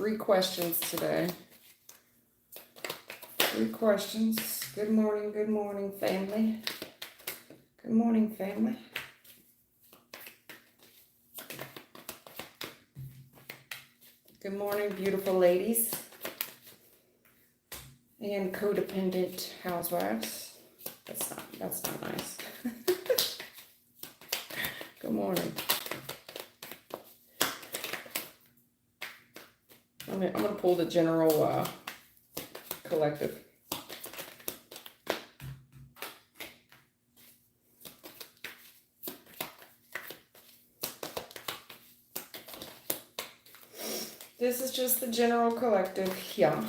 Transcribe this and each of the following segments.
3 questions today. 3 questions. Good morning, family. Good morning, family. Good morning, beautiful ladies and codependent housewives. That's not nice. Good morning. I'm gonna pull the general collective. This is just the general collective here.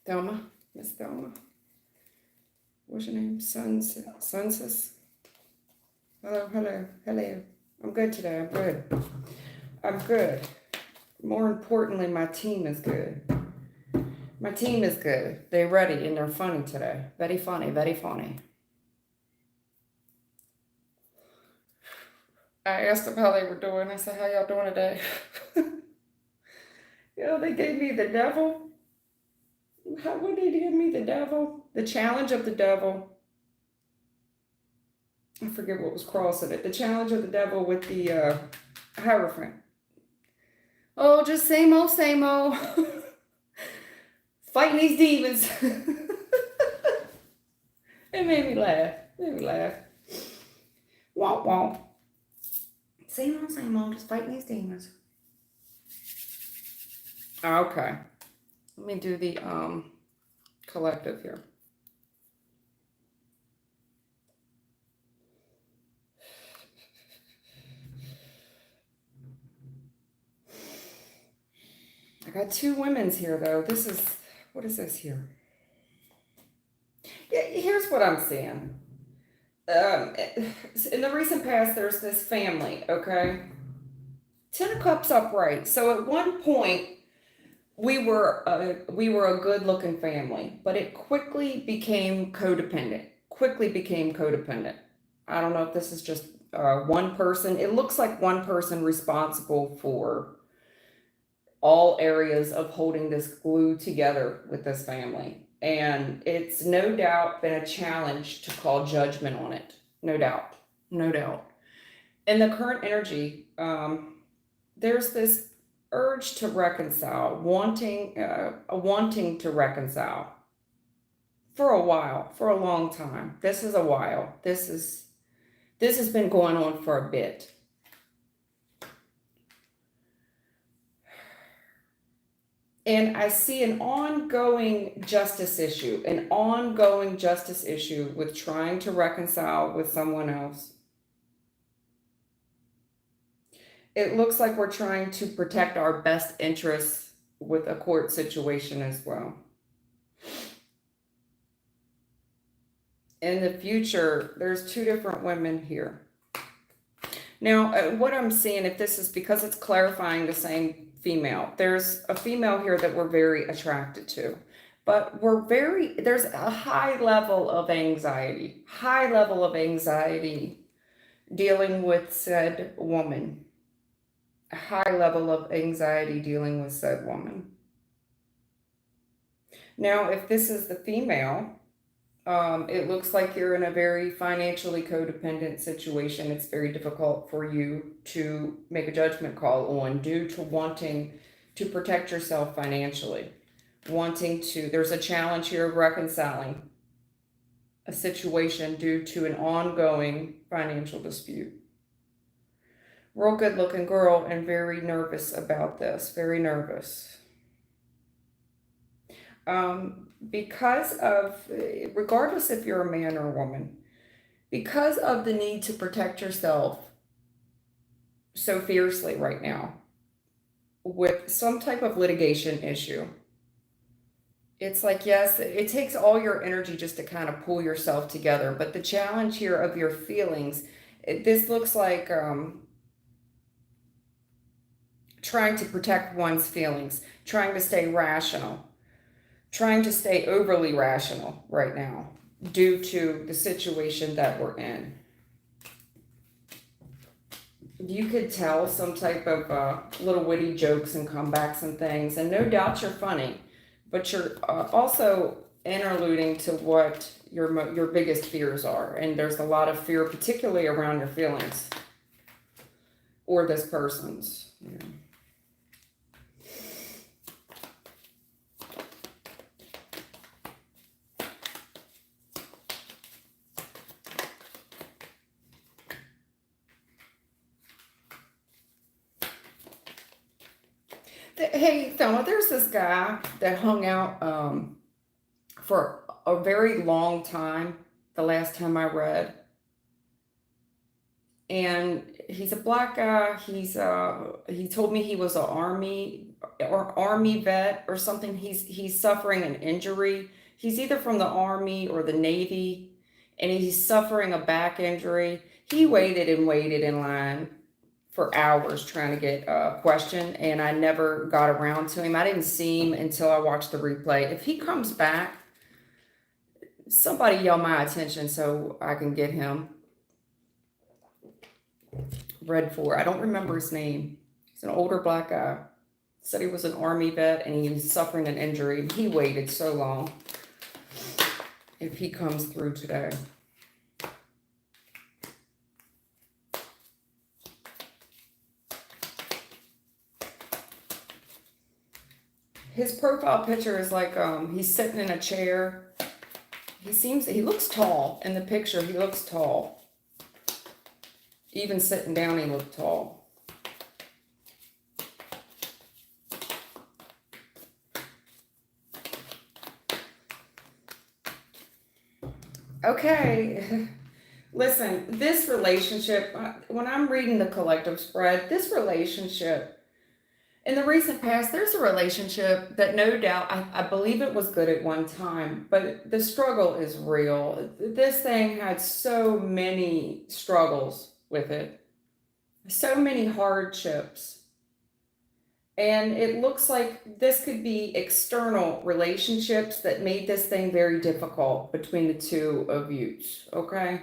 Thelma, Miss Thelma. What's your name? Sunsis. Hello. I'm good today. I'm good. More importantly, my team is good. My team is good. They're ready and they're funny today. Very funny. I asked them how they were doing. I said, how y'all doing today? They gave me the devil. What did they give me? The devil? The challenge of the devil. I forget what was crossing it. The challenge of the devil with the Hierophant. Oh, just same old. Fighting these demons. It made me laugh. Womp. Same old, just fighting these demons. Okay. Let me do the collective here. I got 2 women's here though. What is this here? Yeah, here's what I'm seeing. In the recent past, there's this family, okay? 10 of Cups upright. So at one point, we were a good-looking family, but it quickly became codependent. I don't know if this is just one person. It looks like one person responsible for all areas of holding this glue together with this family. And it's no doubt been a challenge to call judgment on it. No doubt. In the current energy, there's this urge to reconcile, wanting to reconcile for a while, for a long time. This is a while. This has been going on for a bit. And I see an ongoing justice issue with trying to reconcile with someone else. It looks like we're trying to protect our best interests with a court situation as well. In the future, there's 2 different women here. Now, what I'm seeing, if this is because it's clarifying the same female, there's a female here that we're very attracted to, but there's a high level of anxiety dealing with said woman. A high level of anxiety dealing with said woman. Now, if this is the female, it looks like you're in a very financially codependent situation. It's very difficult for you to make a judgment call on due to wanting to protect yourself financially. There's a challenge here of reconciling a situation due to an ongoing financial dispute. Real good looking girl and very nervous about this, very nervous. Because of, regardless if you're a man or a woman, because of the need to protect yourself so fiercely right now with some type of litigation issue, it's like, yes, it takes all your energy just to kind of pull yourself together. But the challenge here of your feelings, this looks like trying to protect one's feelings, trying to stay rational, trying to stay overly rational right now. due to the situation that we're in. You could tell some type of little witty jokes and comebacks and things, and no doubt you're funny, but you're also interluding to what your biggest fears are, and there's a lot of fear, particularly around your feelings or this person's. Yeah. Hey, Thelma, there's this guy that hung out for a very long time, the last time I read. And he's a black guy. He told me he was an army vet or something. He's suffering an injury. He's either from the army or the navy, and he's suffering a back injury. He waited and waited in line for hours trying to get a question, and I never got around to him. I didn't see him until I watched the replay. If he comes back, somebody yell my attention so I can get him read for. I don't remember his name. He's an older black guy. Said he was an army vet and he was suffering an injury. He waited so long. If he comes through today. His profile picture is like he's sitting in a chair. He looks tall in the picture. He looks tall. Even sitting down, he looked tall. Okay. Listen, this relationship, when I'm reading the collective spread, this relationship, in the recent past, there's a relationship that no doubt, I believe it was good at one time, but the struggle is real. This thing had so many struggles with it, so many hardships. And it looks like this could be external relationships that made this thing very difficult between the two of you, okay?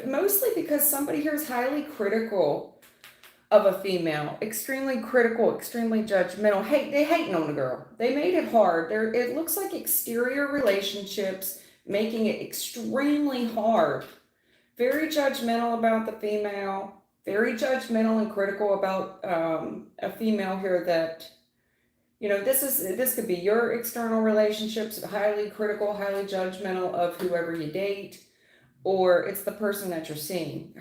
Mostly because somebody here is highly critical of a female, extremely critical, extremely judgmental. They hating on the girl. They made it hard. It looks like exterior relationships making it extremely hard. Very judgmental about the female. Very judgmental and critical about a female here that, this could be your external relationships, highly critical, highly judgmental of whoever you date, or it's the person that you're seeing.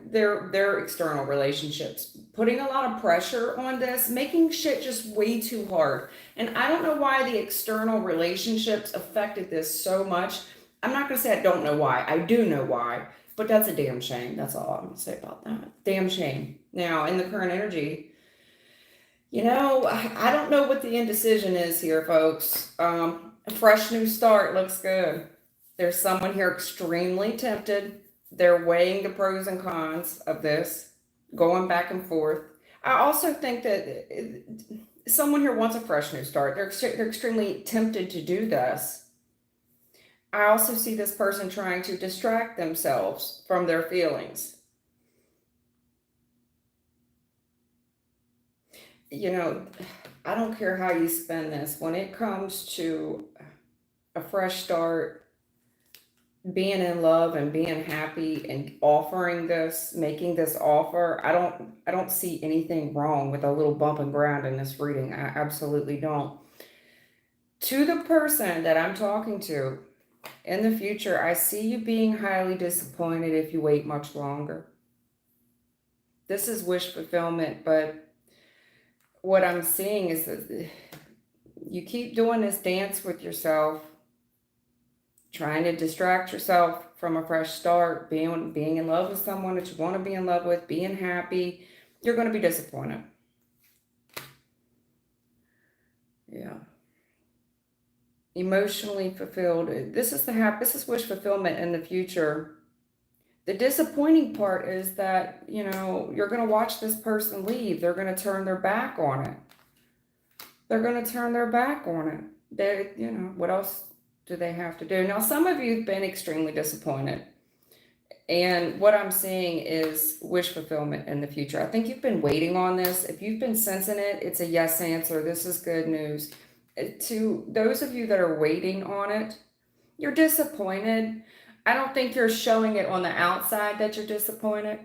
Their external relationships, putting a lot of pressure on this, making shit just way too hard. And I don't know why the external relationships affected this so much. I'm not going to say I don't know why. I do know why. But that's a damn shame. That's all I'm going to say about that. Damn shame. Now, in the current energy, I don't know what the indecision is here, folks. A fresh new start looks good. There's someone here extremely tempted. They're weighing the pros and cons of this, going back and forth. I also think that someone here wants a fresh new start. They're extremely tempted to do this. I also see this person trying to distract themselves from their feelings. I don't care how you spend this. When it comes to a fresh start, being in love and being happy and offering this, making this offer, I don't see anything wrong with a little bump and grind in this reading. I absolutely don't. To the person that I'm talking to, in the future, I see you being highly disappointed if you wait much longer. This is wish fulfillment, but what I'm seeing is that you keep doing this dance with yourself, trying to distract yourself from a fresh start, being in love with someone that you want to be in love with, being happy. You're going to be disappointed. Yeah. Emotionally fulfilled. This is wish fulfillment in the future. The disappointing part is that, you're going to watch this person leave. They're going to turn their back on it. They're going to turn their back on it. What else do they have to do? Now, some of you have been extremely disappointed. And what I'm seeing is wish fulfillment in the future. I think you've been waiting on this. If you've been sensing it, it's a yes answer. This is good news. To those of you that are waiting on it, you're disappointed. I don't think you're showing it on the outside that you're disappointed.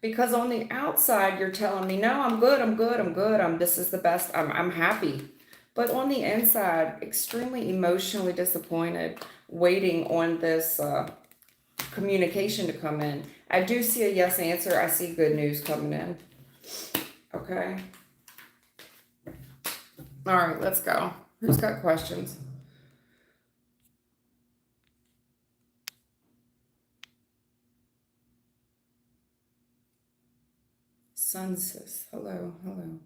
Because on the outside, you're telling me, no, I'm good, I'm good, I'm good. This is the best, I'm happy. But on the inside, extremely emotionally disappointed, waiting on this communication to come in. I do see a yes answer. I see good news coming in. Okay. All right, let's go. Who's got questions? Sunsis. Hello, hello.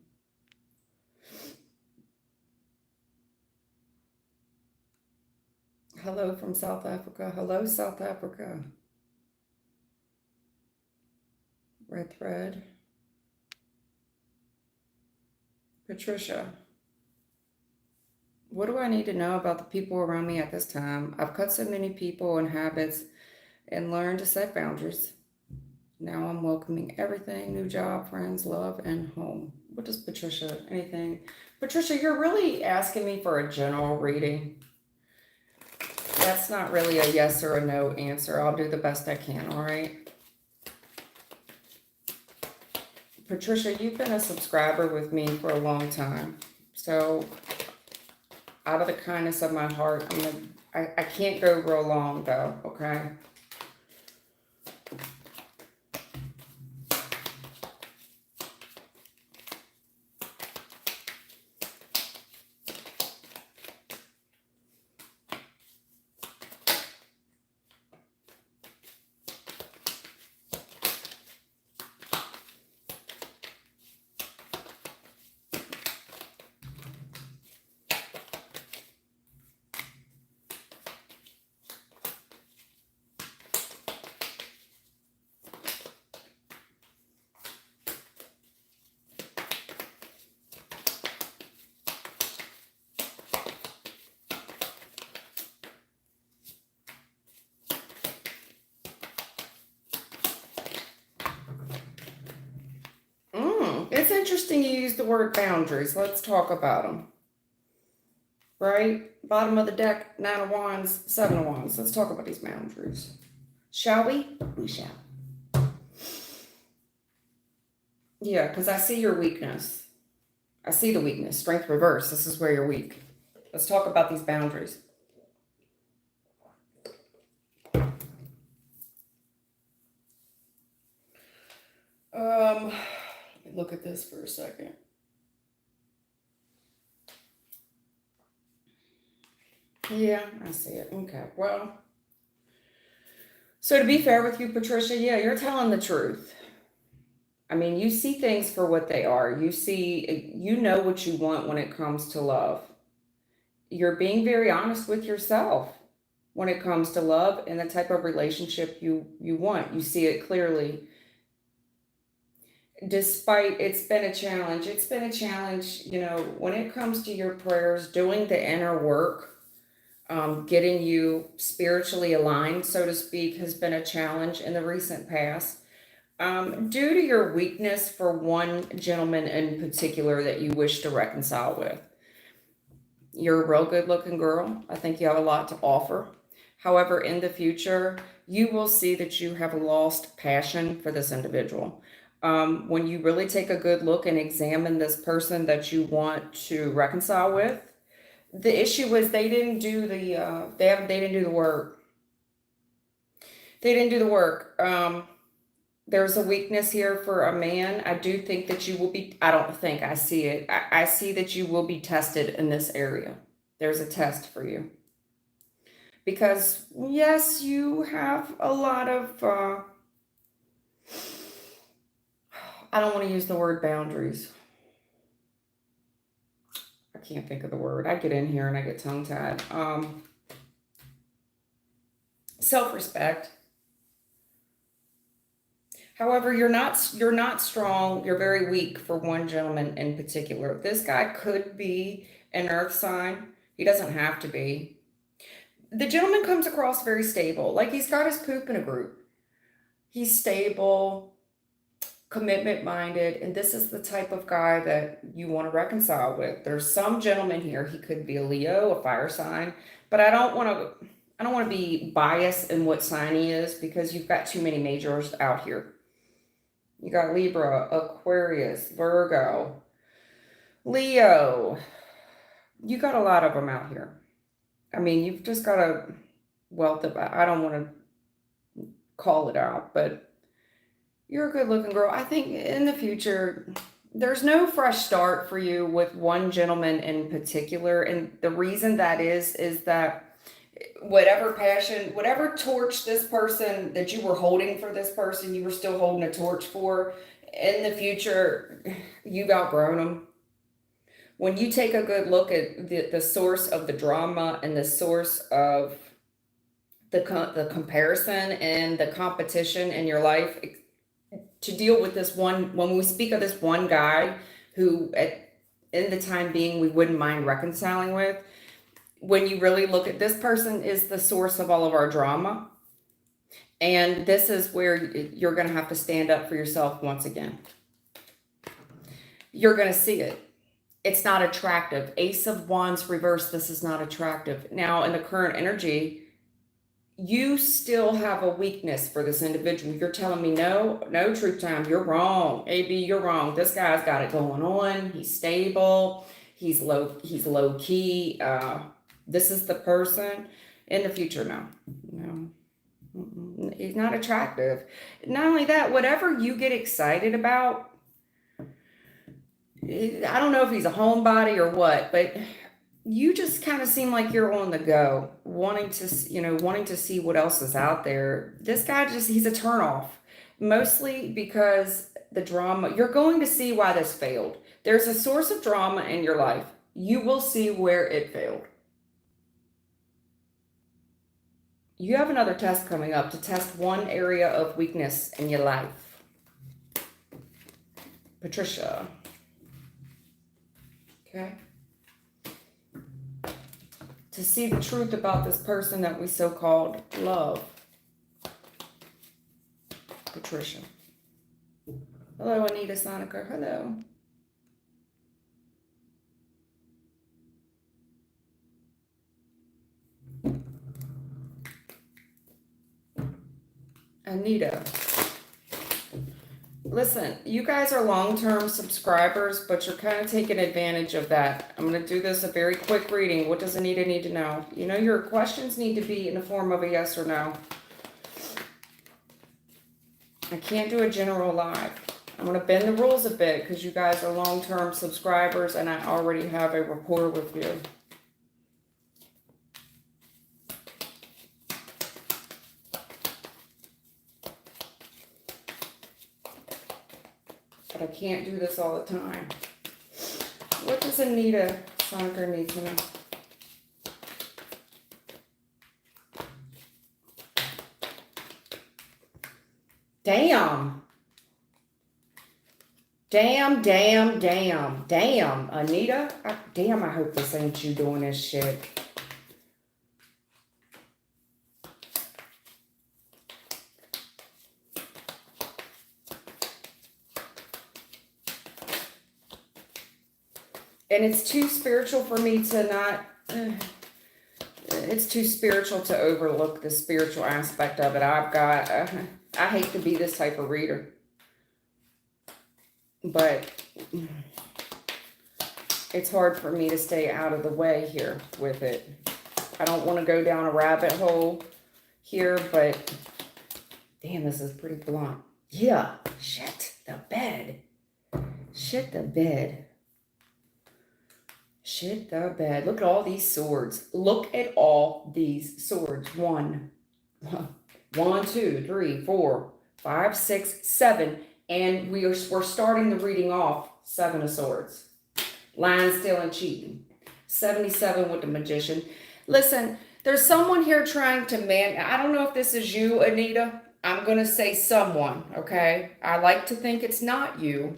Hello from South Africa. Hello, South Africa. Red thread. Patricia. What do I need to know about the people around me at this time? I've cut so many people and habits and learned to set boundaries. Now I'm welcoming everything, new job, friends, love, and home. What does Patricia, anything? Patricia, you're really asking me for a general reading. That's not really a yes or a no answer. I'll do the best I can, all right? Patricia, you've been a subscriber with me for a long time. So out of the kindness of my heart, I can't go real long though, okay? It's interesting you use the word boundaries. Let's talk about them. Right? Bottom of the deck, 9 of Wands, 7 of Wands. Let's talk about these boundaries. Shall we? We shall. Yeah, because I see your weakness. I see the weakness. Strength reverse. This is where you're weak. Let's talk about these boundaries. Let me look at this for a second. Yeah, I see it. Okay, well, so to be fair with you, Patricia, yeah, you're telling the truth. I mean, you see things for what they are. You know what you want when it comes to love. You're being very honest with yourself when it comes to love and the type of relationship you want. You see it clearly. Despite it's been a challenge. It's been a challenge, when it comes to your prayers, doing the inner work, getting you spiritually aligned, so to speak, has been a challenge in the recent past. Due to your weakness for one gentleman in particular that you wish to reconcile with. You're a real good looking girl. I think you have a lot to offer. However, in the future, you will see that you have lost passion for this individual. When you really take a good look and examine this person that you want to reconcile with, the issue was they didn't do they didn't do the work. They didn't do the work. There's a weakness here for a man. I do think that you will be, I don't think, I see it. I see that you will be tested in this area. There's a test for you. Because, yes, you have a lot of, I don't want to use the word boundaries. I can't think of the word. I get in here and I get tongue-tied. Self-respect. However, you're not strong. You're very weak for one gentleman in particular. This guy could be an earth sign. He doesn't have to be. The gentleman comes across very stable. Like he's got his poop in a group. He's stable, commitment minded, and this is the type of guy that you want to reconcile with. There's some gentleman here, he could be a Leo, a fire sign, but I don't want to be biased in what sign he is because you've got too many majors out here. You got Libra, Aquarius, Virgo, Leo. You got a lot of them out here. I mean, you've just got a wealth of, I don't want to call it out, but you're a good looking girl. I think in the future, there's no fresh start for you with one gentleman in particular. And the reason that is that whatever passion, whatever torch this person that you were holding for this person, you were still holding a torch for, in the future, you've outgrown them. When you take a good look at the source of the drama and the source of the comparison and the competition in your life, to deal with this one, when we speak of this one guy who in the time being we wouldn't mind reconciling with, when you really look at this person is the source of all of our drama. And this is where you're going to have to stand up for yourself once again. You're going to see it. It's not attractive. Ace of Wands reversed. This is not attractive. Now, in the current energy, you still have a weakness for this individual. You're telling me, no, truth time. You're wrong. AB, you're wrong. This guy's got it going on. He's stable. He's low key. This is the person. In the future, no. He's not attractive. Not only that, whatever you get excited about, I don't know if he's a homebody or what, but you just kind of seem like you're on the go, wanting to see what else is out there. This guy he's a turnoff, mostly because the drama, you're going to see why this failed. There's a source of drama in your life. You will see where it failed. You have another test coming up to test one area of weakness in your life. Patricia. Okay. To see the truth about this person that we so-called love. Patricia. Hello, Anita Sonica. Hello. Anita. Listen, you guys are long-term subscribers, but you're kind of taking advantage of that. I'm going to do this a very quick reading. What does Anita need to know? You know, your questions need to be in the form of a yes or no. I can't do a general live. I'm going to bend the rules a bit because you guys are long-term subscribers and I already have a rapport with you. But I can't do this all the time. What does Anita Sonica need to know? Damn. Damn, Anita. I hope this ain't you doing this shit. And it's too spiritual for me to not, it's too spiritual to overlook the spiritual aspect of it. I hate to be this type of reader. But it's hard for me to stay out of the way here with it. I don't want to go down a rabbit hole here, but damn, this is pretty blunt. Yeah, shit the bed. Shit the bed. Shit the bed. Look at all these swords. Look at all these swords. 1, 2, 3, 4, 5, 6, 7. And we're starting the reading off 7 of swords. Lying, stealing, cheating. 77 with the magician. Listen, there's someone here trying to I don't know if this is you, Anita. I'm going to say someone, okay? I like to think it's not you.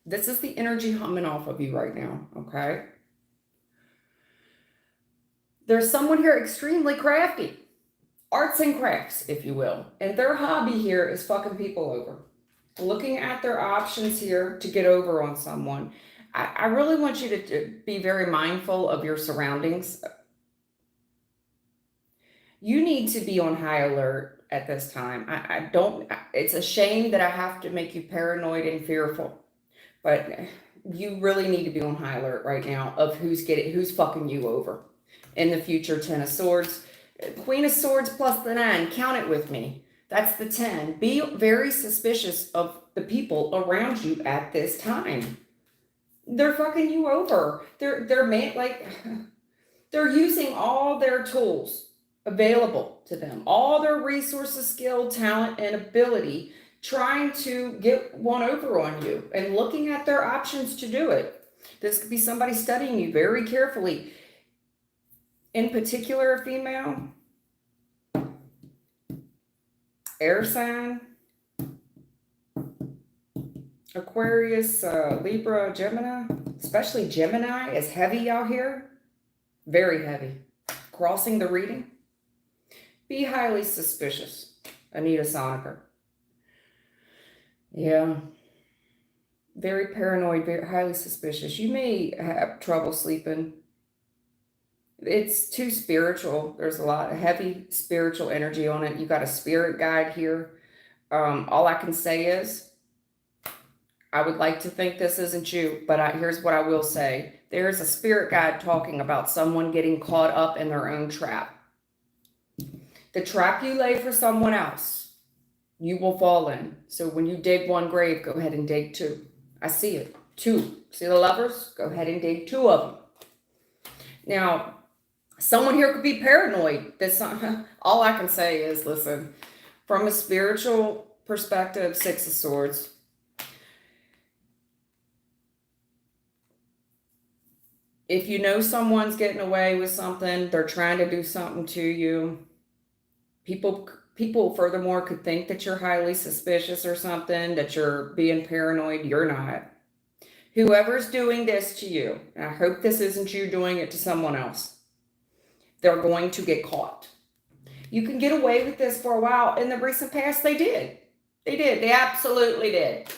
This is the energy humming off of you right now, okay? There's someone here extremely crafty. Arts and crafts, if you will. And their hobby here is fucking people over. Looking at their options here to get over on someone. I really want you to be very mindful of your surroundings. You need to be on high alert at this time. I don't, it's a shame that I have to make you paranoid and fearful, but you really need to be on high alert right now of who's fucking you over. In the future, 10 of Swords, Queen of Swords plus the 9, count it with me. That's the 10. Be very suspicious of the people around you at this time. They're fucking you over. They're using all their tools available to them, all their resources, skill, talent, and ability, trying to get one over on you and looking at their options to do it. This could be somebody studying you very carefully. In particular, a female, air sign, Aquarius, Libra, Gemini, especially Gemini is heavy out here. Very heavy. Crossing the reading. Be highly suspicious. Anita Soniker. Yeah. Very paranoid, very highly suspicious. You may have trouble sleeping. It's too spiritual. There's a lot of heavy spiritual energy on it. You got a spirit guide here. All I can say is, I would like to think this isn't you, but here's what I will say. There's a spirit guide talking about someone getting caught up in their own trap. The trap you lay for someone else, you will fall in. So when you dig one grave, go ahead and dig 2. I see it. 2. See the Lovers? Go ahead and dig 2 of them. Now, someone here could be paranoid. All I can say is, listen, from a spiritual perspective, 6 of Swords. If you know someone's getting away with something, they're trying to do something to you, people furthermore could think that you're highly suspicious or something, that you're being paranoid. You're not. Whoever's doing this to you, and I hope this isn't you doing it to someone else, they're going to get caught. You can get away with this for a while. In the recent past, they did. They absolutely did.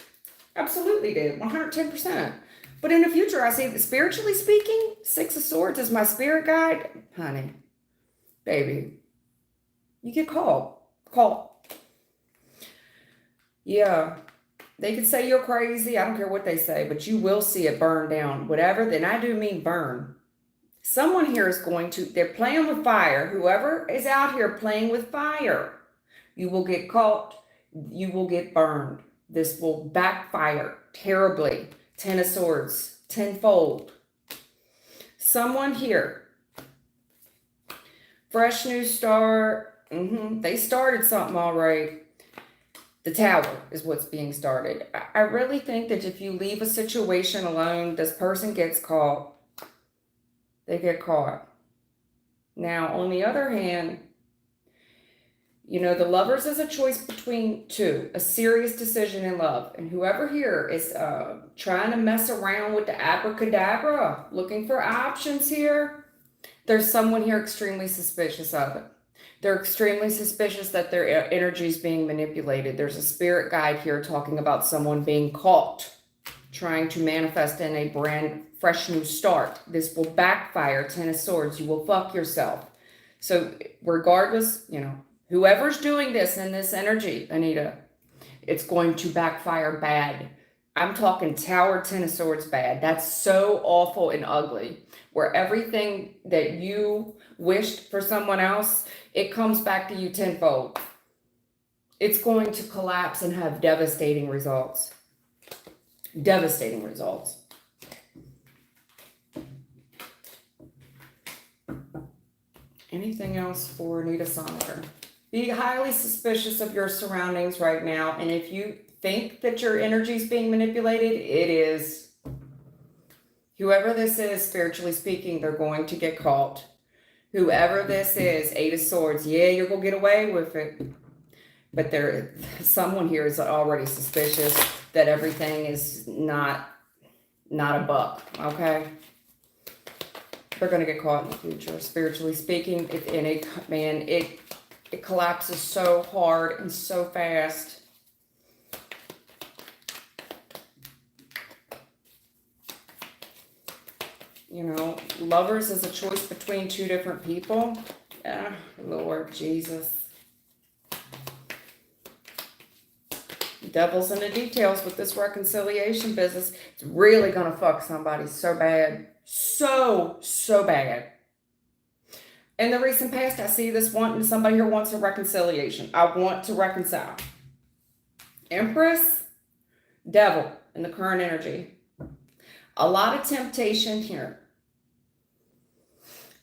Absolutely did. 110%. But in the future, I see that spiritually speaking, 6 of Swords is my spirit guide. Honey, baby, you get called. Yeah, they could say you're crazy. I don't care what they say, but you will see it burn down. Whatever, then I do mean burn. Someone here is they're playing with fire. Whoever is out here playing with fire, you will get caught. You will get burned. This will backfire terribly. 10 of Swords, tenfold. Someone here, fresh new start. They started something all right. The Tower is what's being started. I really think that if you leave a situation alone, this person gets caught. They get caught. Now, on the other hand, you know, the Lovers is a choice between 2, a serious decision in love. And whoever here is trying to mess around with the abracadabra, looking for options here, there's someone here extremely suspicious of it. They're extremely suspicious that their energy is being manipulated. There's a spirit guide here talking about someone being caught, trying to manifest in a brand fresh new start. This will backfire. 10 of Swords. You will fuck yourself. So regardless, you know, whoever's doing this in this energy, Anita, it's going to backfire bad. I'm talking Tower, 10 of Swords bad. That's so awful and ugly. Where everything that you wished for someone else, it comes back to you tenfold. It's going to collapse and have devastating results. Devastating results. Anything else for Anita Soniker? Be highly suspicious of your surroundings right now. And if you think that your energy is being manipulated, it is. Whoever this is, spiritually speaking, they're going to get caught. Whoever this is, 8 of Swords, yeah, you're going to get away with it. But someone here is already suspicious that everything is not not a buck, okay? They're going to get caught in the future, spiritually speaking. It collapses so hard and so fast. You know, lovers is a choice between two different people. Lord Jesus. Devil's in the details with this reconciliation business. It's really going to fuck somebody so bad. So bad. In the recent past, I see this somebody here wants a reconciliation. I want to reconcile. Empress, devil in the current energy. A lot of temptation here.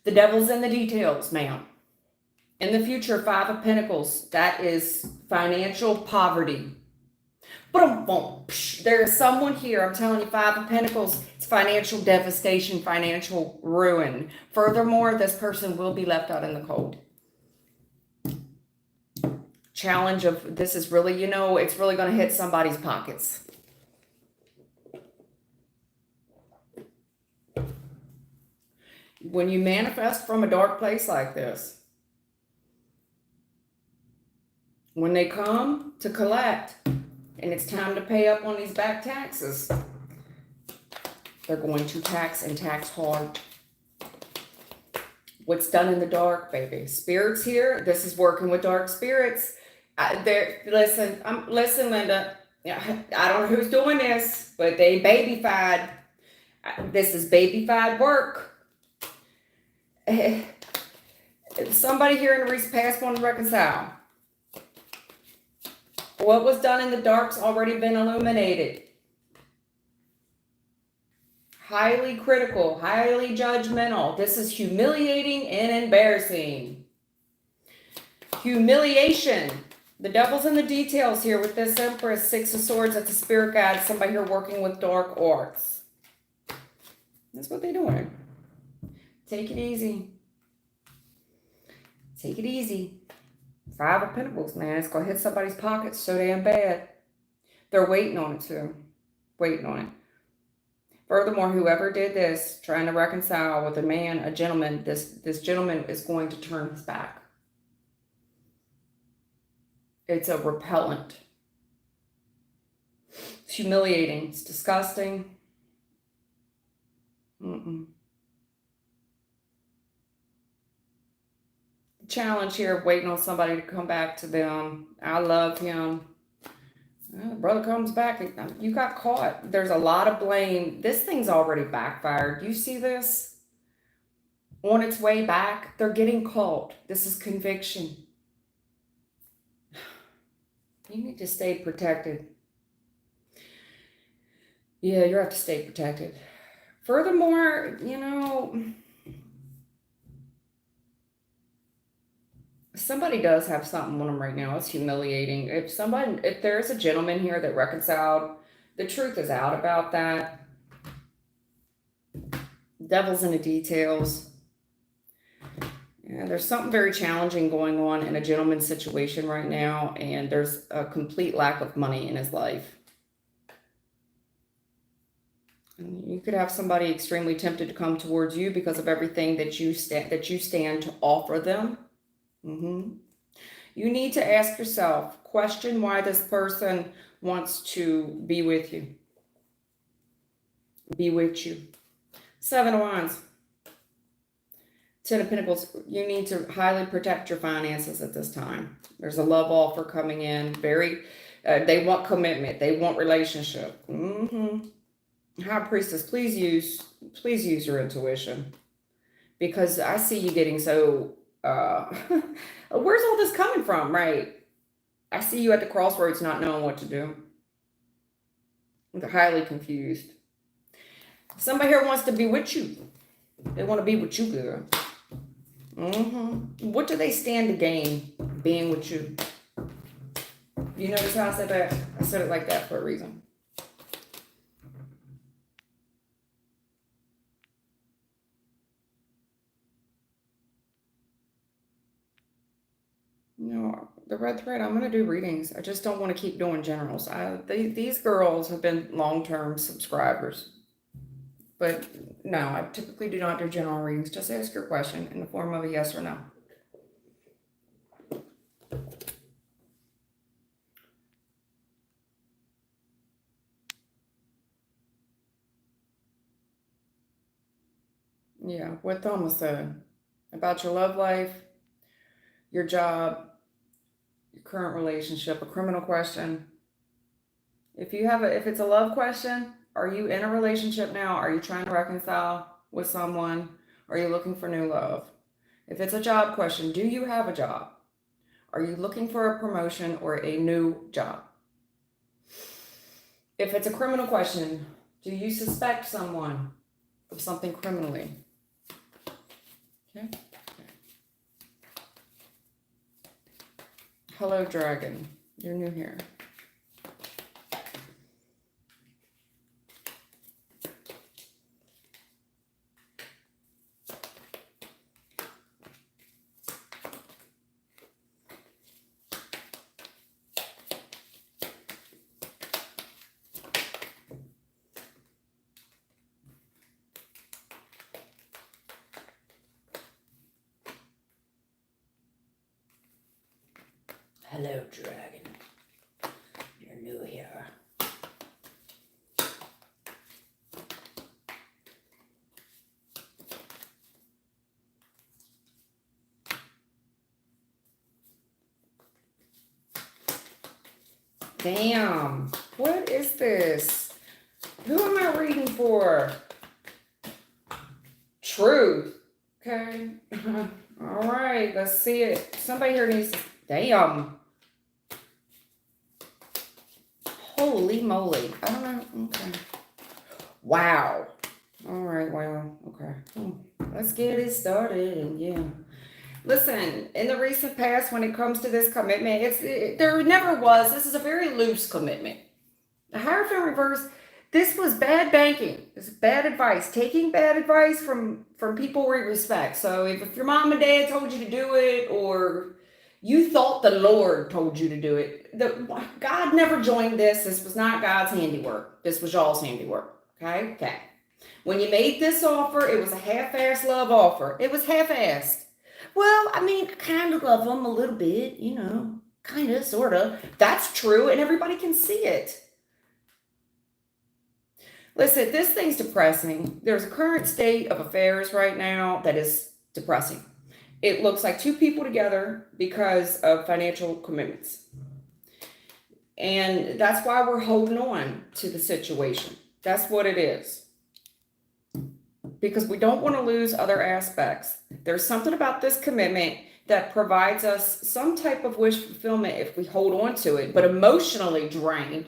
The devil's in the details, ma'am. In the future, Five of Pentacles, that is financial poverty. There is someone here, I'm telling you, Five of Pentacles, it's financial devastation, financial ruin. Furthermore, this person will be left out in the cold. Challenge of this is really, it's really going to hit somebody's pockets. When you manifest from a dark place like this, when they come to collect, and it's time to pay up on these back taxes, they're going to tax and tax hard. What's done in the dark, baby. Spirits here, this is working with dark spirits. Listen, Linda. I don't know who's doing this, but they babyfied. This is babyfied work. Somebody here in the recent past want to reconcile. What was done in the dark's already been illuminated. Highly critical, highly judgmental. This is humiliating and embarrassing. Humiliation. The devil's in the details here with this Empress. Six of Swords, that's a spirit guide. Somebody here working with dark arts. That's what they're doing. Take it easy. Take it easy. Five of Pentacles, man. It's going to hit somebody's pockets so damn bad. They're waiting on it too. Waiting on it. Furthermore, whoever did this, trying to reconcile with a man, a gentleman, this gentleman is going to turn his back. It's a repellent. It's humiliating. It's disgusting. Challenge here, waiting on somebody to come back to them. I love him. Well, brother comes back. You got caught. There's a lot of blame. This thing's already backfired. You see this? On its way back, they're getting caught. This is conviction. You need to stay protected. Yeah, you have to stay protected. Furthermore, somebody does have something on them right now. It's humiliating. If there's a gentleman here that reconciled, the truth is out about that. Devil's in the details. Yeah, there's something very challenging going on in a gentleman's situation right now, and there's a complete lack of money in his life. And you could have somebody extremely tempted to come towards you because of everything that you stand to offer them. You need to ask yourself, question why this person wants to be with you. Be with you. Seven of Wands. Ten of Pentacles. You need to highly protect your finances at this time. There's a love offer coming in. They want commitment. They want relationship. High Priestess, please use your intuition, because I see you getting so where's all this coming from, right? I see you at the crossroads not knowing what to do. They're highly confused. Somebody here wants to be with you. They want to be with you, girl. What do they stand to gain being with you? You notice how I said that? I said it like that for a reason. The red thread, I'm going to do readings. I just don't want to keep doing generals. These girls have been long-term subscribers. But no, I typically do not do general readings. Just ask your question in the form of a yes or no. Yeah, what Thomas said about your love life, your job, your current relationship, a criminal question. If it's a love question, are you in a relationship now? Are you trying to reconcile with someone? Are you looking for new love? If it's a job question, do you have a job? Are you looking for a promotion or a new job? If it's a criminal question, do you suspect someone of something criminally? Okay. Hello, Dragon. You're new here. Hello, Dragon. You're new here. Damn. What is this? Who am I reading for? Truth. Okay. All right. Let's see it. Somebody here needs to. Damn. Holy moly. I don't know. Okay. Wow. All right. Well, okay. Let's get it started. And yeah. Listen, in the recent past, when it comes to this commitment, there never was. This is a very loose commitment. The Hierophant reverse, this was bad banking. This is bad advice. Taking bad advice from people we respect. So if your mom and dad told you to do it, or you thought the Lord told you to do it, God never joined this. This was not God's handiwork. This was y'all's handiwork. Okay? Okay. When you made this offer, it was a half-assed love offer. It was half-assed. Well, I mean, I kind of love them a little bit, you know, kind of, sort of. That's true, and everybody can see it. Listen, this thing's depressing. There's a current state of affairs right now that is depressing. It looks like two people together because of financial commitments. And that's why we're holding on to the situation. That's what it is. Because we don't want to lose other aspects. There's something about this commitment that provides us some type of wish fulfillment if we hold on to it, but emotionally drained.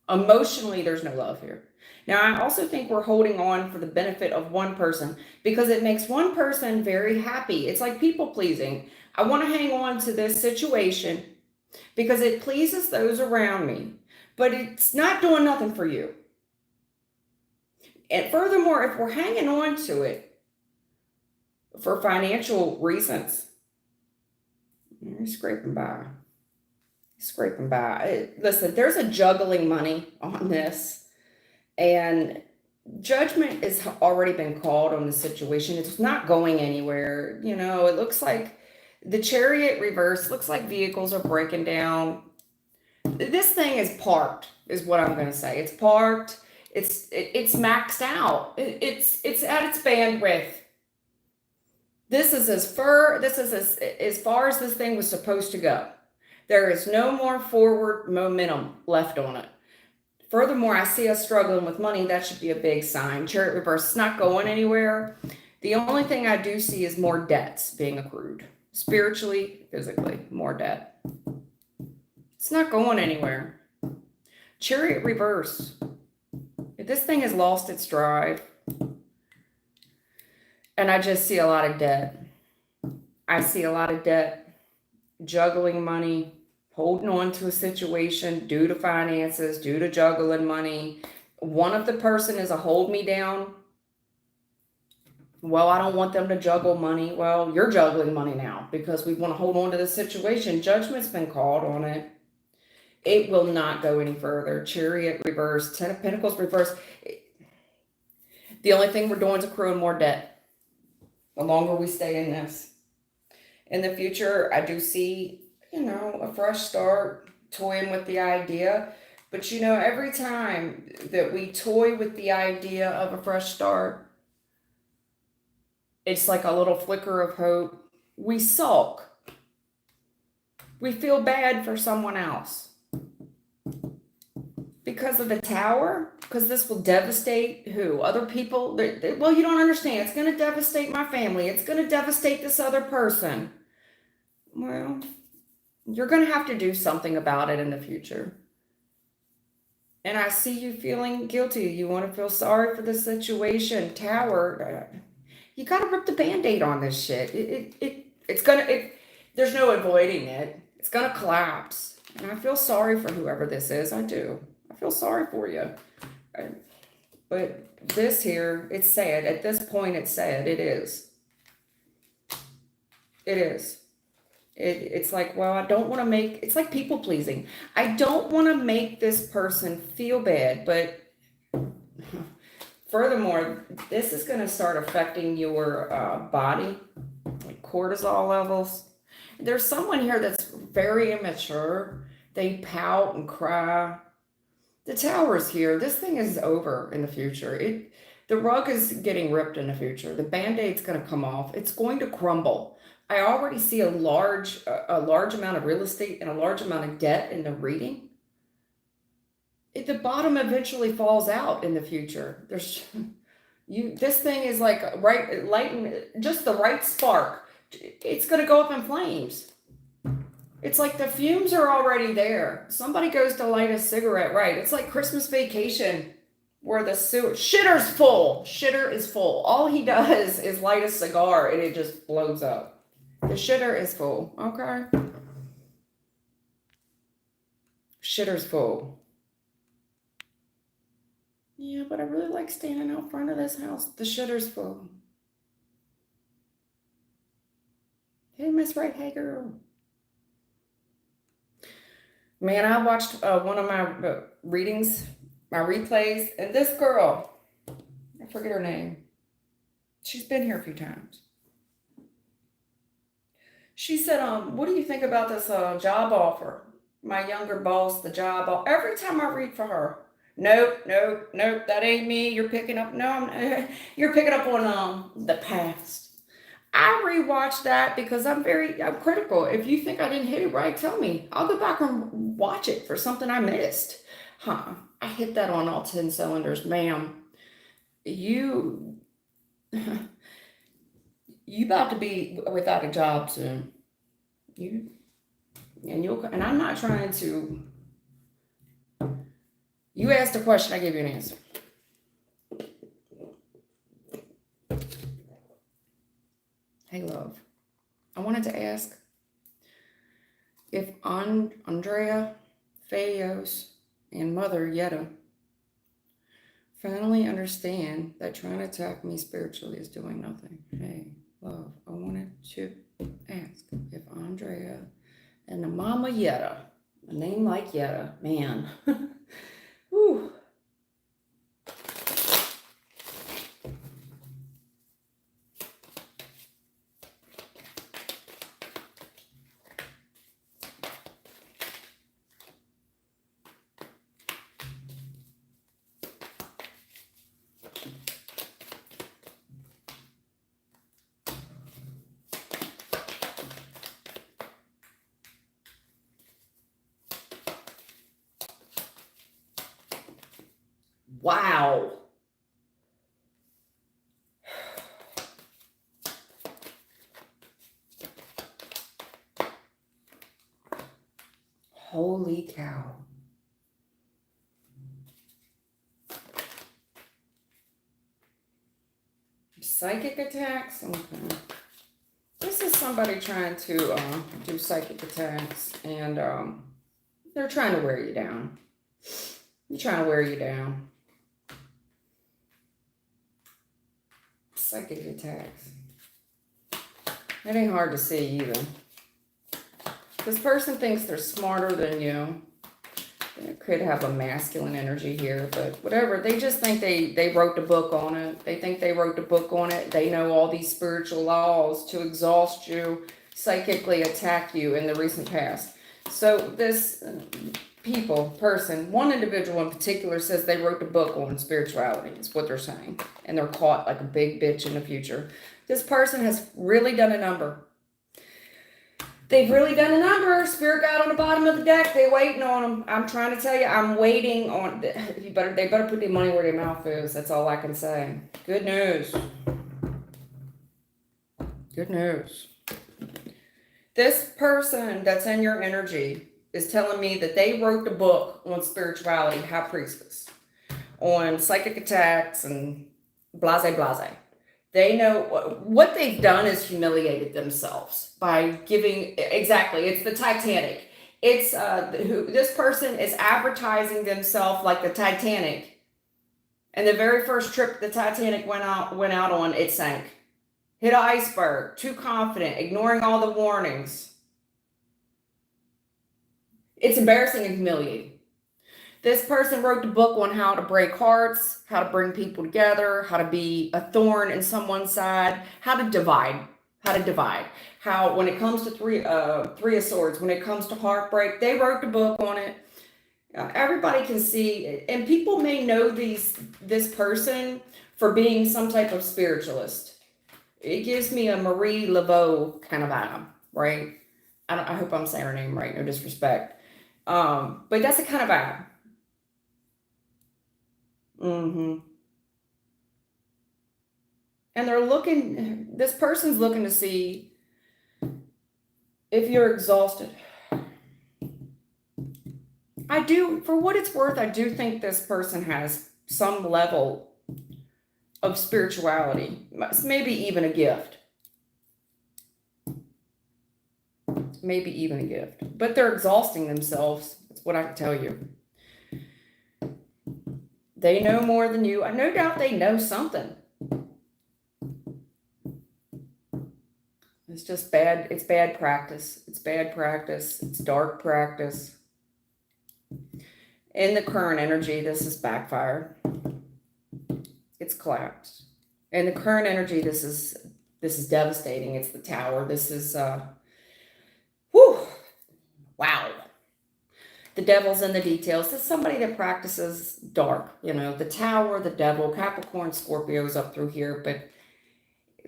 Emotionally, there's no love here. Now, I also think we're holding on for the benefit of one person because it makes one person very happy. It's like people pleasing. I want to hang on to this situation because it pleases those around me, but it's not doing nothing for you. And furthermore, if we're hanging on to it for financial reasons, you're scraping by. Scraping by. Listen, there's a juggling money on this, and judgment has already been called on the situation. It's not going anywhere. You know, it looks like the Chariot reverse, looks like vehicles are breaking down. This thing is parked, is what I'm going to say. It's parked. It's maxed out. It's at its bandwidth. This is as far as this thing was supposed to go. There is no more forward momentum left on it. Furthermore, I see us struggling with money. That should be a big sign. Chariot reverse, it's not going anywhere. The only thing I do see is more debts being accrued. Spiritually, physically, more debt. It's not going anywhere. Chariot reverse. If this thing has lost its drive, and I just see a lot of debt. I see a lot of debt, juggling money, holding on to a situation due to finances, due to juggling money. One of the person is a hold me down. Well, I don't want them to juggle money. Well, you're juggling money now because we want to hold on to the situation. Judgment's been called on it. It will not go any further. Chariot reverse, Ten of Pentacles reverse. The only thing we're doing is accruing more debt. The longer we stay in this. In the future, I do see, a fresh start, toying with the idea. But every time that we toy with the idea of a fresh start, it's like a little flicker of hope. We sulk. We feel bad for someone else. Because of the tower? Because this will devastate who? Other people? Well, you don't understand. It's going to devastate my family. It's going to devastate this other person. Well, you're going to have to do something about it in the future. And I see you feeling guilty. You want to feel sorry for the situation. Tower, you got to rip the Band-Aid on this shit. There's no avoiding it. It's going to collapse. And I feel sorry for whoever this is. I do. I feel sorry for you. But this here, it's sad. At this point, it's sad. It is. It is. It's like, well, I don't want to it's like people pleasing. I don't want to make this person feel bad, but furthermore, this is going to start affecting your body, like cortisol levels. There's someone here that's very immature. They pout and cry. The tower's here. This thing is over in the future. The rug is getting ripped in the future. The Band-Aid's going to come off. It's going to crumble. I already see a large amount of real estate and a large amount of debt in the reading. The bottom eventually falls out in the future. This thing is like just the right spark. It's going to go up in flames. It's like the fumes are already there. Somebody goes to light a cigarette, right? It's like Christmas Vacation where the shitter's full. Shitter is full. All he does is light a cigar and it just blows up. The shitter is full, okay? Shitter's full. Yeah, but I really like standing out front of this house. The shitter's full. Hey, Miss Right, hey, girl. Man, I watched one of my readings, my replays, and this girl, I forget her name. She's been here a few times. She said, what do you think about this job offer? My younger boss, the job offer. Every time I read for her, nope, that ain't me. You're picking up, you're picking up on the past. I rewatched that because I'm critical. If you think I didn't hit it right, tell me. I'll go back and watch it for something I missed. I hit that on all 10 cylinders, ma'am. You about to be without a job soon. And I'm not trying to. You asked a question, I gave you an answer. Hey, love. I wanted to ask if Andrea, Fayos, and Mother Yetta finally understand that trying to attack me spiritually is doing nothing. Hey, love, I wanted to ask if Andrea and the Mama Yetta, a name like Yetta, man. Whew. Wow. Holy cow. Psychic attacks? Okay. This is somebody trying to do psychic attacks, and they're trying to wear you down. They're trying to wear you down. Psychic attacks. It ain't hard to see either. This person thinks they're smarter than you. It could have a masculine energy here, but whatever. They just think they wrote the book on it. They think they wrote the book on it. They know all these spiritual laws to exhaust you, psychically attack you in the recent past. So this person, one individual in particular says they wrote the book on spirituality, is what they're saying. And they're caught like a big bitch in the future. This person has really done a number. They've really done a number. Spirit guide on the bottom of the deck. They waiting on them. I'm trying to tell you, I'm waiting on. They better put their money where their mouth is. That's all I can say. Good news. Good news. This person that's in your energy is telling me that they wrote the book on spirituality, High Priestess, on psychic attacks and blase blase. They know what they've done is humiliated themselves by giving, exactly, it's the Titanic. It's this person is advertising themselves like the Titanic. And the very first trip the Titanic went out on, it sank. Hit an iceberg, too confident, ignoring all the warnings. It's embarrassing and humiliating. This person wrote the book on how to break hearts, how to bring people together, how to be a thorn in someone's side, how to divide. How, when it comes to three of swords, when it comes to heartbreak, they wrote the book on it. Everybody can see, and people may know this person for being some type of spiritualist. It gives me a Marie Laveau kind of vibe, right? I hope I'm saying her name right, no disrespect. But that's the kind of vibe. And this person's looking to see if you're exhausted. For what it's worth, I do think this person has some level of spirituality, maybe even a gift. But they're exhausting themselves. That's what I can tell you. They know more than you. No doubt they know something. It's just bad. It's bad practice. It's dark practice. In the current energy, this is backfired. It's collapsed. In the current energy, this is devastating. It's the Tower. This is wow. The devil's in the details. This is somebody that practices dark. The Tower, the devil, Capricorn, Scorpio's up through here. But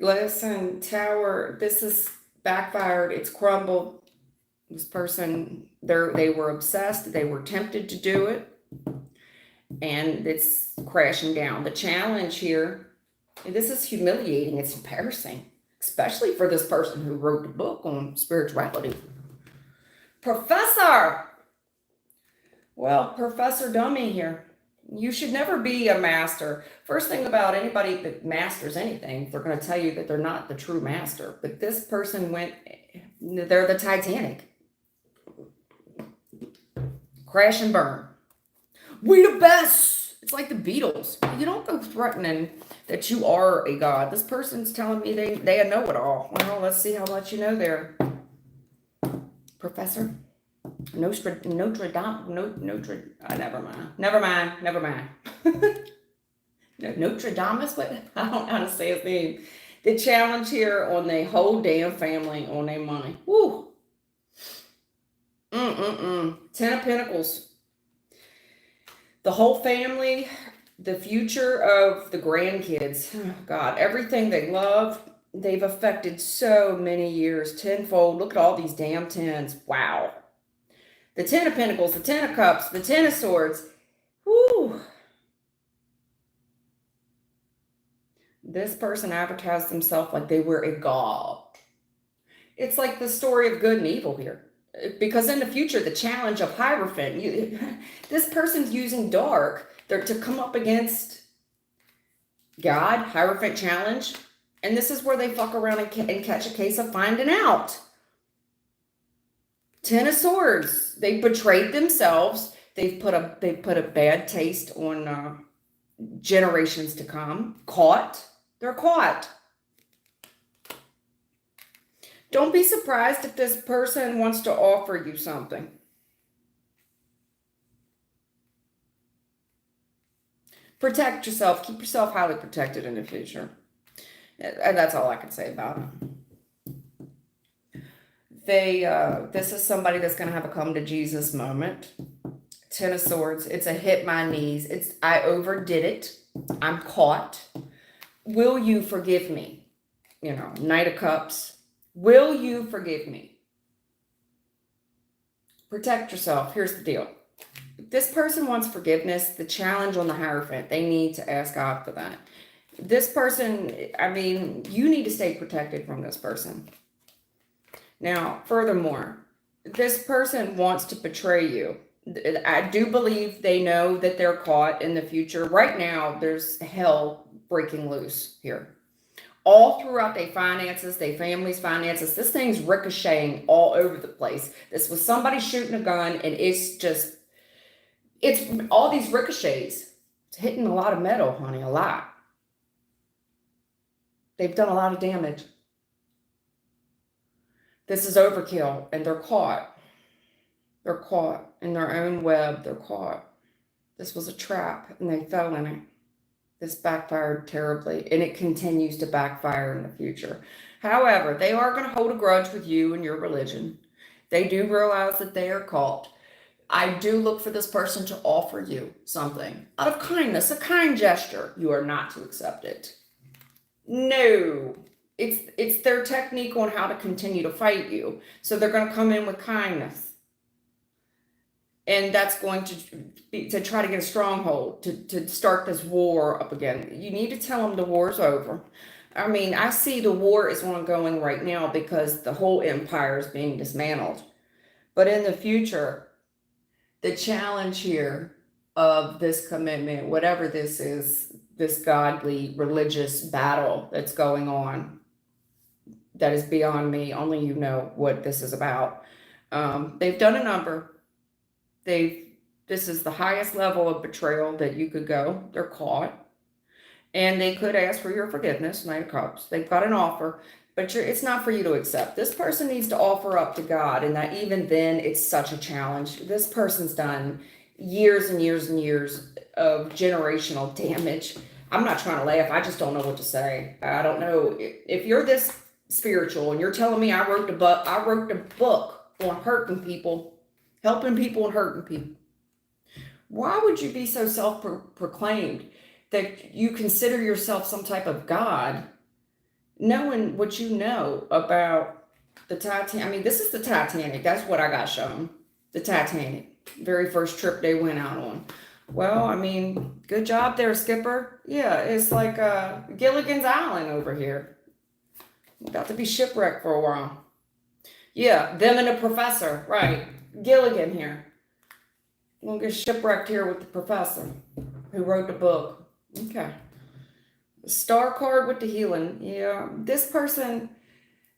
listen, Tower, this is backfired. It's crumbled. This person, they were obsessed. They were tempted to do it. And it's crashing down. The challenge here, this is humiliating. It's embarrassing. Especially for this person who wrote the book on spirituality. Professor! Well, Professor Dummy here. You should never be a master. First thing about anybody that masters anything, they're going to tell you that they're not the true master. But this person they're the Titanic. Crash and burn. We the best. It's like the Beatles. You don't go threatening that you are a god. This person's telling me they know it all. Well, let's see how much you know there. Professor? Notre Dame. Never mind. Notre Dame is what? I don't know how to say his name. The challenge here on the whole damn family on their money. Woo. Ten of Pentacles. The whole family, the future of the grandkids. Oh, God, everything they love, they've affected so many years tenfold. Look at all these damn tens. Wow. The Ten of Pentacles, the Ten of Cups, the Ten of Swords. Woo. This person advertised themselves like they were a god. It's like the story of good and evil here. Because in the future, the challenge of Hierophant, this person's using dark to come up against God, Hierophant challenge. And this is where they fuck around and catch a case of finding out. Ten of Swords. They betrayed themselves. They've put a bad taste on generations to come. Caught. They're caught. Don't be surprised if this person wants to offer you something. Protect yourself. Keep yourself highly protected in the future. And that's all I can say about it. This is somebody that's going to have a come to Jesus moment. Ten of Swords. It's a hit my knees. It's I overdid it. I'm caught. Will you forgive me? Knight of Cups. Will you forgive me? Protect yourself. Here's the deal. If this person wants forgiveness, the challenge on the Hierophant, they need to ask God for that. This person, you need to stay protected from this person. Now, furthermore, this person wants to betray you. I do believe they know that they're caught in the future. Right now, there's hell breaking loose here. All throughout their finances, their family's finances, this thing's ricocheting all over the place. This was somebody shooting a gun, and it's all these ricochets. It's hitting a lot of metal, honey, a lot. They've done a lot of damage. This is overkill, and they're caught. They're caught in their own web. They're caught. This was a trap, and they fell in it. This backfired terribly, and it continues to backfire in the future. However, they are going to hold a grudge with you and your religion. They do realize that they are caught. I do look for this person to offer you something out of kindness, a kind gesture. You are not to accept it. No. It's their technique on how to continue to fight you. So they're going to come in with kindness. And that's going to try to get a stronghold, to start this war up again. You need to tell them the war's over. I see the war is ongoing right now because the whole empire is being dismantled. But in the future, the challenge here of this commitment, whatever this is, this godly religious battle that's going on, that is beyond me. Only you know what this is about. They've done a number. This is the highest level of betrayal that you could go. They're caught. And they could ask for your forgiveness, Knight of Cups. They've got an offer, but it's not for you to accept. This person needs to offer up to God, and that even then, it's such a challenge. This person's done years and years and years of generational damage. I'm not trying to laugh. I just don't know what to say. I don't know. If you're this spiritual and you're telling me I wrote a book on hurting people, helping people and hurting people, why would you be so self-proclaimed that you consider yourself some type of God, knowing what you know about the Titanic? This is the Titanic. That's what I got shown. The Titanic. Very first trip they went out on. Well, good job there, Skipper. Yeah, it's like Gilligan's Island over here. About to be shipwrecked for a while. Yeah, them and the professor. Right. Gilligan here. We'll get shipwrecked here with the professor who wrote the book. Okay. Star card with the healing. Yeah, this person,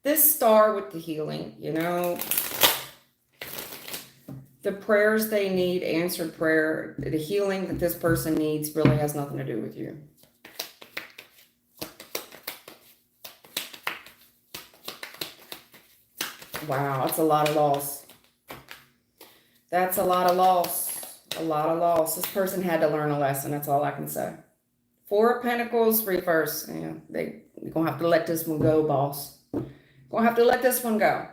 this star with the healing, the prayers they need, answered prayer, the healing that this person needs really has nothing to do with you. Wow, that's a lot of loss. That's a lot of loss. A lot of loss. This person had to learn a lesson. That's all I can say. Four of Pentacles, reverse. Yeah, you're going to have to let this one go, boss. Going to have to let this one go.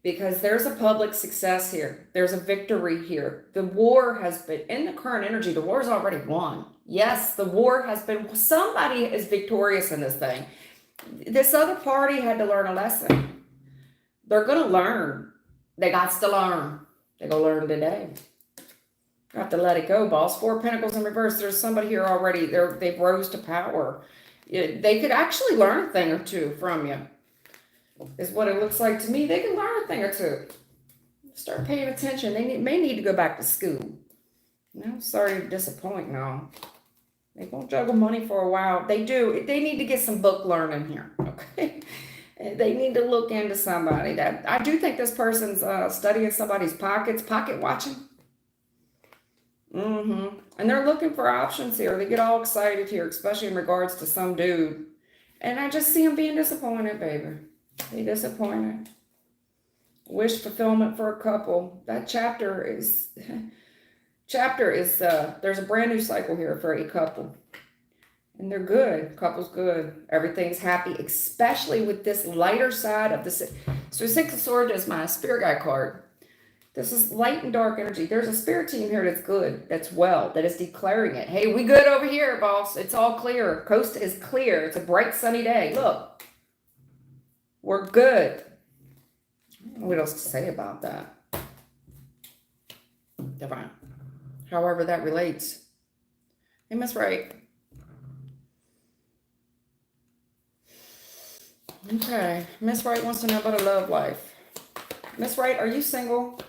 Because there's a public success here. There's a victory here. The war has been, in the current energy, the war's already won. Yes, the war has been, somebody is victorious in this thing. This other party had to learn a lesson. They're going to learn. They got to learn. They're going to learn today. You have to let it go, boss. Four of Pentacles in reverse. There's somebody here already. They've rose to power. They could actually learn a thing or two from you. Is what it looks like to me. They can learn a thing or two. Start paying attention. They may need to go back to school. Sorry to disappoint now. They won't juggle money for a while. They do. They need to get some book learning here. Okay. They need to look into somebody. That I do think this person's studying somebody's pockets, pocket watching. And they're looking for options here. They get all excited here, especially in regards to some dude. And I just see them being disappointed, baby. Be disappointed. Wish fulfillment for a couple. That chapter is chapter is, there's a brand new cycle here for a couple. And they're good. Couple's good. Everything's happy, especially with this lighter side of the... So Six of Swords is my spirit guide card. This is light and dark energy. There's a spirit team here that's good, that's well, that is declaring it. Hey, we good over here, boss. It's all clear. Coast is clear. It's a bright, sunny day. Look, we're good. I don't know what else to say about that. Divine. However that relates. Hey, Miss Wright. Okay, Miss Wright wants to know about a love life. Miss Wright, are you single?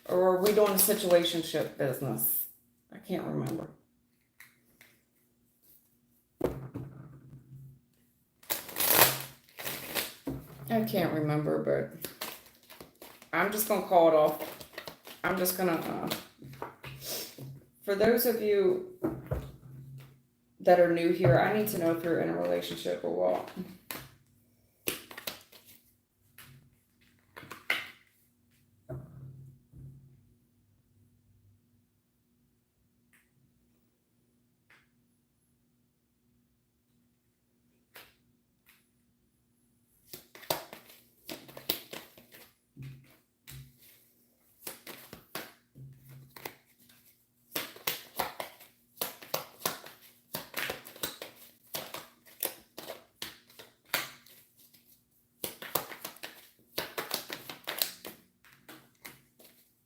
Or are we doing a situationship business? I can't remember. I can't remember, but I'm just going to call it off. I'm just going to, for those of you that are new here, I need to know if you're in a relationship or what.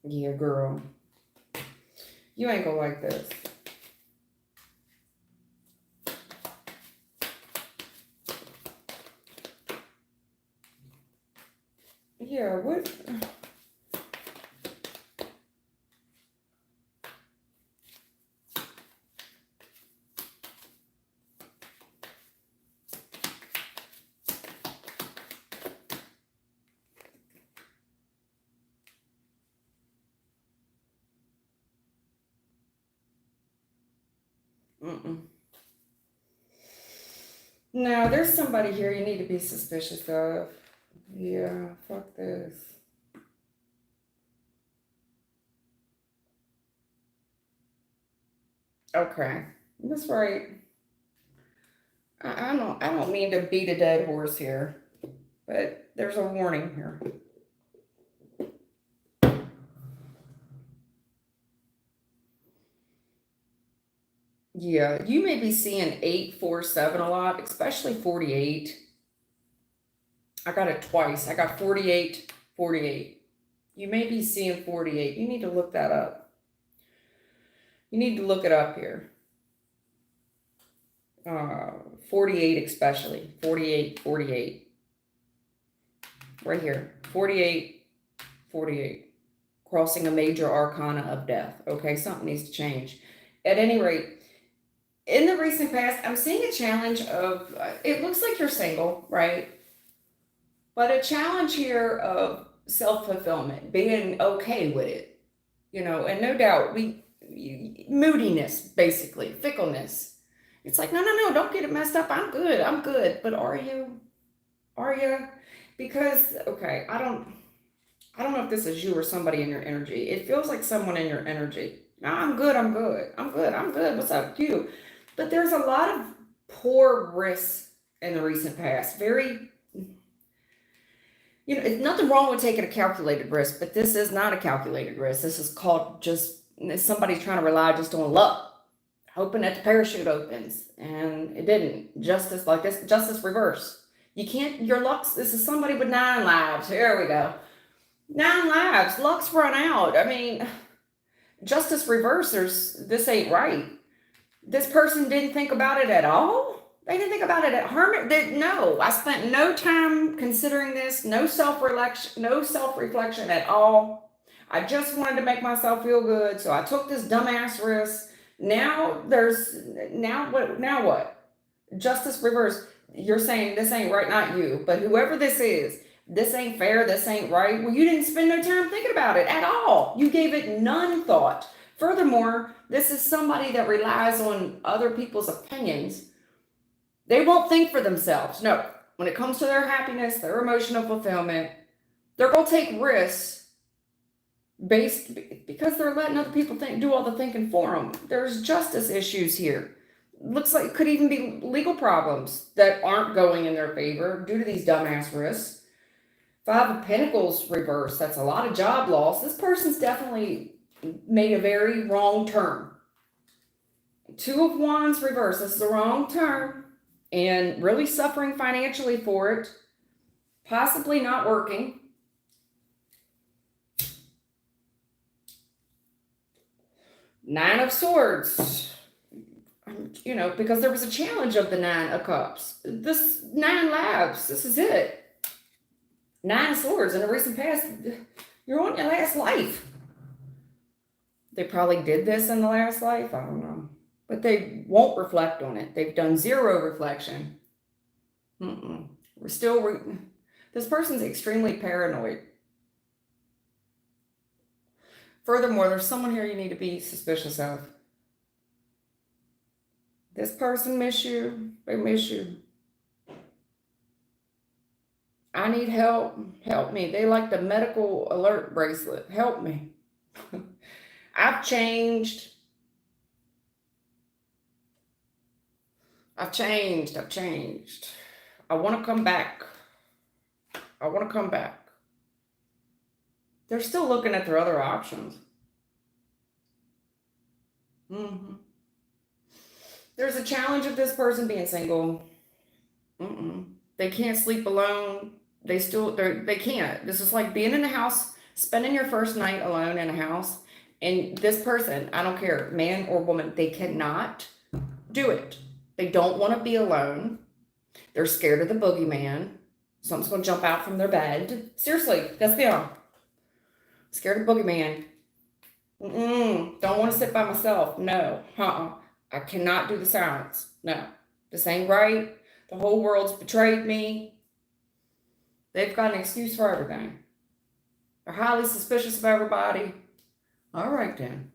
Yeah, girl. You ain't gonna like this. Yeah, what? No, there's somebody here you need to be suspicious of. Yeah, fuck this. Okay, that's right. I don't mean to beat a dead horse here, but there's a warning here. Yeah, you may be seeing 847 a lot, especially 48. I got it twice. I got 48, 48. You may be seeing 48. You need to look that up. You need to look it up here. 48 especially. 48, 48. Right here. 48, 48. Crossing a major arcana of death. Okay, something needs to change. At any rate, in the recent past, I'm seeing a challenge of, it looks like you're single, right? But a challenge here of self-fulfillment, being okay with it, you know, and no doubt moodiness, basically, fickleness. It's like, no, don't get it messed up. I'm good. But are you? Because, okay, I don't know if this is you or somebody in your energy. It feels like someone in your energy. No, I'm good. What's up with you? But there's a lot of poor risks in the recent past. Very, you know, it's nothing wrong with taking a calculated risk, but this is not a calculated risk. This is called just somebody trying to rely just on luck, hoping that the parachute opens, and it didn't. Justice like this, justice reverse. You can't, your luck's, this is somebody with 9 lives. Here we go. 9 lives. Luck's run out. I mean, justice reverse, this ain't right. This person didn't think about it at all. They didn't think about it at Hermit. No, I spent no time considering this, no self-reflection at all. I just wanted to make myself feel good, so I took this dumbass risk. Now what? Justice reverse. You're saying this ain't right, not you, but whoever this is, this ain't fair, this ain't right. Well, you didn't spend no time thinking about it at all. You gave it none thought. Furthermore, this is somebody that relies on other people's opinions. They won't think for themselves. No, when it comes to their happiness, their emotional fulfillment, they're going to take risks because they're letting other people do all the thinking for them. There's justice issues here. Looks like it could even be legal problems that aren't going in their favor due to these dumbass risks. Five of Pentacles reverse. That's a lot of job loss. This person's definitely made a very wrong turn. Two of Wands reverse. This is a wrong turn and really suffering financially for it. Possibly not working. Nine of Swords. You know, because there was a challenge of the Nine of Cups. This 9 lives. This is it. 9 of Swords in the recent past. You're on your last life. They probably did this in the last life. I don't know. But they won't reflect on it. They've done zero reflection. We're still... This person's extremely paranoid. Furthermore, there's someone here you need to be suspicious of. This person miss you. They miss you. I need help. Help me. They like the medical alert bracelet. Help me. I've changed. I've changed. I want to come back. They're still looking at their other options. There's a challenge of this person being single. They can't sleep alone. They can't. This is like being in a house, spending your first night alone in a house. And this person, I don't care, man or woman, they cannot do it. They don't want to be alone. They're scared of the boogeyman. Something's going to jump out from their bed. Seriously, that's them. Scared of the boogeyman. Don't want to sit by myself. No. I cannot do the silence. No. This ain't right. The whole world's betrayed me. They've got an excuse for everything. They're highly suspicious of everybody. All right, then.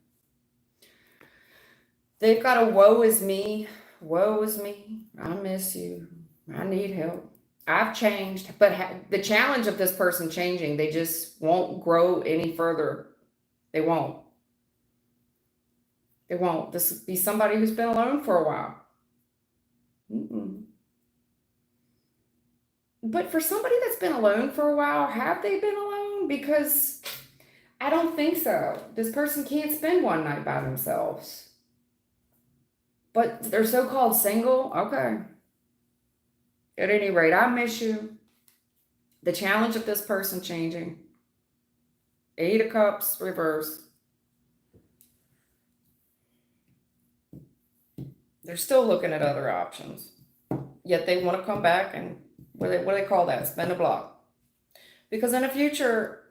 They've got a woe is me. Woe is me. I miss you. I need help. I've changed. But the challenge of this person changing, they just won't grow any further. They won't. They won't. This would be somebody who's been alone for a while. But for somebody that's been alone for a while, have they been alone? Because I don't think so. This person can't spend one night by themselves. But they're so-called single? Okay. At any rate, I miss you. The challenge of this person changing. 8 of Cups, reverse. They're still looking at other options. Yet they want to come back and, what do they call that? Spin the block. Because in the future,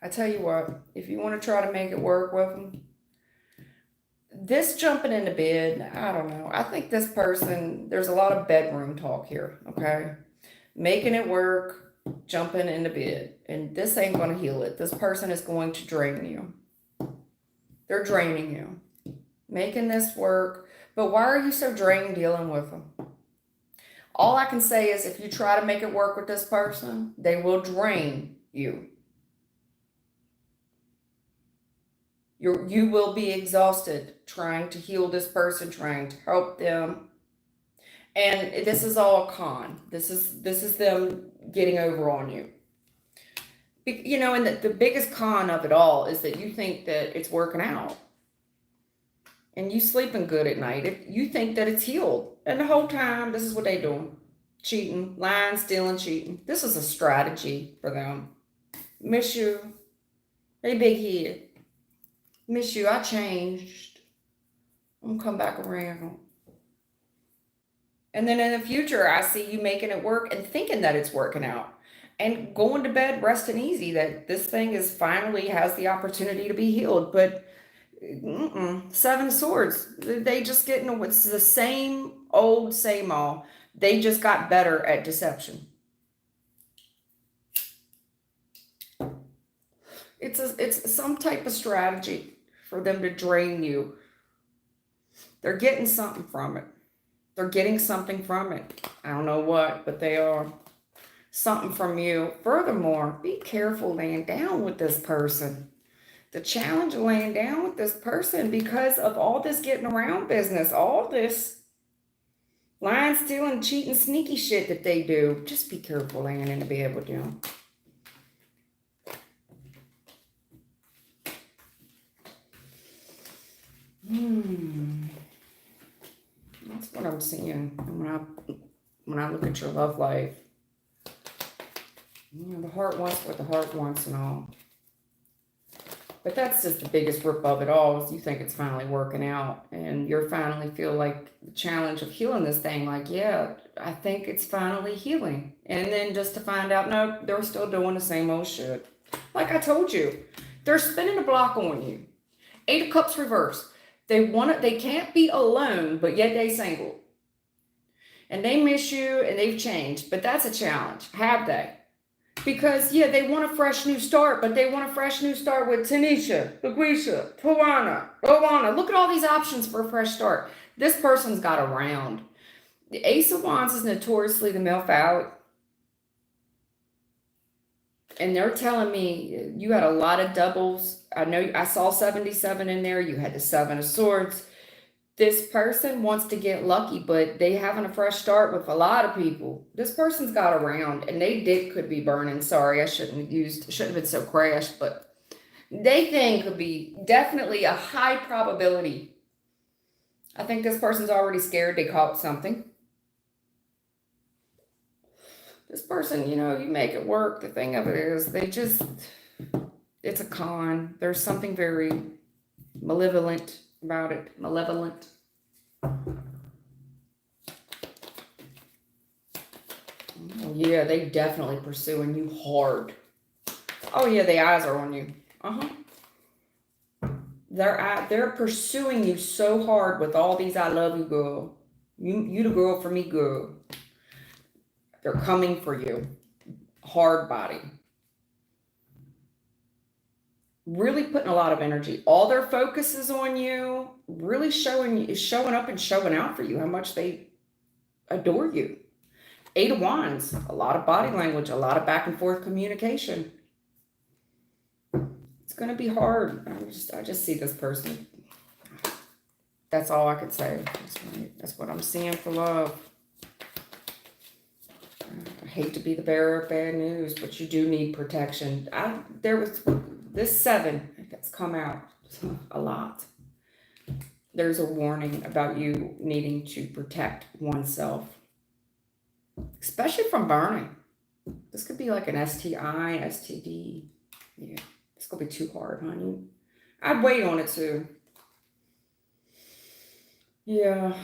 I tell you what, if you want to try to make it work with them, this jumping into bed, I don't know. I think this person, there's a lot of bedroom talk here, okay? Making it work, jumping into bed. And this ain't going to heal it. This person is going to drain you. They're draining you. Making this work. But why are you so drained dealing with them? All I can say is if you try to make it work with this person, they will drain you. You will be exhausted trying to heal this person, trying to help them. And this is all a con. This is them getting over on you. You know, and the biggest con of it all is that you think that it's working out. And you sleeping good at night. You think that it's healed. And the whole time, this is what they doing. Cheating, lying, stealing, cheating. This is a strategy for them. Miss you. Hey, big head. Miss you. I changed. I'm going to come back around. And then in the future, I see you making it work and thinking that it's working out. And going to bed, resting easy, that this thing is finally has the opportunity to be healed. But 7 of Swords. They just it's the same old, same all. They just got better at deception. It's some type of strategy for them to drain you. They're getting something from it. They're getting something from it. I don't know what, but they are. Something from you. Furthermore, be careful laying down with this person. the challenge of laying down with this person because of all this getting around business, all this lying, stealing, cheating, sneaky shit that they do. Just be careful laying in the bed with them. That's what I'm seeing when I look at your love life. You know, the heart wants what the heart wants and all. But that's just the biggest rip of it all, is you think it's finally working out. And you finally feel like the challenge of healing this thing, like, yeah, I think it's finally healing. And then just to find out, no, they're still doing the same old shit. Like I told you, they're spinning a block on you. 8 of Cups reversed. They can't be alone, but yet they single. And they miss you and they've changed. But that's a challenge. Have they? Because, yeah, they want a fresh new start, but they want a fresh new start with Tanisha, LaGuisha, Tawana, Rowana. Look at all these options for a fresh start. This person's got around. The Ace of Wands is notoriously the male phallic. And they're telling me you had a lot of doubles. I know I saw 77 in there. You had the 7 of Swords. This person wants to get lucky, but they having a fresh start with a lot of people. This person's got around, and they dick could be burning. Sorry, I shouldn't have been so crash, but they think could be definitely a high probability. I think this person's already scared they caught something. This person, you know, you make it work. The thing of it is, it's a con. There's something very malevolent about it. Malevolent. Oh, yeah, they definitely pursuing you hard. Oh, yeah, the eyes are on you. They're pursuing you so hard with all these I love you, girl. You the girl for me, girl. They're coming for you. Hard body. Really putting a lot of energy. All their focus is on you. Really showing up and showing out for you. How much they adore you. 8 of Wands. A lot of body language. A lot of back and forth communication. It's going to be hard. I just see this person. That's all I could say. That's what I'm seeing for love. I hate to be the bearer of bad news, but you do need protection. There was this 7 that's come out a lot. There's a warning about you needing to protect oneself, especially from burning. This could be like an STI, STD. Yeah, it's gonna be too hard, honey. I'd wait on it too. Yeah.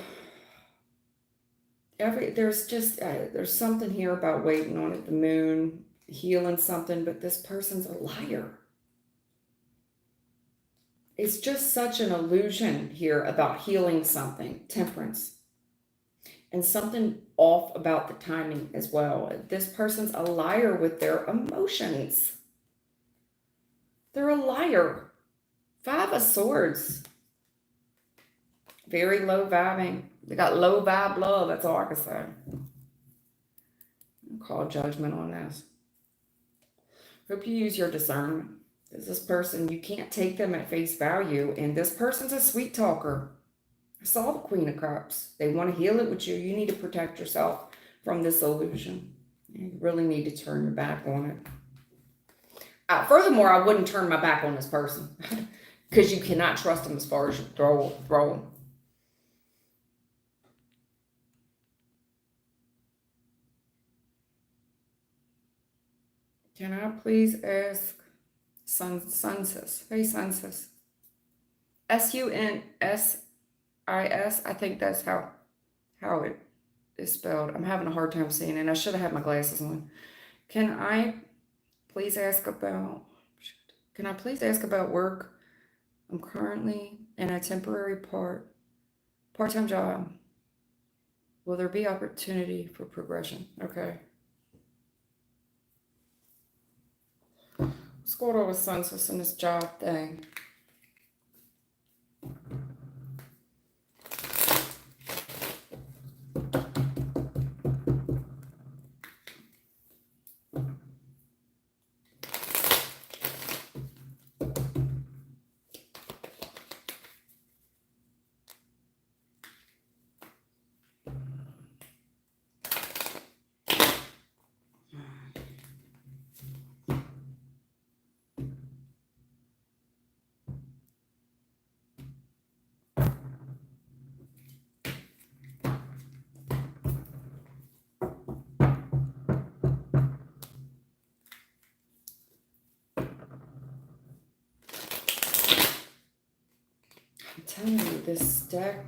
There's something here about waiting on it. The moon, healing something, but this person's a liar. It's just such an illusion here about healing something. Temperance. And something off about the timing as well. This person's a liar with their emotions. They're a liar. 5 of Swords. Very low vibing. They got low vibe love. That's all I can say. I'll call judgment on this. Hope you use your discernment. This person, you can't take them at face value. And this person's a sweet talker. I saw the Queen of Cups. They want to heal it with you. You need to protect yourself from this illusion. You really need to turn your back on it. Furthermore, I wouldn't turn my back on this person. Because you cannot trust them as far as you throw them. Can I please ask Sunsis? Hey, Sunsis. Sunsis. I think that's how it is spelled. I'm having a hard time seeing it. I should have had my glasses on. Can I please ask about work? I'm currently in a temporary part-time job. Will there be opportunity for progression? Okay. What's going on with Sunsis and this job thing? telling you, this stack.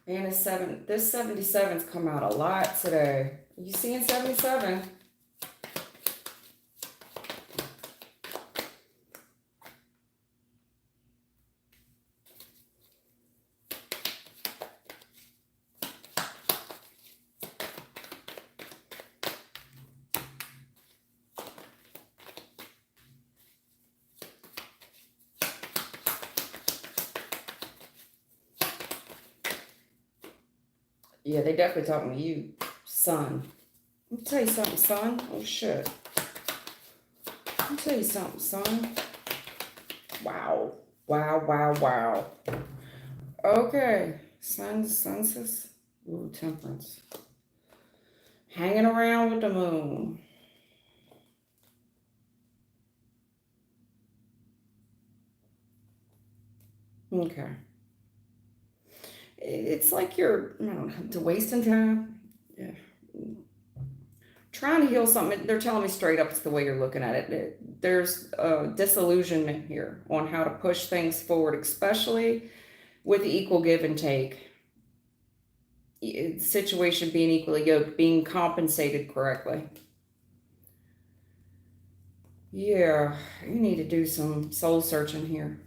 And this 77's come out a lot today. You seeing 77? Yeah, they definitely talking to you, son. Let me tell you something, son. Oh, shit. Let me tell you something, son. Wow. Wow, wow, wow. Okay. Sun, census. Ooh, temperance. Hanging around with the moon. Okay. It's like you're, I don't know, wasting time. Yeah. Trying to heal something. They're telling me straight up it's the way you're looking at it. There's a disillusionment here on how to push things forward, especially with the equal give and take. Situation being equally yoked, being compensated correctly. Yeah, you need to do some soul searching here.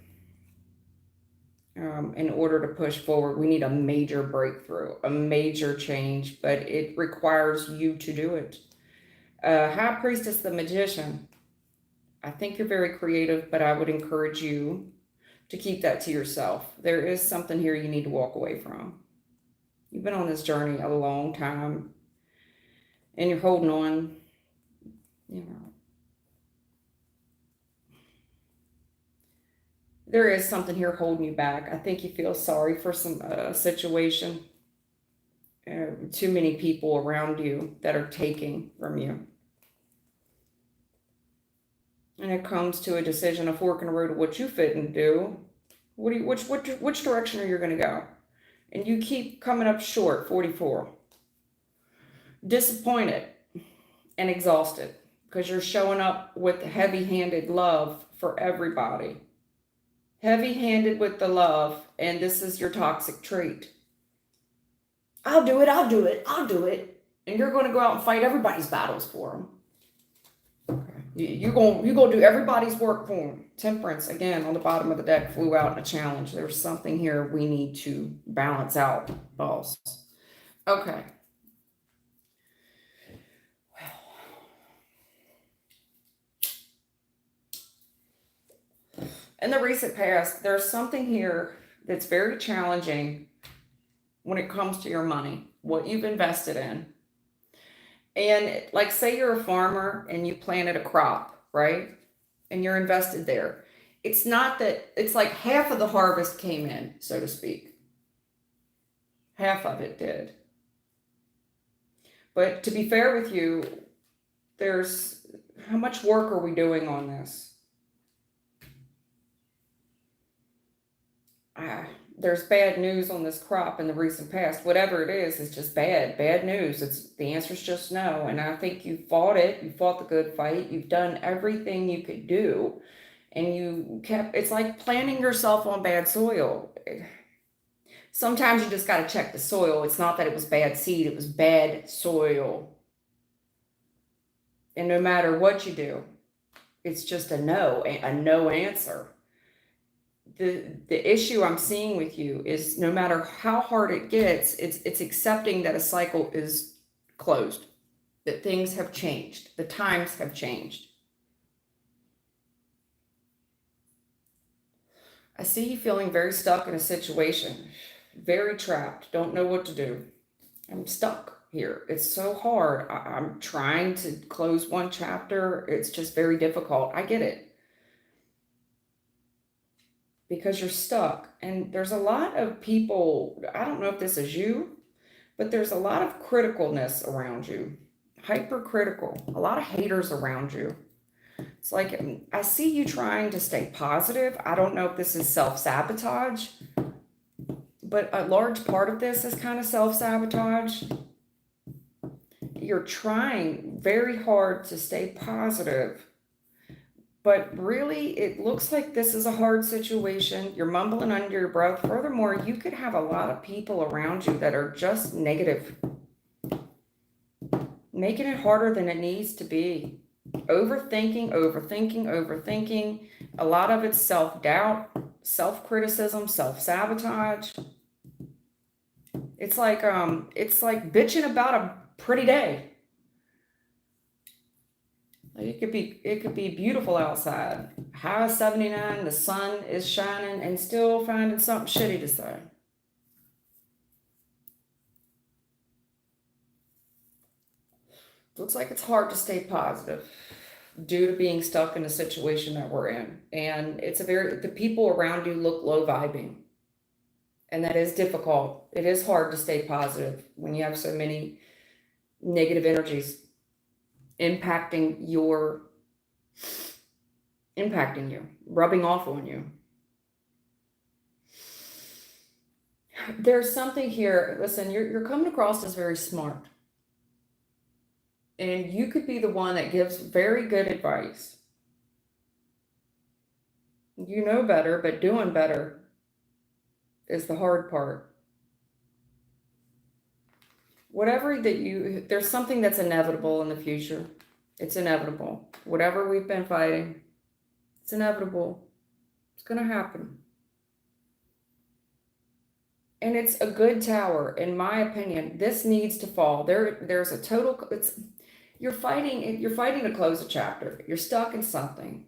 In order to push forward, we need a major breakthrough, a major change, but it requires you to do it. High Priestess, the Magician. I think you're very creative, but I would encourage you to keep that to yourself. There is something here you need to walk away from. You've been on this journey a long time, and you're holding on, you know. There is something here holding you back. I think you feel sorry for some situation. Too many people around you that are taking from you. And it comes to a decision, a fork in the road of what you fit and do. Which direction are you going to go? And you keep coming up short, 44. Disappointed and exhausted because you're showing up with heavy-handed love for everybody. Heavy-handed with the love, and this is your toxic trait. I'll do it, I'll do it, I'll do it. And you're going to go out and fight everybody's battles for them. Okay. You're going to do everybody's work for them. Temperance, again, on the bottom of the deck, flew out in a challenge. There's something here we need to balance out, boss. Okay. In the recent past, there's something here that's very challenging when it comes to your money, what you've invested in. And like, say you're a farmer and you planted a crop, right? And you're invested there. It's not that, it's like half of the harvest came in, so to speak. Half of it did. But to be fair with you, there's, how much work are we doing on this? there's bad news on this crop in the recent past. Whatever it is just bad news. The answer's just no. And I think you fought it. You fought the good fight. You've done everything you could do. And it's like planting yourself on bad soil. Sometimes you just got to check the soil. It's not that it was bad seed, it was bad soil. And no matter what you do, it's just a no answer. The issue I'm seeing with you is no matter how hard it gets, it's accepting that a cycle is closed, that things have changed, the times have changed. I see you feeling very stuck in a situation, very trapped, don't know what to do. I'm stuck here. It's so hard. I'm trying to close one chapter. It's just very difficult. I get it. Because you're stuck. And there's a lot of people, I don't know if this is you, but there's a lot of criticalness around you. Hypercritical. A lot of haters around you. It's like, I see you trying to stay positive. I don't know if this is self-sabotage, but a large part of this is kind of self-sabotage. You're trying very hard to stay positive, but really it looks like this is a hard situation. You're mumbling under your breath. Furthermore, you could have a lot of people around you that are just negative, making it harder than it needs to be. Overthinking. A lot of it's self-doubt, self-criticism, self-sabotage. It's like bitching about a pretty day. It could be beautiful outside. High 79, the sun is shining, and still finding something shitty to say. Looks like it's hard to stay positive due to being stuck in a situation that we're in. And the people around you look low vibing. And that is difficult. It is hard to stay positive when you have so many negative energies impacting you, rubbing off on you. There's something here. Listen, you're coming across as very smart. And you could be the one that gives very good advice. You know better, but doing better is the hard part. There's something that's inevitable in the future. It's inevitable. Whatever we've been fighting, it's inevitable. It's going to happen. And it's a good tower, in my opinion. This needs to fall. There's a total, you're fighting to close a chapter. You're stuck in something.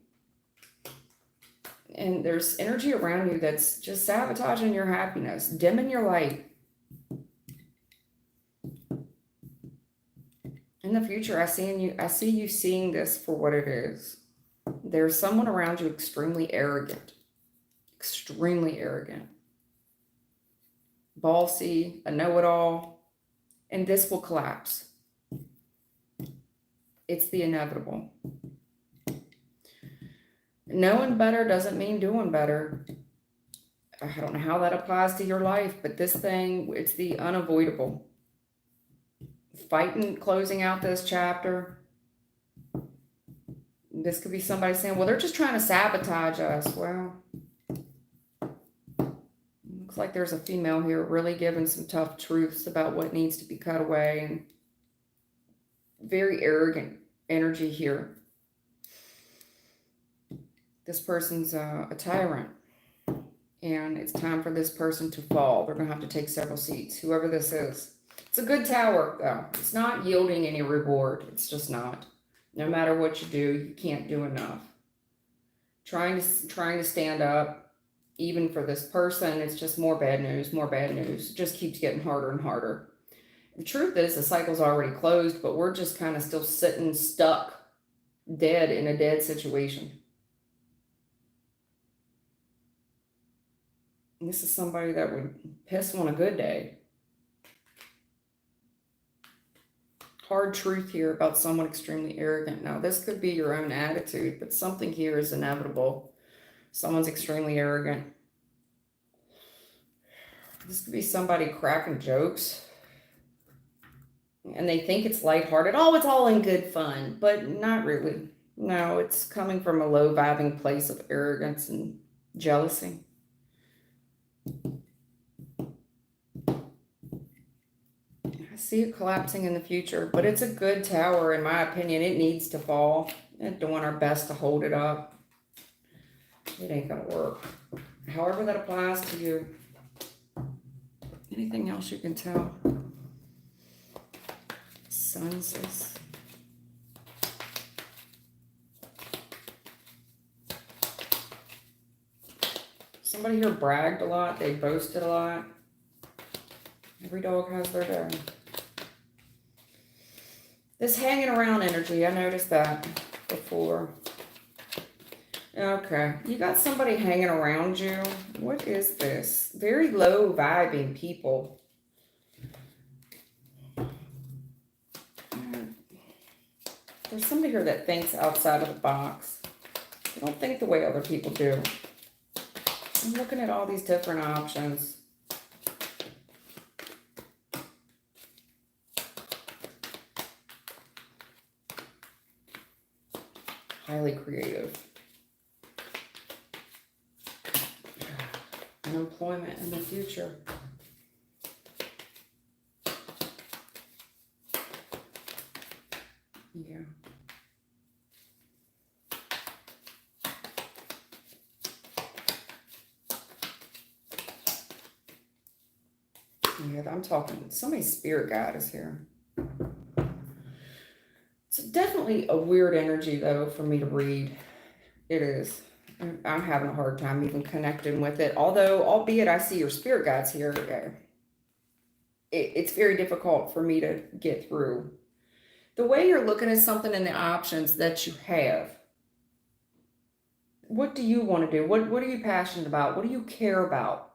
And there's energy around you that's just sabotaging your happiness, dimming your light. In the future, I see you seeing this for what it is. There's someone around you extremely arrogant, ballsy, a know-it-all, and this will collapse. It's the inevitable. Knowing better doesn't mean doing better. I don't know how that applies to your life, but this thing, it's the unavoidable. Fighting, closing out this chapter. This could be somebody saying, well, they're just trying to sabotage us. Well, looks like there's a female here really giving some tough truths about what needs to be cut away, and very arrogant energy here. This person's a tyrant, and it's time for this person to fall. They're going to have to take several seats, whoever this is. It's a good tower, though. It's not yielding any reward. It's just not. No matter what you do, you can't do enough. Trying to stand up, even for this person, it's just more bad news. It just keeps getting harder and harder. The truth is, the cycle's already closed, but we're just kind of still sitting stuck, dead in a dead situation. And this is somebody that would piss on a good day. Hard truth here about someone extremely arrogant. Now, this could be your own attitude, but something here is inevitable. Someone's extremely arrogant. This could be somebody cracking jokes and they think it's lighthearted. Oh, it's all in good fun, but not really. No, it's coming from a low vibing place of arrogance and jealousy. I see it collapsing in the future, but it's a good tower, in my opinion. It needs to fall. We're doing our best to hold it up. It ain't gonna work. However that applies to you. Anything else you can tell? Sun says. Somebody here bragged a lot. They boasted a lot. Every dog has their day. This hanging around energy, I noticed that before. Okay, you got somebody hanging around you. What is this? Very low vibing people. There's somebody here that thinks outside of the box. They don't think the way other people do. I'm looking at all these different options. Highly creative. Unemployment in the future. Yeah. Yeah, I'm talking, somebody's spirit guide is here. It's definitely a weird energy, though, for me to read. It is. I'm having a hard time even connecting with it. Although, albeit I see your spirit guides here, it's very difficult for me to get through. The way you're looking at something in the options that you have. What do you want to do? What are you passionate about? What do you care about?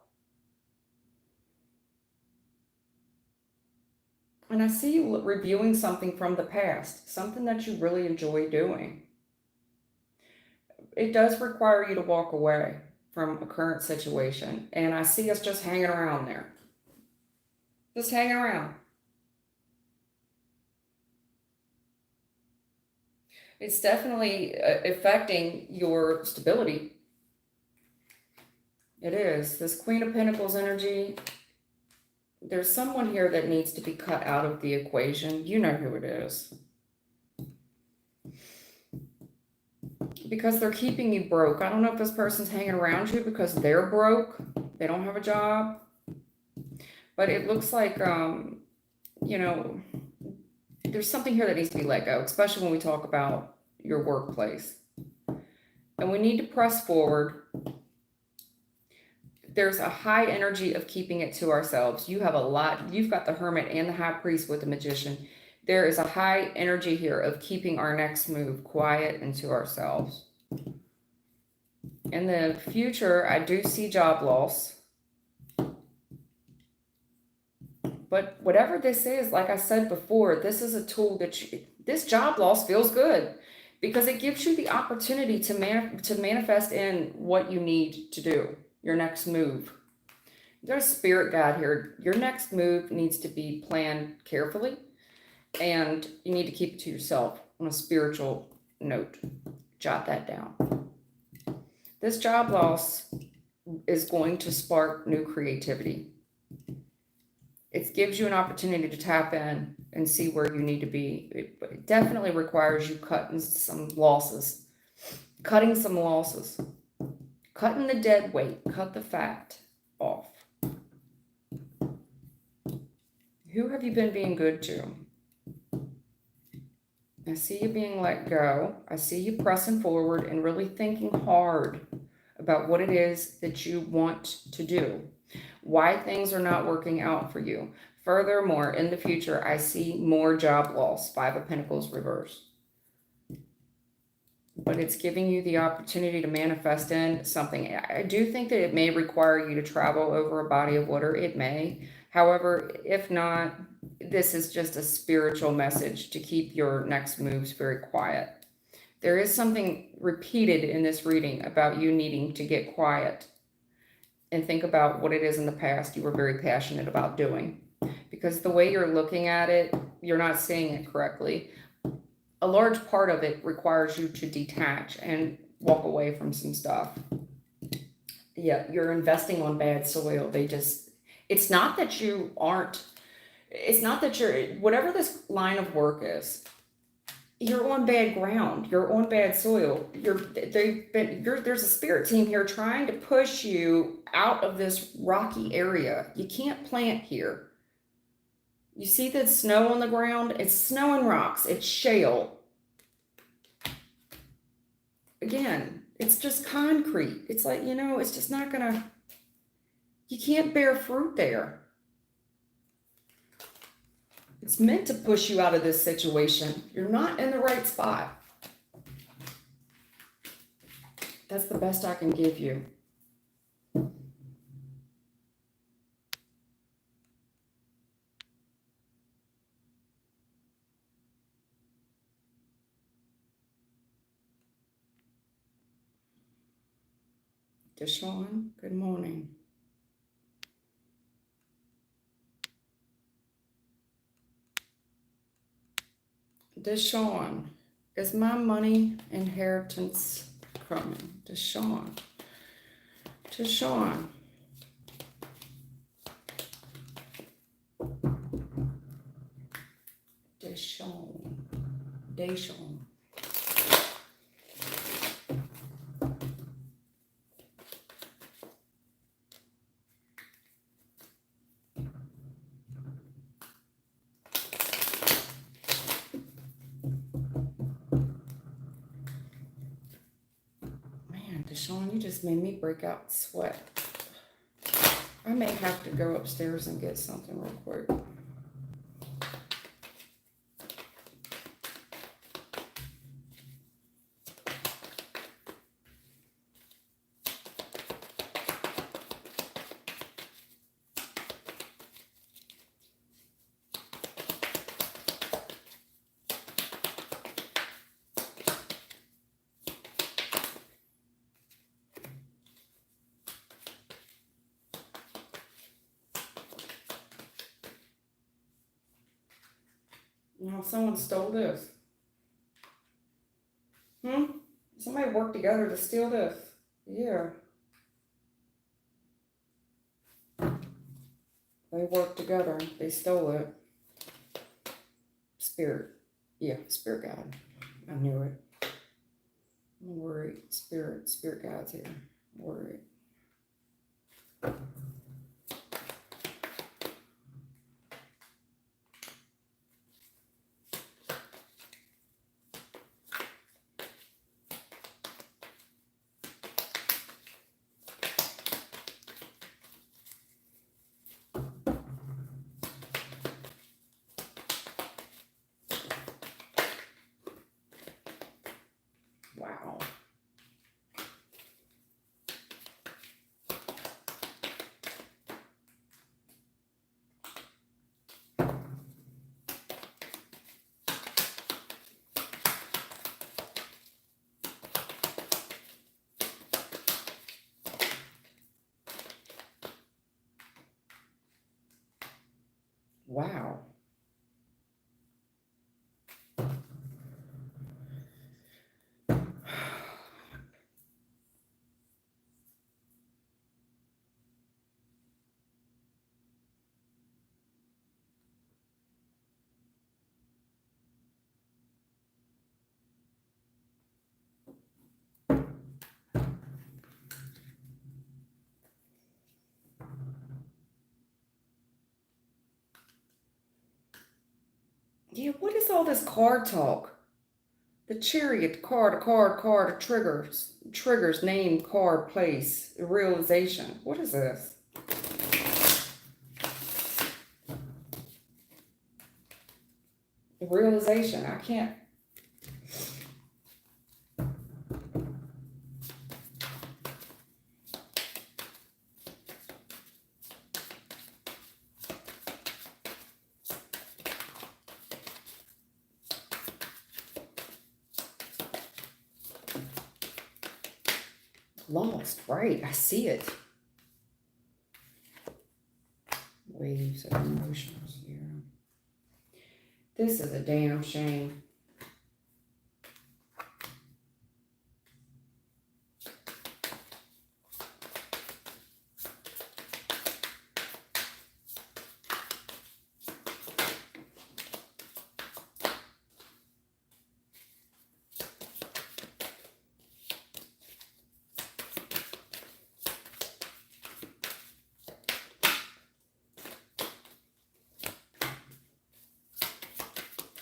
And I see you reviewing something from the past, something that you really enjoy doing. It does require you to walk away from a current situation. And I see us just hanging around there. Just hanging around. It's definitely affecting your stability. It is. This Queen of Pentacles energy. There's someone here that needs to be cut out of the equation. You know who it is. Because they're keeping you broke. I don't know if this person's hanging around you because they're broke. They don't have a job. But it looks like, you know, there's something here that needs to be let go, especially when we talk about your workplace. And we need to press forward. There's a high energy of keeping it to ourselves. You have a lot. You've got the Hermit and the High Priest with the Magician. There is a high energy here of keeping our next move quiet and to ourselves. In the future, I do see job loss. But whatever this is, like I said before, this is a tool that this job loss feels good because it gives you the opportunity to manifest in what you need to do. Your next move. There's a spirit guide here. Your next move needs to be planned carefully, and you need to keep it to yourself on a spiritual note. Jot that down. This job loss is going to spark new creativity. It gives you an opportunity to tap in and see where you need to be. It definitely requires you cutting some losses. Cutting some losses. Cutting the dead weight, cut the fat off. Who have you been being good to? I see you being let go. I see you pressing forward and really thinking hard about what it is that you want to do. Why things are not working out for you. Furthermore, in the future, I see more job loss. 5 of Pentacles reverse. But it's giving you the opportunity to manifest in something. I do think that it may require you to travel over a body of water. It may. However, if not, this is just a spiritual message to keep your next moves very quiet. There is something repeated in this reading about you needing to get quiet. and think about what it is in the past you were very passionate about doing. Because the way you're looking at it, you're not seeing it correctly. A large part of it requires you to detach and walk away from some stuff. Yeah, you're investing on bad soil. It's not that you aren't, it's not that you're, whatever this line of work is, you're on bad ground. You're on bad soil. There's a spirit team here trying to push you out of this rocky area. You can't plant here. You see the snow on the ground? It's snow and rocks. It's shale. Again, it's just concrete. It's like, it's just not gonna, you can't bear fruit there. It's meant to push you out of this situation. You're not in the right spot. That's the best I can give you. Deshawn, good morning. Deshawn, is my money inheritance coming? Deshawn. Deshawn. Deshawn. Man, Deshawn, you just made me break out sweat. I may have to go upstairs and get something real quick. Now someone stole this. Somebody worked together to steal this. Yeah. They worked together. They stole it. Spirit. Yeah, spirit guide. I knew it. I'm worried. Spirit guide's here. I'm worried. Wow. Wow. Yeah, what is all this card talk? The chariot, card, triggers, name, card, place, realization. What is this? Realization. I can't. Lost, right? I see it. waves of emotions here. This is a damn shame.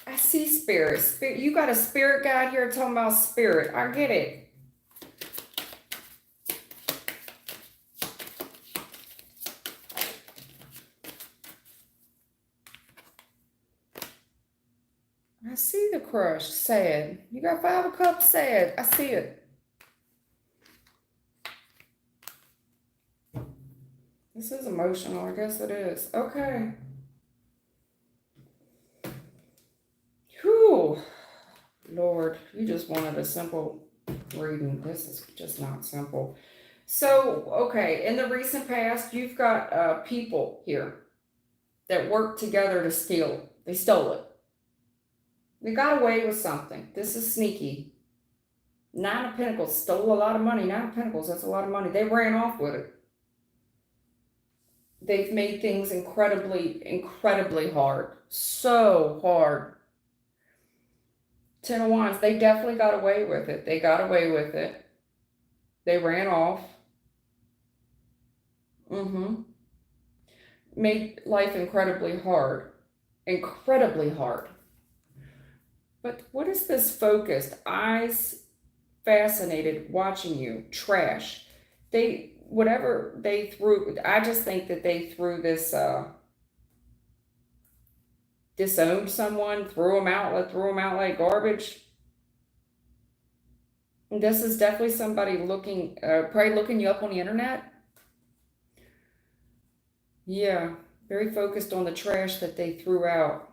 I see spirit. Spirit, you got a spirit guide here talking about spirit. I get it. I see the crush. Sad. You got 5 of Cups. Sad. I see it. This is emotional. I guess it is. Okay. Whew. Lord, you just wanted a simple reading. This is just not simple. So, okay, in the recent past, you've got people here that worked together to steal. They stole it. They got away with something. This is sneaky. 9 of Pentacles stole a lot of money. 9 of Pentacles, that's a lot of money. They ran off with it. They've made things incredibly, incredibly hard. So hard. 10 of Wands, they definitely got away with it. They got away with it. They ran off. Made life incredibly hard. Incredibly hard. But what is this focused? Eyes fascinated, watching you. Trash. Whatever they threw, I just think that they threw this, disowned someone, threw them out like garbage. And this is definitely somebody looking, probably looking you up on the internet. Yeah, very focused on the trash that they threw out.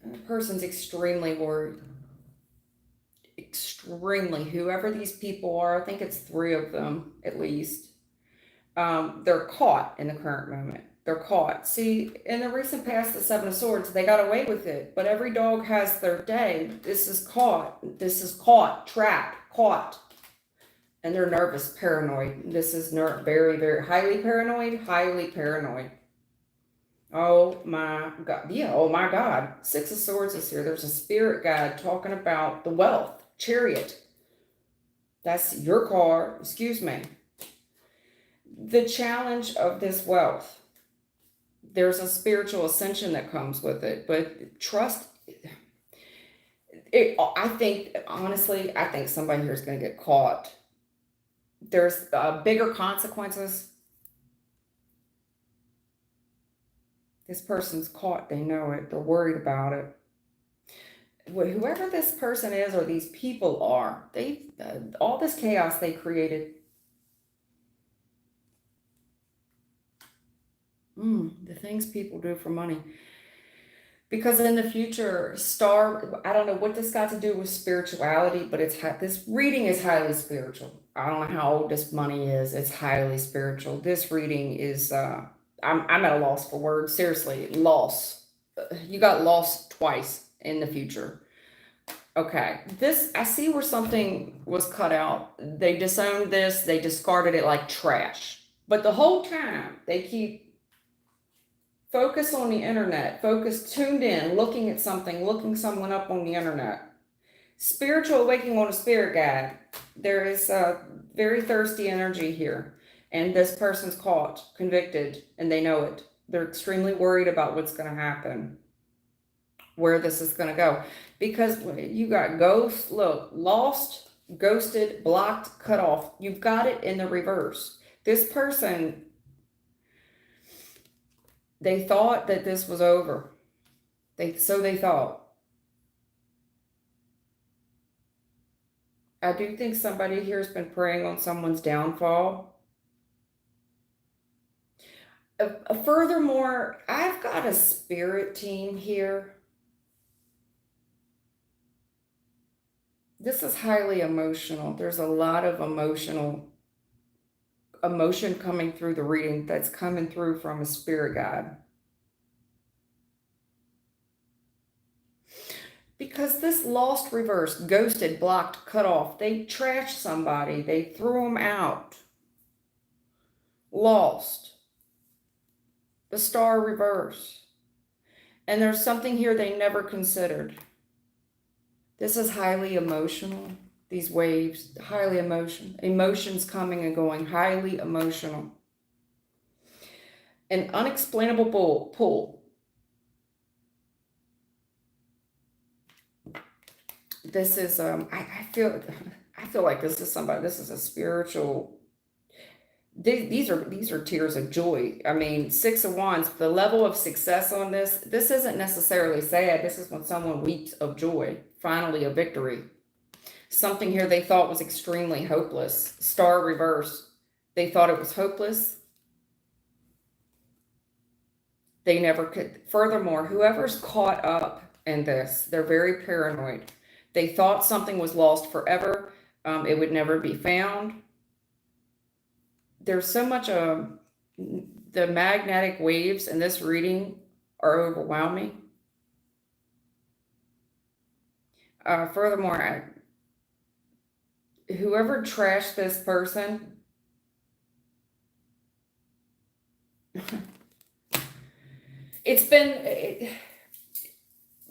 That person's extremely worried. Extremely. Whoever these people are, I think it's 3 of them at least. They're caught in the current moment. They're caught. See, in the recent past, the 7 of Swords, they got away with it. But every dog has their day. This is caught. This is caught. Trapped. Caught. And they're nervous, paranoid. This is very, very highly paranoid. Highly paranoid. Oh my God. Yeah, oh my God. 6 of Swords is here. There's a spirit guide talking about the wealth. Chariot. That's your card. Excuse me. The challenge of this wealth. There's a spiritual ascension that comes with it. But trust. I think, honestly, I think somebody here is going to get caught. There's bigger consequences. This person's caught. They know it. They're worried about it. Whoever this person is or these people are, they all this chaos they created. The things people do for money. Because in the future, I don't know what this got to do with spirituality, but this reading is highly spiritual. I don't know how old this money is. It's highly spiritual. This reading is, I'm at a loss for words. Seriously, loss. You got lost twice in the future. Okay, I see where something was cut out. They disowned this. They discarded it like trash. But the whole time, they keep focus on the internet, tuned in, looking at something, looking someone up on the internet. Spiritual awakening on a spirit guide. There is a very thirsty energy here. And this person's caught, convicted, and they know it. They're extremely worried about what's going to happen, where this is going to go. Because you got ghost, look, lost, ghosted, blocked, cut off. You've got it in the reverse. This person, they thought that this was over. So they thought. I do think somebody here has been preying on someone's downfall. Furthermore, I've got a spirit team here. This is highly emotional. There's a lot of emotional emotion coming through the reading that's coming through from a spirit guide. Because this lost, reversed, ghosted, blocked, cut off, they trashed somebody, they threw them out. Lost. The star reverse. And there's something here they never considered. This is highly emotional. These waves, highly emotional. Emotions coming and going, highly emotional. An unexplainable pull. This is I feel like this is somebody, this is a spiritual, these are tears of joy. I mean, Six of Wands, the level of success on this isn't necessarily sad. This is when someone weeps of joy, finally a victory. Something here they thought was extremely hopeless. Star reverse. They thought it was hopeless. They never could. Furthermore, whoever's caught up in this, they're very paranoid. They thought something was lost forever. It would never be found. There's so much the magnetic waves in this reading are overwhelming. Furthermore, whoever trashed this person,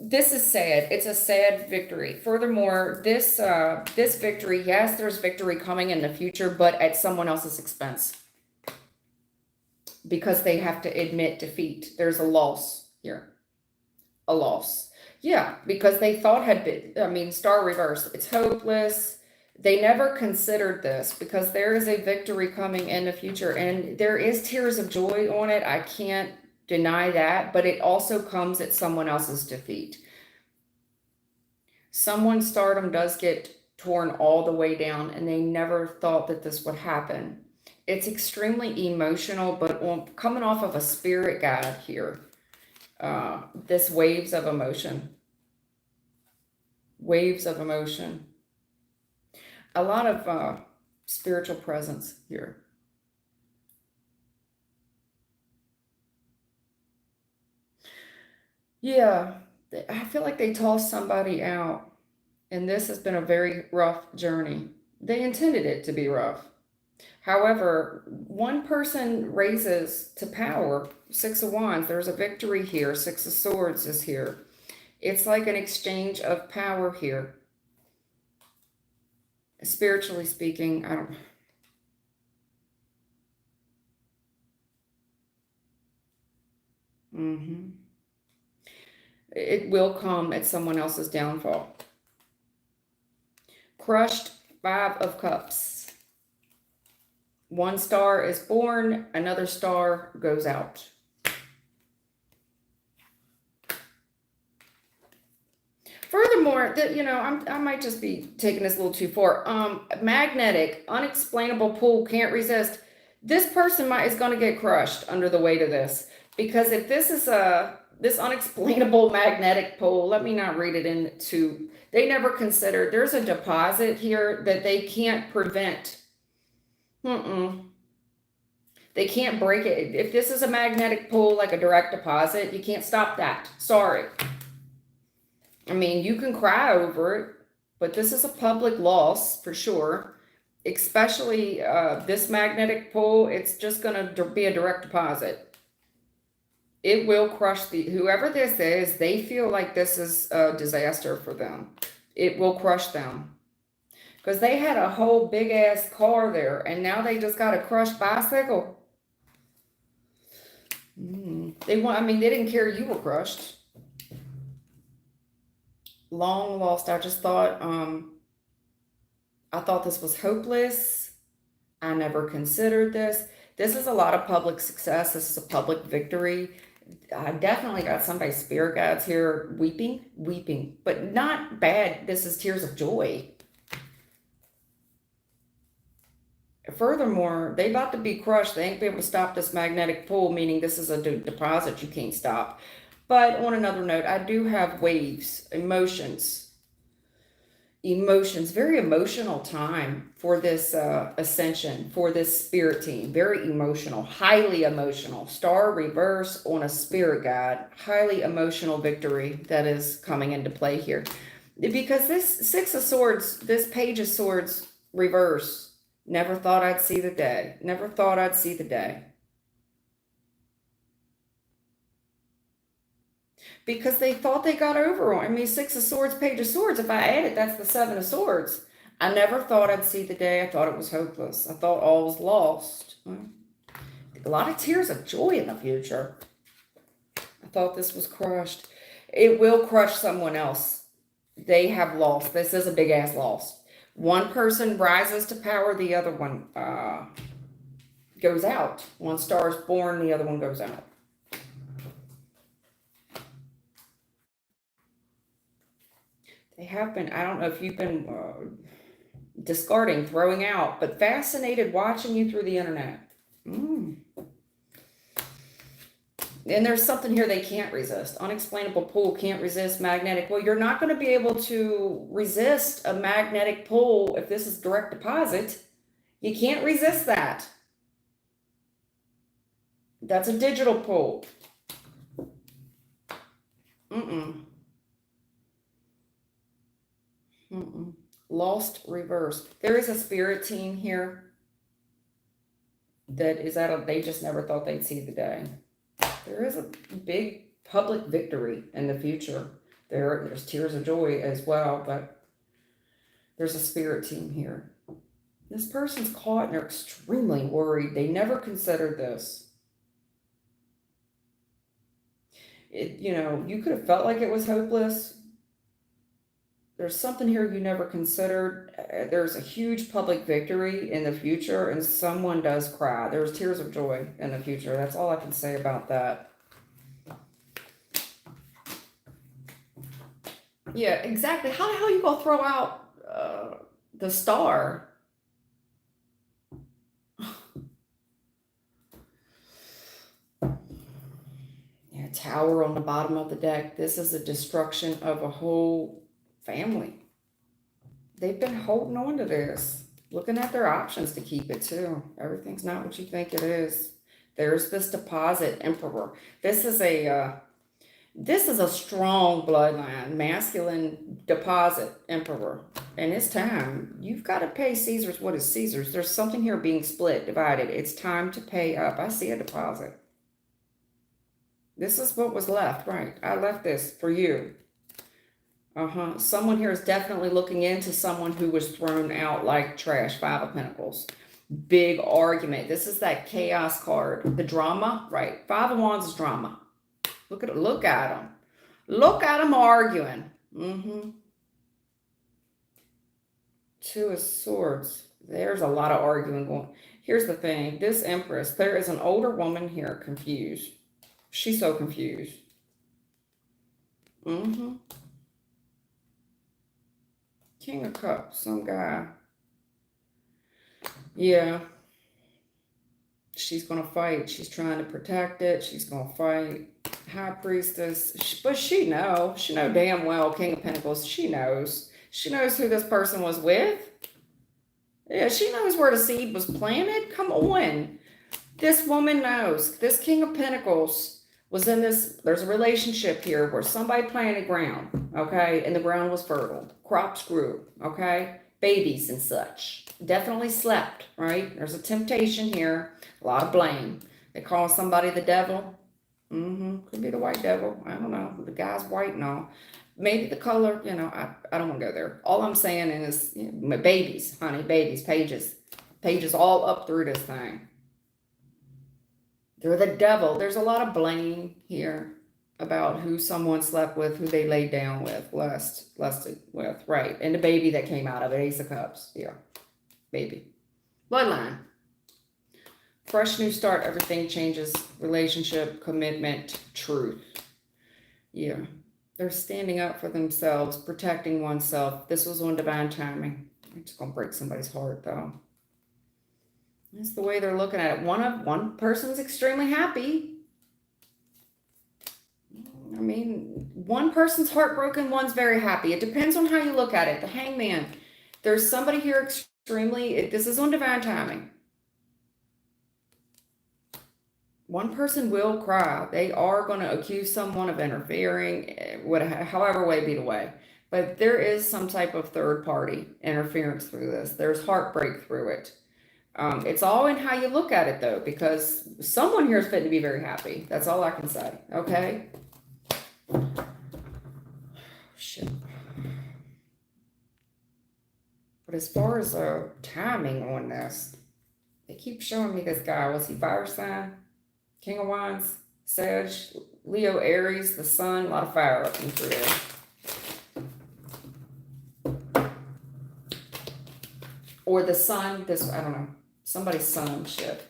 this is sad. It's a sad victory. Furthermore, this victory, yes, there's victory coming in the future, but at someone else's expense. Because they have to admit defeat. There's a loss here. A loss. Yeah, because they thought had been, I mean, star reverse. It's hopeless. They never considered this because there is a victory coming in the future. And there is tears of joy on it. I can't deny that, but it also comes at someone else's defeat. Someone's stardom does get torn all the way down, and they never thought that this would happen. It's extremely emotional, but coming off of a spirit guide here, this waves of emotion. Waves of emotion. A lot of spiritual presence here. Yeah, I feel like they tossed somebody out, and this has been a very rough journey. They intended it to be rough. However, one person raises to power. Six of Wands, there's a victory here. Six of Swords is here. It's like an exchange of power here. Spiritually speaking, I don't... It will come at someone else's downfall. Crushed, Five of Cups. One star is born, another star goes out. Furthermore, I might just be taking this a little too far. Magnetic, unexplainable pull, can't resist. This person is going to get crushed under the weight of this. Because if this is this unexplainable magnetic pull, let me not read it into, they never considered, there's a deposit here that they can't prevent. They can't break it. If this is a magnetic pull, like a direct deposit, you can't stop that. Sorry. I mean, you can cry over it, but this is a public loss for sure. Especially this magnetic pull, it's just going to be a direct deposit. It will crush whoever this is, they feel like this is a disaster for them. It will crush them. Because they had a whole big ass car there, and now they just got a crushed bicycle. They didn't care you were crushed. Long lost. I just thought, I thought this was hopeless. I never considered this. This is a lot of public success. This is a public victory. I definitely got somebody's spirit guides here weeping, but not bad. This is tears of joy. Furthermore, they about to be crushed. They ain't be able to stop this magnetic pull, meaning this is a deposit you can't stop. But on another note, I do have waves, emotions. emotions, very emotional time for this ascension, for this spirit team. Very emotional, highly emotional. Star reverse on a spirit guide. Highly emotional victory that is coming into play here. Because this Six of Swords, this Page of Swords reverse, never thought I'd see the day. Never thought I'd see the day. Because they thought they got over on. I mean, Six of Swords, Page of Swords, if I add it, that's the Seven of Swords. I never thought I'd see the day. I thought it was hopeless. I thought all was lost. A lot of tears of joy in the future. I thought this was crushed. It will crush someone else. They have lost. This is a big ass loss. One person rises to power, the other one goes out. One star is born, the other one goes out. They have been, I don't know if you've been discarding, throwing out, but fascinated watching you through the internet. And there's something here they can't resist. Unexplainable pull, can't resist magnetic. Well, you're not going to be able to resist a magnetic pull if this is direct deposit. You can't resist that. That's a digital pull. Lost reverse. There is a spirit team here that is they just never thought they'd see the day. There is a big public victory in the future. There's tears of joy as well, but there's a spirit team here. This person's caught and they're extremely worried. They never considered this. You could have felt like it was hopeless. There's something here you never considered. There's a huge public victory in the future, and someone does cry. There's tears of joy in the future. That's all I can say about that. Yeah, exactly. How the hell are you going to throw out the star? Yeah, Tower on the bottom of the deck. This is a destruction of a whole family. They've been holding on to this, looking at their options to keep it too. Everything's not what you think it is. There's this deposit emperor. This is a strong bloodline, masculine deposit emperor. And it's time. You've got to pay Caesar's what is Caesar's. There's something here being split, divided. It's time to pay up. I see a deposit. This is what was left, right? I left this for you. Someone here is definitely looking into someone who was thrown out like trash. Five of Pentacles. Big argument. This is that chaos card. The drama, right? Five of Wands is drama. Look at them. Look at them arguing. Two of Swords. There's a lot of arguing going. Here's the thing. This Empress, there is an older woman here confused. She's so confused. King of Cups, some guy. Yeah. She's going to fight. She's trying to protect it. She's going to fight. High Priestess. But she know damn well, King of Pentacles, she knows. She knows who this person was with. Yeah, she knows where the seed was planted. Come on. This woman knows. This King of Pentacles was in this, there's a relationship here where somebody planted ground, okay? And the ground was fertile. Crops grew, okay? Babies and such. Definitely slept, right? There's a temptation here. A lot of blame. They call somebody the devil. Could be the white devil. I don't know. The guy's white and all. Maybe the color, I don't want to go there. All I'm saying is babies, honey, babies, pages. Pages all up through this thing. They're the devil. There's a lot of blame here about who someone slept with, who they laid down with, lusted with, right? And the baby that came out of it, Ace of Cups. Yeah, baby. Bloodline. Fresh new start, everything changes. Relationship, commitment, truth. Yeah. They're standing up for themselves, protecting oneself. This was on divine timing. I'm just going to break somebody's heart, though. That's the way they're looking at it. One person is extremely happy. I mean, one person's heartbroken, one's very happy. It depends on how you look at it. The Hangman. There's somebody here extremely, this is on divine timing. One person will cry. They are going to accuse someone of interfering, however way be the way. But there is some type of third party interference through this. There's heartbreak through it. It's all in how you look at it, though, because someone here is fit to be very happy. That's all I can say. Okay? Shit. But as far as timing on this, they keep showing me this guy. Was he fire sign? King of Wands, Sag, Leo, Aries, the Sun, a lot of fire up and through there. Or the Sun, this, I don't know, somebody's Sun shit.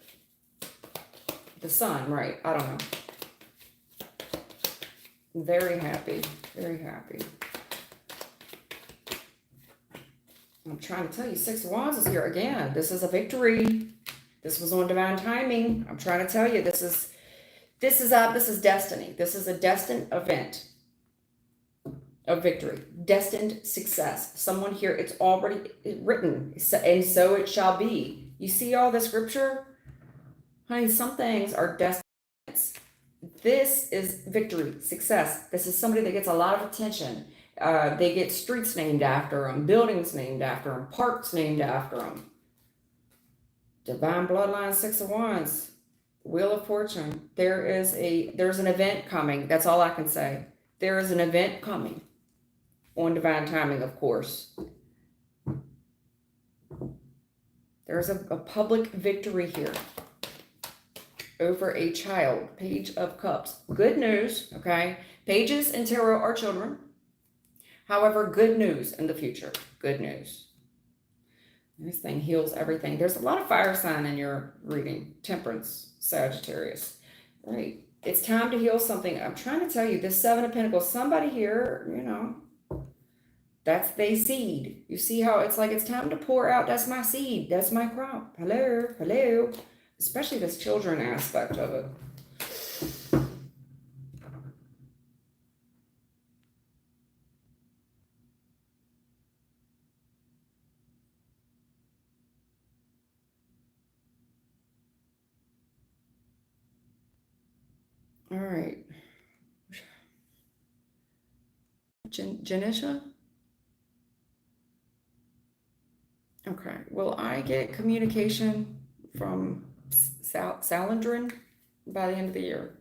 The Sun, right, I don't know. Very happy, very happy. I'm trying to tell you, Six of Wands is here again. This is a victory. This was on divine timing. I'm trying to tell you, this is destiny. This is a destined event of victory, destined success. Someone here, it's already written, and so it shall be. You see all the scripture? Honey, some things are destined. This is victory, success. This is somebody that gets a lot of attention. They get streets named after them, buildings named after them, parks named after them. Divine bloodline, Six of Wands, Wheel of Fortune. There's an event coming. That's all I can say. There is an event coming on divine timing, of course. There's a public victory here over a child. Page of Cups. Good news, okay? Pages in tarot are children. However, good news in the future. Good news. This thing heals everything. There's a lot of fire sign in your reading. Temperance, Sagittarius. Right. It's time to heal something. I'm trying to tell you, this Seven of Pentacles, somebody here, you know, that's their seed. You see how it's like it's time to pour out. That's my seed. That's my crop. Hello. Hello. Especially this children aspect of it. All right. Janisha? Okay. Will I get communication from Salandrin by the end of the year?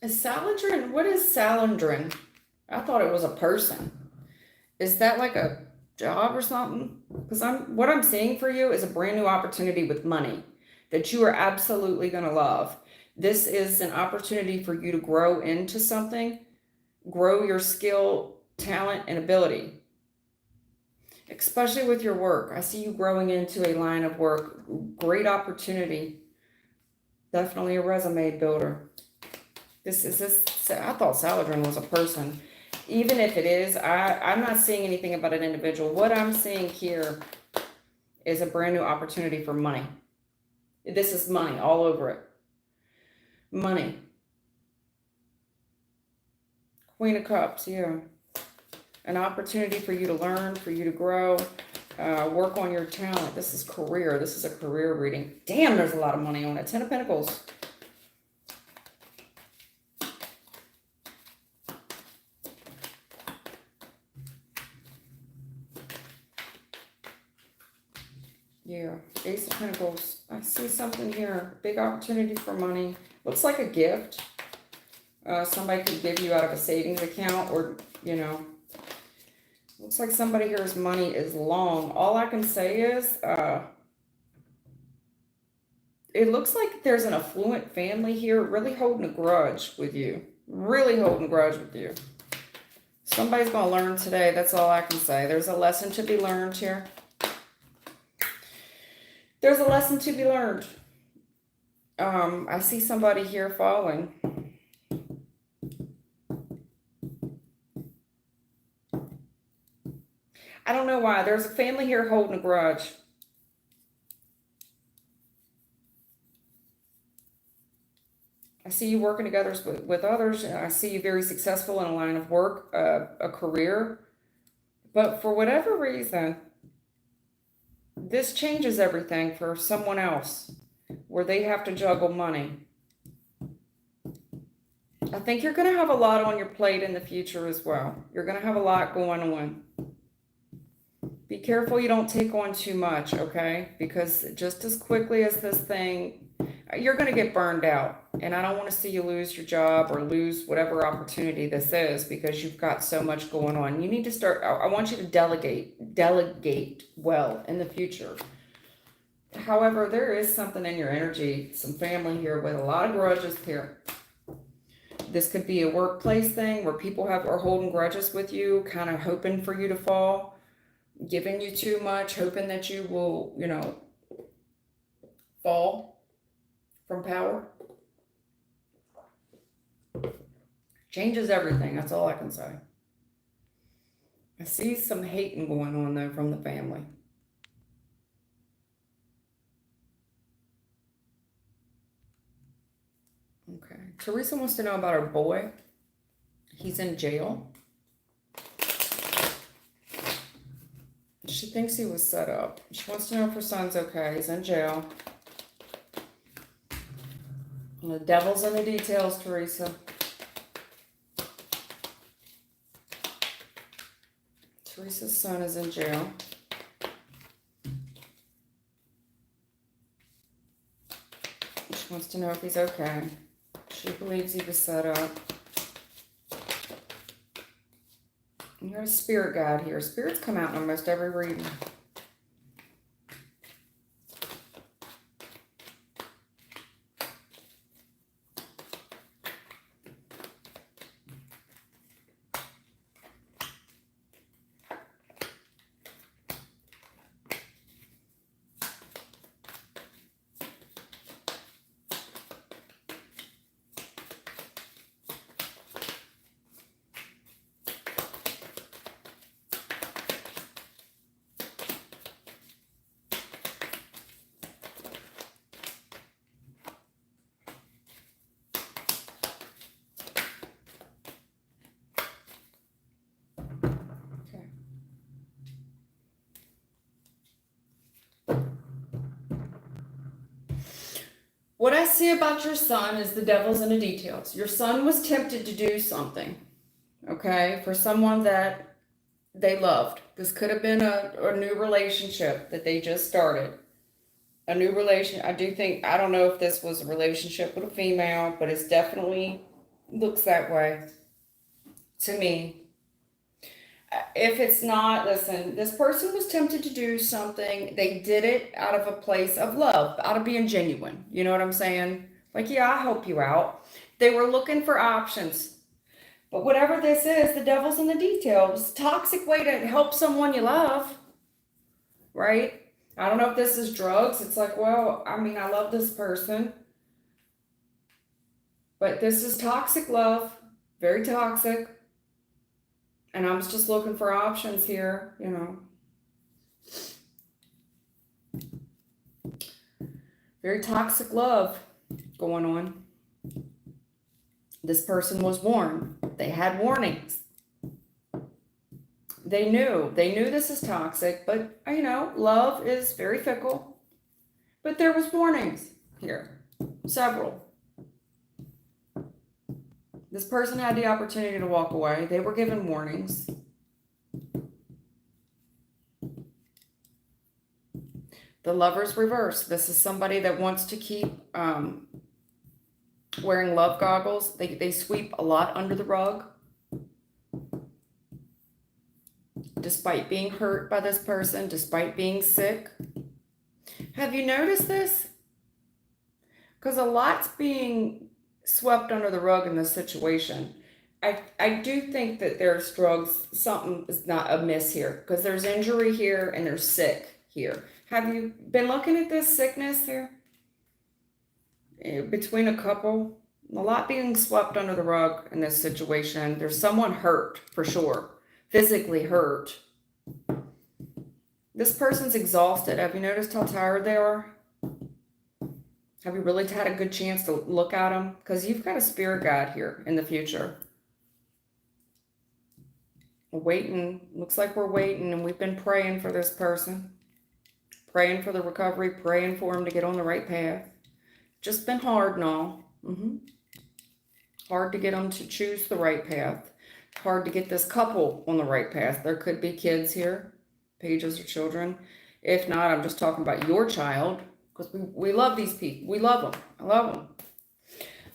Is Salandrin? What is Salandrin? I thought it was a person. Is that like a job or something? Because what I'm seeing for you is a brand new opportunity with money that you are absolutely going to love. This is an opportunity for you to grow into something, grow your skill, talent, and ability, especially with your work. I see you growing into a line of work. Great opportunity. Definitely a resume builder. I thought Saladrin was a person. Even if it is, I'm not seeing anything about an individual. What I'm seeing here is a brand new opportunity for money. This is money all over it. Money. Queen of Cups, yeah. An opportunity for you to learn, for you to grow, work on your talent. This is career. This is a career reading. Damn, there's a lot of money on it. Ten of Pentacles. Yeah, Ace of Pentacles. I see something here. Big opportunity for money. Looks like a gift. Somebody could give you out of a savings account or, you know. Looks like somebody here's money is long. All I can say is, it looks like there's an affluent family here really holding a grudge with you. Really holding a grudge with you. Somebody's going to learn today. That's all I can say. There's a lesson to be learned here. There's a lesson to be learned. I see somebody here falling. I don't know why. There's a family here holding a grudge. I see you working together with others. I see you very successful in a line of work, a career. But for whatever reason, this changes everything for someone else where they have to juggle money. I think you're going to have a lot on your plate in the future as well. You're going to have a lot going on. Be careful you don't take on too much, okay? Because just as quickly as this thing, you're going to get burned out. And I don't want to see you lose your job or lose whatever opportunity this is because you've got so much going on. You need to start, I want you to delegate well in the future. However, there is something in your energy, some family here with a lot of grudges here. This could be a workplace thing where people are holding grudges with you, kind of hoping for you to fall, giving you too much, hoping that you will, fall from power. Changes everything. That's all I can say. I see some hating going on though from the family. Okay. Teresa wants to know about her boy. He's in jail. She thinks he was set up. She wants to know if her son's okay. He's in jail. And the devil's in the details, Teresa. Teresa's son is in jail. She wants to know if he's okay. She believes he was set up. You got a spirit guide here. Spirits come out in almost every reading. What I see about your son is the devil's in the details. Your son was tempted to do something, okay, for someone that they loved. This could have been a new relationship that they just started. A new relation. I don't know if this was a relationship with a female, but it's definitely looks that way to me. If it's not, listen, this person was tempted to do something. They did it out of a place of love, out of being genuine. You know what I'm saying? Like, yeah, I'll help you out. They were looking for options. But whatever this is, the devil's in the details. Toxic way to help someone you love, right? I don't know if this is drugs. It's like, well, I mean, I love this person. But this is toxic love, very toxic. And I was just looking for options here, Very toxic love going on. This person was warned. They had warnings. They knew this is toxic, but love is very fickle. But there was warnings here, several. This person had the opportunity to walk away. They were given warnings. The Lover's reverse. This is somebody that wants to keep wearing love goggles. They sweep a lot under the rug. Despite being hurt by this person, despite being sick. Have you noticed this? Because a lot's being swept under the rug in this situation. I do think that there's drugs, something is not amiss here, because there's injury here and there's sick here. Have you been looking at this sickness here? Between a couple, a lot being swept under the rug in this situation. There's someone hurt for sure, physically hurt. This person's exhausted. Have you noticed how tired they are? Have you really had a good chance to look at them? Because you've got a spirit guide here in the future. We're waiting. Looks like we're waiting, and we've been praying for this person. Praying for the recovery, praying for them to get on the right path. Just been hard and all. Hard to get them to choose the right path. Hard to get this couple on the right path. There could be kids here, pages or children. If not, I'm just talking about your child, because we love these people. We love them. I love them.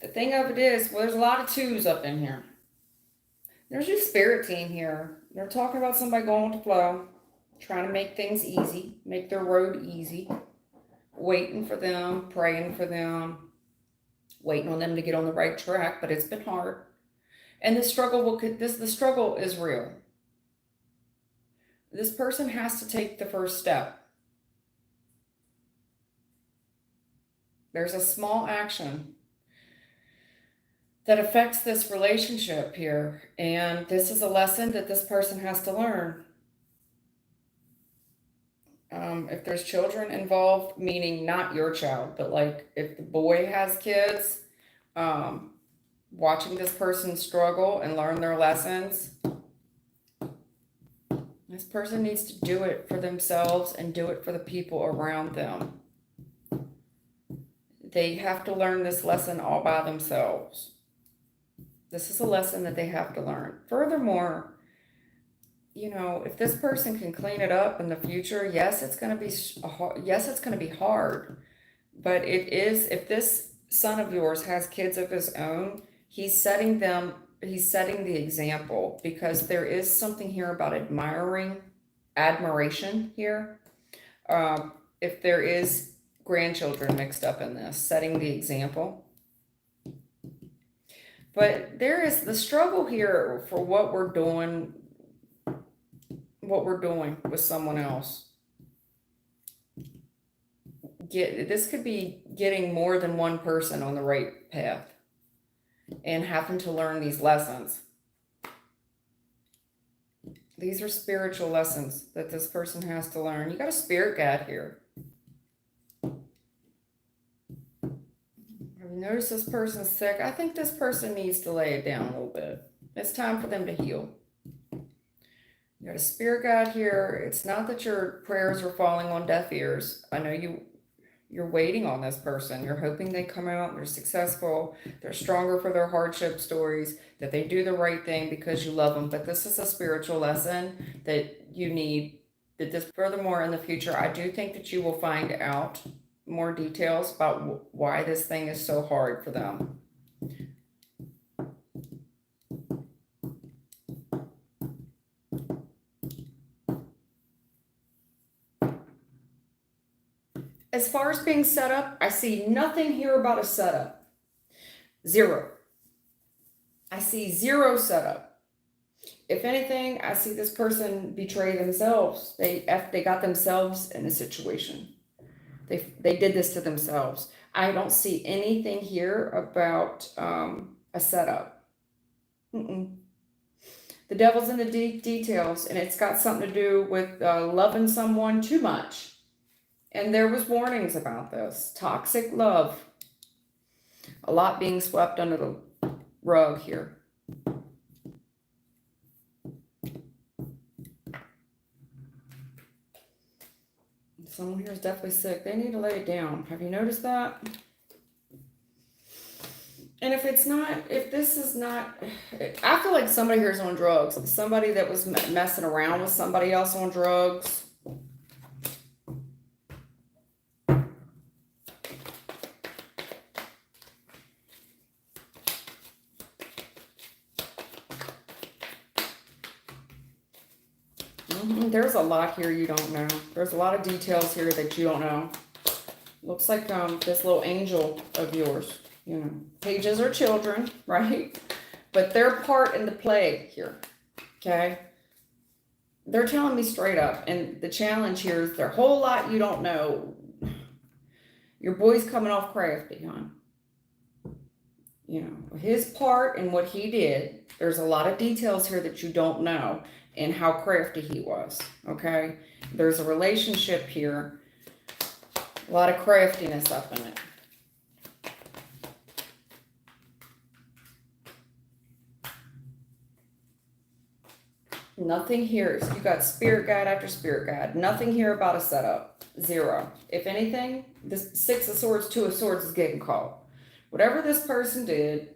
The thing of it is, well, there's a lot of twos up in here. There's your spirit team here. They're talking about somebody going with the flow, trying to make things easy, make their road easy, waiting for them, praying for them, waiting on them to get on the right track, but it's been hard. And the struggle the struggle is real. This person has to take the first step. There's a small action that affects this relationship here, and this is a lesson that this person has to learn. If there's children involved, meaning not your child, but like if the boy has kids, watching this person struggle and learn their lessons, this person needs to do it for themselves and do it for the people around them. They have to learn this lesson all by themselves. This is a lesson that they have to learn. Furthermore, you know, if this person can clean it up in the future, yes, it's going to be hard. But it is, if this son of yours has kids of his own, he's setting the example, because there is something here about admiration here. If there is grandchildren mixed up in this, setting the example. But there is the struggle here for what we're doing with someone else. This could be getting more than one person on the right path and having to learn these lessons. These are spiritual lessons that this person has to learn. You got a spirit guide here. Have you noticed this person's sick? I think this person needs to lay it down a little bit. It's time for them to heal. You got a spirit guide here. It's not that your prayers are falling on deaf ears. I know you're waiting on this person. You're hoping they come out and they're successful. They're stronger for their hardship stories, that they do the right thing because you love them. But this is a spiritual lesson that you need. Furthermore, in the future, I do think that you will find out more details about why this thing is so hard for them. As far as being set up, I see nothing here about a setup. Zero. I see zero setup. If anything, I see this person betray themselves. They got themselves in a situation. They did this to themselves. I don't see anything here about a setup. The devil's in the details, and it's got something to do with loving someone too much. And there was warnings about this. Toxic love. A lot being swept under the rug here. Someone here is definitely sick. They need to lay it down. Have you noticed that? And if this is not, I feel like somebody here is on drugs. Somebody that was messing around with somebody else on drugs. There's a lot here you don't know. There's a lot of details here that you don't know. Looks like this little angel of yours, you know. Pages are children, right? But they're part in the play here, okay? They're telling me straight up, and the challenge here is there's a whole lot you don't know. Your boy's coming off crafty, hon. You know, his part and what he did, there's a lot of details here that you don't know. and how crafty he was. Okay, there's a relationship here, a lot of craftiness up in it. Nothing here. You got spirit guide after spirit guide. Nothing here about a setup. Zero. If anything, this Six of Swords, Two of Swords is getting caught. Whatever this person did,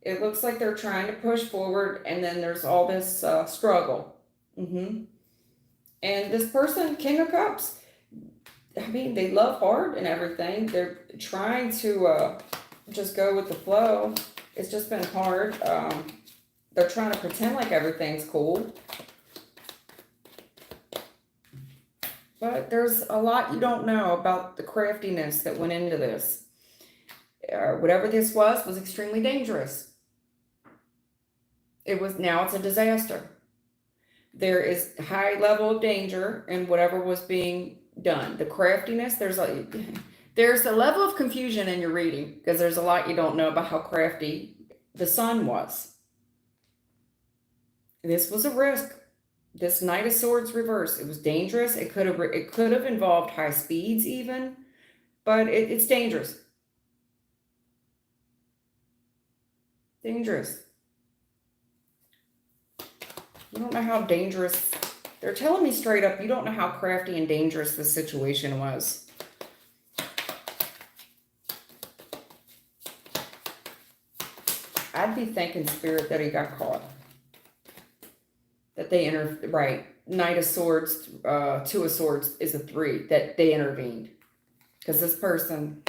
it looks like they're trying to push forward, and then there's all this struggle. And this person, King of Cups, I mean, they love hard and everything. They're trying to just go with the flow. It's just been hard. They're trying to pretend like everything's cool. But there's a lot you don't know about the craftiness that went into this. Whatever this was extremely dangerous. Now it's a disaster. There is a high level of danger in whatever was being done. The craftiness, there's a level of confusion in your reading because there's a lot you don't know about how crafty the Sun was. This was a risk. This Knight of Swords reverse. It was dangerous. It could have involved high speeds even, but it's dangerous. Dangerous. You don't know how dangerous. They're telling me straight up, you don't know how crafty and dangerous this situation was. I'd be thanking Spirit that he got caught. That they right. Knight of Swords, Two of Swords is a 3. That they intervened. Because this person,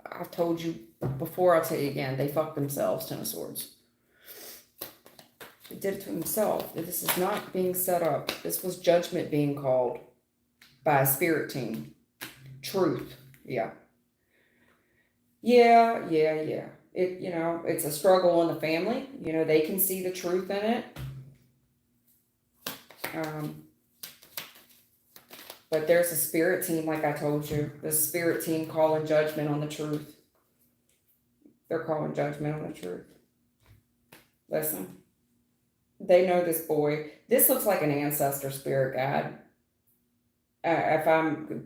I've told you before, I'll tell you again, they fucked themselves, Ten of Swords. They did it to himself. This is not being set up. This was judgment being called by a spirit team. Truth. Yeah. Yeah. It's a struggle in the family. They can see the truth in it. But there's a spirit team, like I told you. The spirit team calling judgment on the truth. They're calling judgment on the truth. Listen. They know this boy. This looks like an ancestor spirit guide.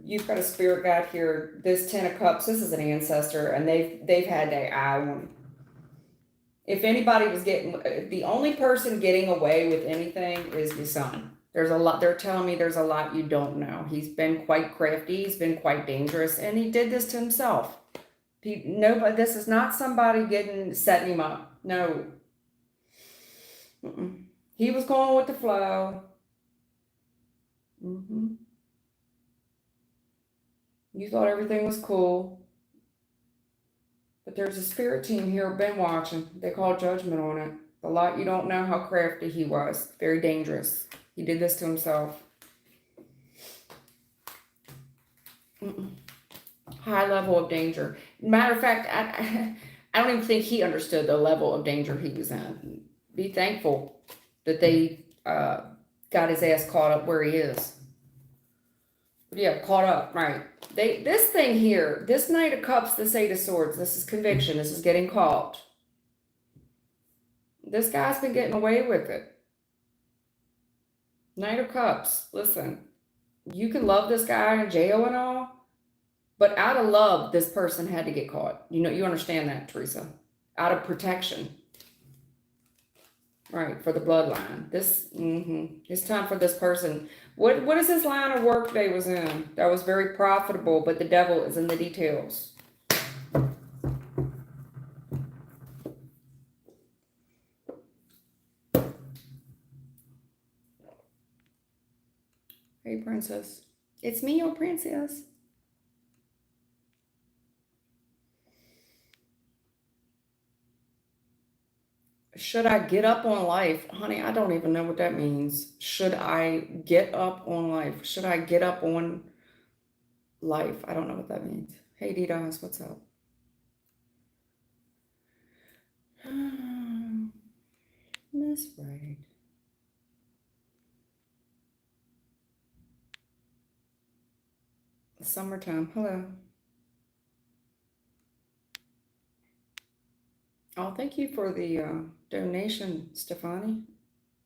You've got a spirit guide here. This 10 of Cups, this is an ancestor, and they've had their eye on him. If anybody was the only person getting away with anything is the Sun. There's a lot. They're telling me there's a lot you don't know. He's been quite crafty. He's been quite dangerous, and he did this to himself. Nobody. This is not somebody setting him up. No. He was going with the flow. You thought everything was cool. But there's a spirit team here been watching. They call judgment on it. A lot you don't know how crafty he was. Very dangerous. He did this to himself. High level of danger. Matter of fact, I don't even think he understood the level of danger he was in. Be thankful that they got his ass caught up where he is. Yeah, caught up, right. This thing here, this Knight of Cups, this 8 of Swords, this is conviction. This is getting caught. This guy's been getting away with it. Knight of Cups, listen. You can love this guy in jail and all, but out of love, this person had to get caught. You understand that, Teresa. Out of protection. Right, for the bloodline. It's time for this person. What is this line of work they was in? That was very profitable, but the devil is in the details. Hey, princess. It's me, your princess. Should I get up on life? Honey, I don't even know what that means. Should I get up on life? Should I get up on life? I don't know what that means. Hey, D-Dice, what's up? Miss Right. Summertime. Hello. Oh, thank you for the donation, Stefani.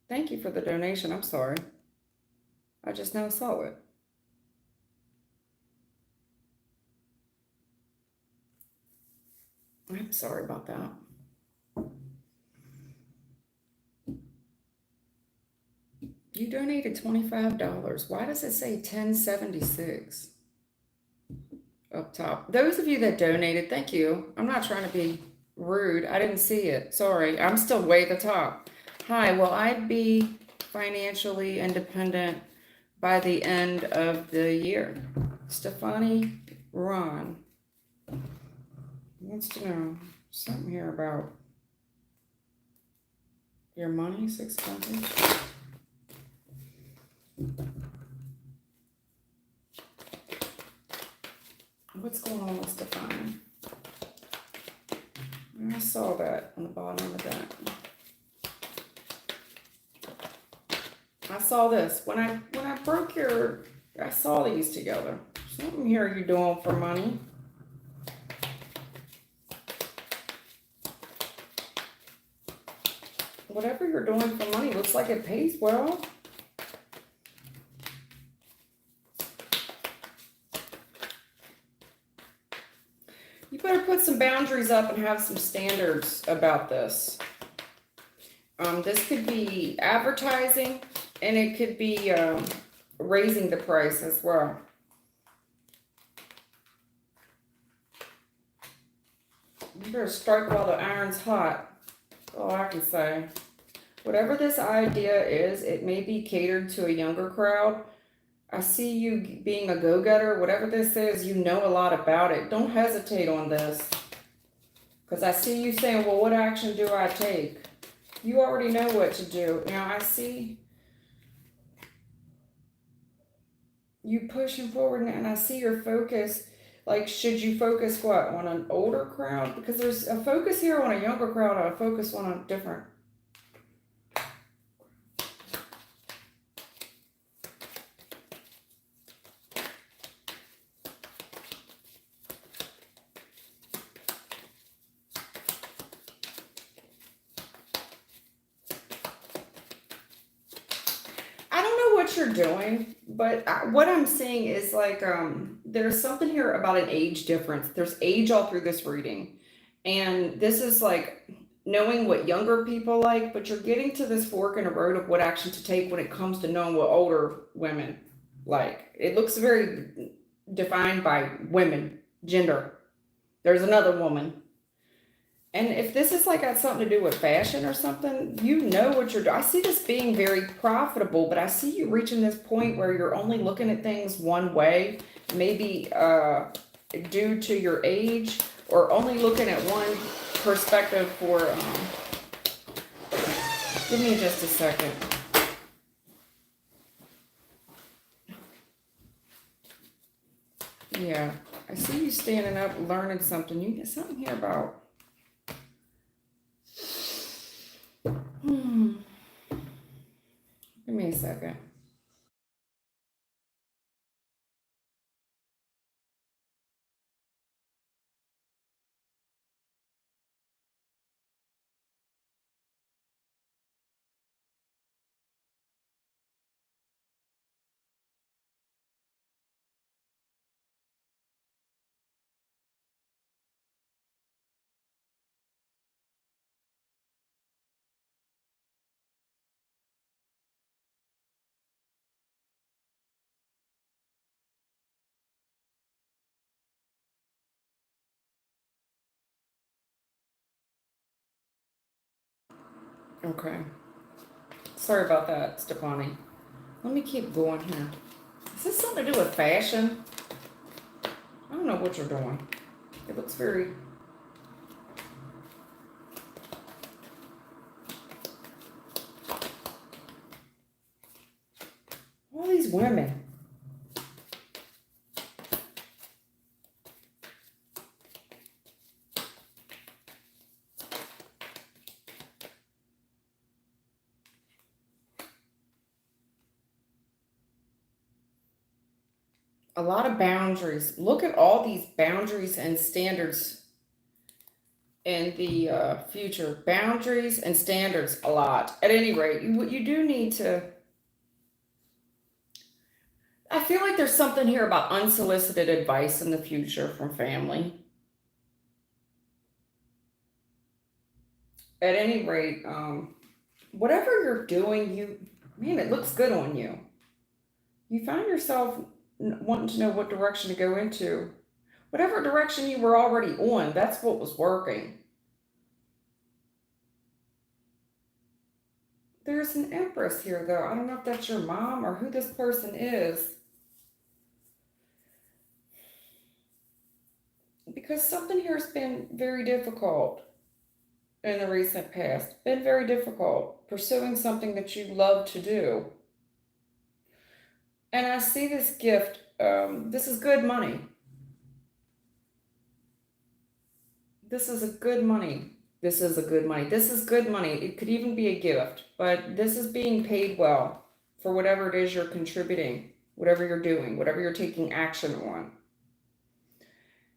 Thank you for the donation. I'm sorry. I just now saw it. I'm sorry about that. You donated $25. Why does it say 1076 up top? Those of you that donated, thank you. I'm not trying to be rude. I didn't see it. Sorry. I'm still way at the top. Hi, will I be financially independent by the end of the year? Stefani Ron wants to know something here about your money's expenses. What's going on with Stefani? I saw that on the bottom of that. I saw this when I broke your. I saw these together. Something here you're doing for money. Whatever you're doing for money looks like it pays well. You better put some boundaries up and have some standards about this. This could be advertising, and it could be raising the price as well. You better strike while the iron's hot. That's all I can say. Whatever this idea is, it may be catered to a younger crowd. I see you being a go-getter. Whatever this is, you know a lot about it. Don't hesitate on this. Because I see you saying, well, what action do I take? You already know what to do. Now, I see you pushing forward, and I see your focus. Like, should you focus what? On an older crowd? Because there's a focus here on a younger crowd and a focus on a different. I don't know what you're doing, but what I'm seeing is like there's something here about an age difference. There's age all through this reading. And this is like knowing what younger people like, but you're getting to this fork in the road of what action to take when it comes to knowing what older women like. It looks very defined by women, gender. There's another woman. And if this is like got something to do with fashion or something, you know what you're doing. I see this being very profitable, but I see you reaching this point where you're only looking at things one way, maybe due to your age, or only looking at one perspective for, give me just a second. Yeah, I see you standing up, learning something. You get something here about. Give me a second. Okay. Sorry about that, Stefani. Let me keep going here. Is this something to do with fashion? I don't know what you're doing. It looks very. All these women. A lot of boundaries. Look at all these boundaries and standards in the future. Boundaries and standards a lot. At any rate, you do need to. I feel like there's something here about unsolicited advice in the future from family. At any rate, whatever you're doing, man, it looks good on you. You find yourself wanting to know what direction to go into. Whatever direction you were already on, that's what was working. There's an empress here, though. I don't know if that's your mom or who this person is. Because something here has been very difficult in the recent past. Been very difficult pursuing something that you love to do. And I see this gift. This is good money. This is a good money. This is a good money. This is good money. It could even be a gift, but this is being paid well for whatever it is you're contributing, whatever you're doing, whatever you're taking action on.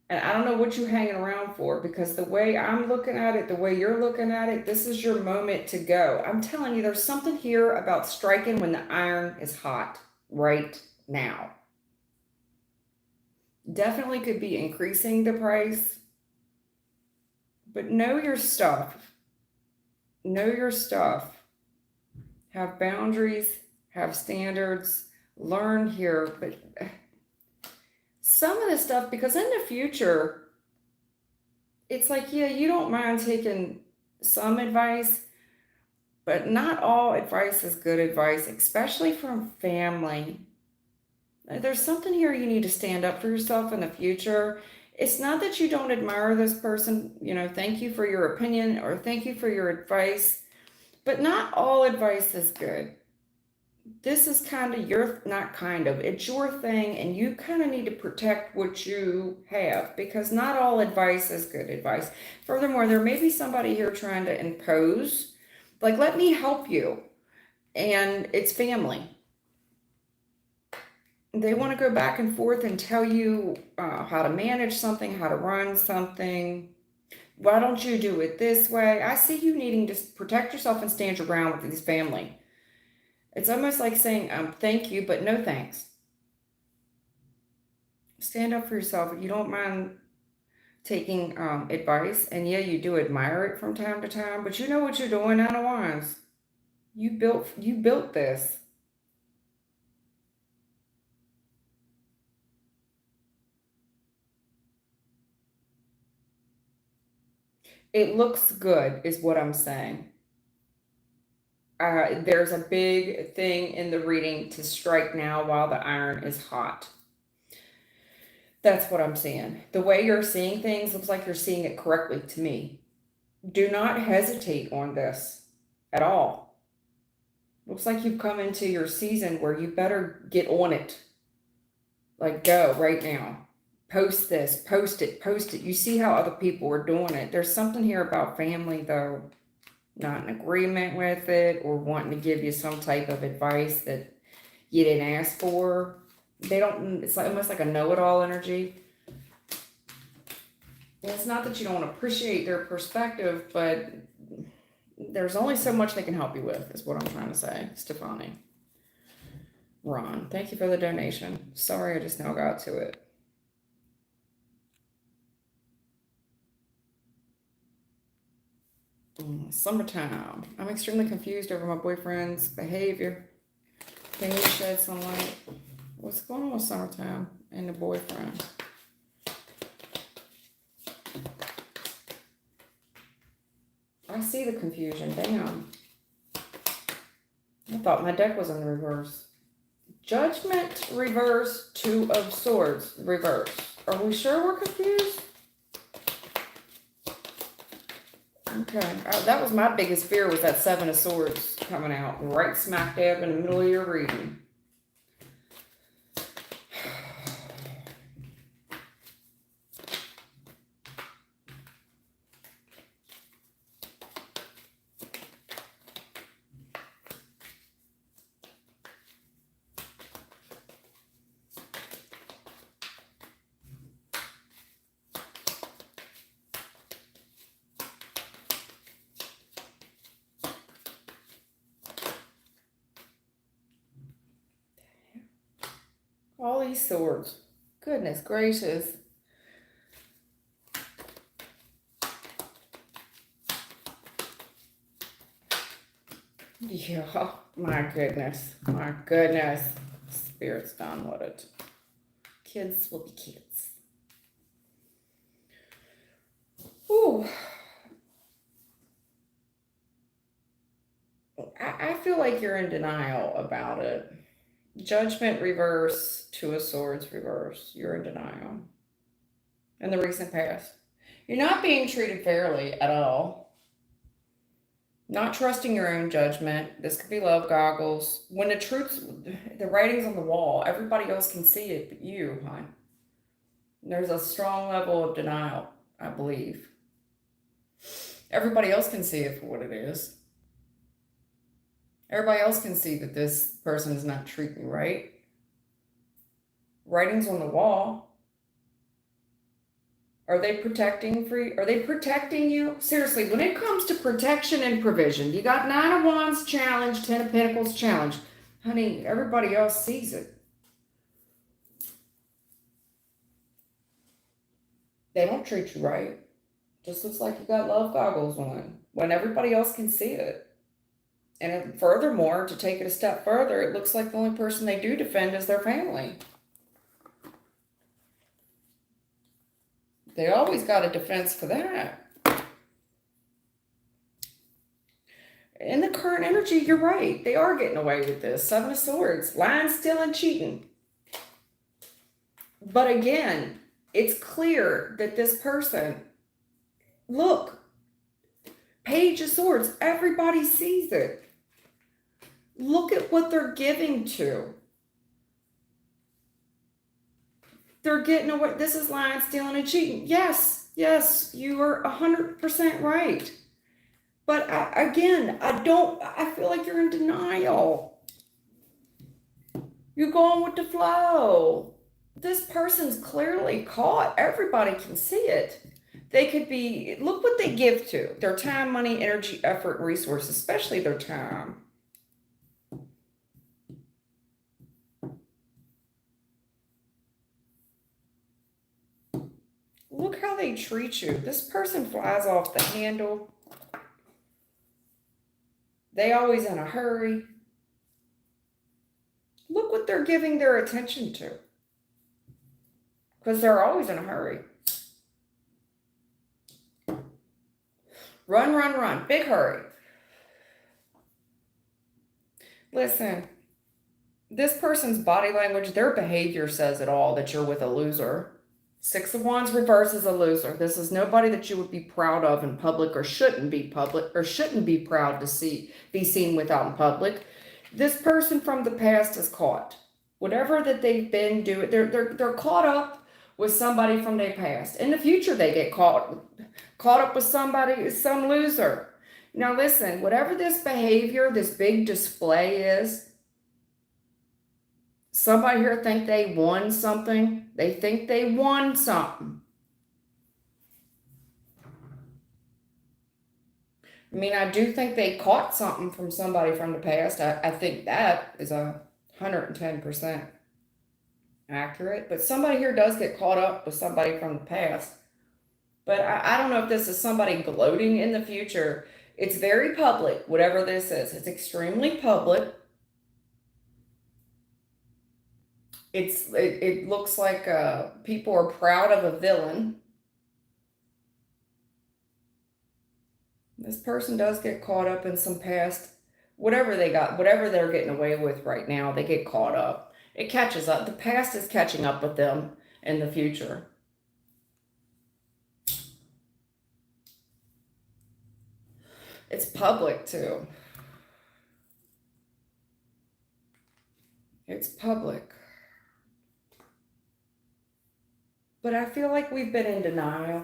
And I don't know what you're hanging around for, because the way I'm looking at it, the way you're looking at it, this is your moment to go. I'm telling you, there's something here about striking when the iron is hot right now. Definitely could be increasing the price, but know your stuff. Know your stuff. Have boundaries, have standards, learn here. But some of this stuff, because in the future, it's like, yeah, you don't mind taking some advice, but not all advice is good advice, especially from family. There's something here you need to stand up for yourself in the future. It's not that you don't admire this person, thank you for your opinion or thank you for your advice, but not all advice is good. This is it's your thing, and you kind of need to protect what you have, because not all advice is good advice. Furthermore, there may be somebody here trying to impose, like, let me help you, and it's family. They want to go back and forth and tell you how to manage something, how to run something. Why don't you do it this way? I see you needing to protect yourself and stand your ground with this family. It's almost like saying, thank you, but no thanks. Stand up for yourself. You don't mind taking advice, and yeah, you do admire it from time to time, but you know what you're doing. Nine of Wands. You built this. It looks good, is what I'm saying. There's a big thing in the reading to strike now while the iron is hot. That's what I'm seeing. The way you're seeing things looks like you're seeing it correctly to me. Do not hesitate on this at all. Looks like you've come into your season where you better get on it. Like, go right now. Post this, post it, post it. You see how other people are doing it. There's something here about family, though, not in agreement with it or wanting to give you some type of advice that you didn't ask for. It's like almost like a know-it-all energy. And it's not that you don't appreciate their perspective, but there's only so much they can help you with, is what I'm trying to say, Stefani. Ron, thank you for the donation. Sorry, I just now got to it. Summertime. I'm extremely confused over my boyfriend's behavior. Can you shed some light? What's going on with summertime and the boyfriend? I see the confusion. Damn. I thought my deck was in the reverse. Judgment, reverse, Two of Swords, reverse. Are we sure we're confused? Okay. That was my biggest fear, was that Seven of Swords coming out right smack dab in the middle of your reading. All these swords. Goodness gracious. Yeah, my goodness. My goodness. Spirit's done with it. Kids will be kids. Ooh. I feel like you're in denial about it. Judgment reverse, two of swords reverse. You're in denial. In the recent past. You're not being treated fairly at all. Not trusting your own judgment. This could be love goggles. When the writing's on the wall, everybody else can see it but you, hon. There's a strong level of denial, I believe. Everybody else can see it for what it is. Everybody else can see that this person is not treating you right. Writing's on the wall. Are they protecting Are they protecting you? Seriously, when it comes to protection and provision, you got 9 of Wands challenge, 10 of Pentacles challenge. Honey, everybody else sees it. They don't treat you right. Just looks like you got love goggles on when everybody else can see it. And furthermore, to take it a step further, it looks like the only person they do defend is their family. They always got a defense for that. In the current energy, you're right. They are getting away with this. 7 of Swords. Lying, stealing, cheating. But again, it's clear that this person, look, Page of Swords, everybody sees it. Look at what they're giving to. They're getting away. This is lying, stealing, and cheating. Yes, you are 100% right. But I feel like you're in denial. You're going with the flow. This person's clearly caught. Everybody can see it. They could be, look what they give to. Their time, money, energy, effort, and resources, especially their time. Look how they treat you. This person flies off the handle. They always in a hurry. Look what they're giving their attention to. Because they're always in a hurry. Run. Big hurry. Listen, this person's body language, their behavior says it all, that you're with a loser. 6 of Wands reverse is a loser. This is nobody that you would be proud of in public, or shouldn't be proud to be seen with out in public. This person from the past is caught. Whatever that they've been doing, they're caught up with somebody from their past. In the future, they get caught up with somebody, some loser. Now listen, whatever this behavior, this big display is, somebody here think they won something. They think they won something. I mean, I do think they caught something from somebody from the past. I think that is 110% accurate. But somebody here does get caught up with somebody from the past. But I don't know if this is somebody gloating in the future. It's very public, whatever this is. It's extremely public. It looks like people are proud of a villain. This person does get caught up in some past, whatever they're getting away with right now, they get caught up. It catches up. The past is catching up with them in the future. It's public too. It's public. But I feel like we've been in denial.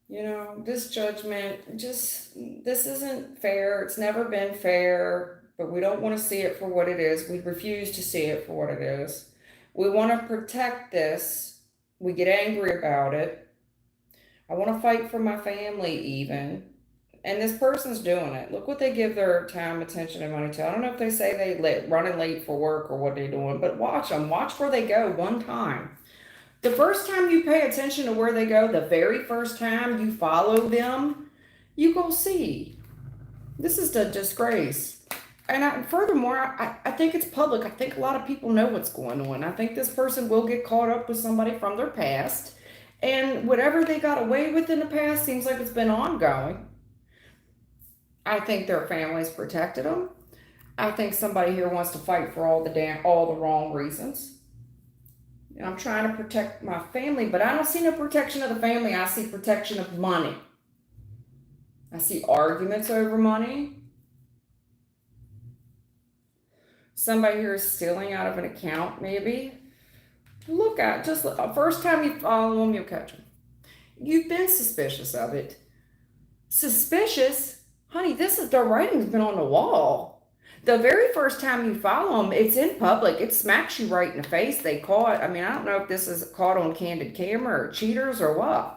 You know, this judgment, this isn't fair. It's never been fair, but we don't want to see it for what it is. We refuse to see it for what it is. We want to protect this. We get angry about it. I want to fight for my family even. And this person's doing it. Look what they give their time, attention, and money to. I don't know if they say running late for work or what they're doing, but watch them. Watch where they go one time. The first time you pay attention to where they go, the very first time you follow them, you go see. This is the disgrace. And furthermore, I think it's public. I think a lot of people know what's going on. I think this person will get caught up with somebody from their past. And whatever they got away with in the past seems like it's been ongoing. I think their families protected them. I think somebody here wants to fight for all the wrong reasons. And I'm trying to protect my family, but I don't see no protection of the family. I see protection of money. I see arguments over money. Somebody here is stealing out of an account, maybe. First time you follow them, you'll catch them. You've been suspicious of it. Suspicious? Honey, the writing's been on the wall. The very first time you follow them, it's in public. It smacks you right in the face. They caught. I don't know if this is caught on candid camera or cheaters or what.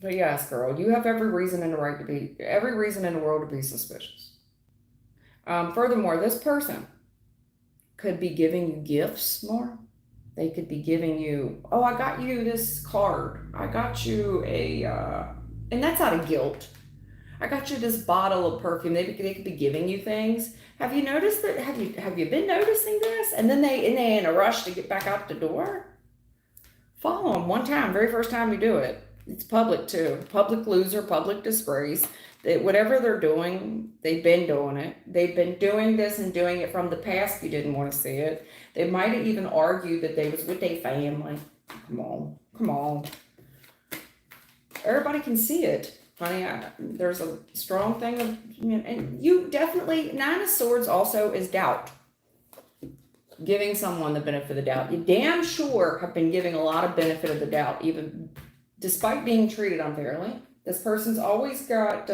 But yes, girl, you have every reason in the world to be suspicious. Furthermore, this person could be giving you gifts more. They could be giving you, oh, I got you this card. I got you and that's out of guilt. I got you this bottle of perfume. They could be giving you things. Have you noticed that? Have you been noticing this? And then they in a rush to get back out the door. Follow them one time, very first time you do it. It's public too. Public loser, public disgrace. Whatever they're doing, they've been doing it. They've been doing this and doing it from the past. You didn't want to see it. They might have even argued that they was with their family. Come on. Everybody can see it. Honey, there's a strong thing of, and you definitely, Nine of Swords also is doubt. Giving someone the benefit of the doubt. You damn sure have been giving a lot of benefit of the doubt, even despite being treated unfairly. This person's always got,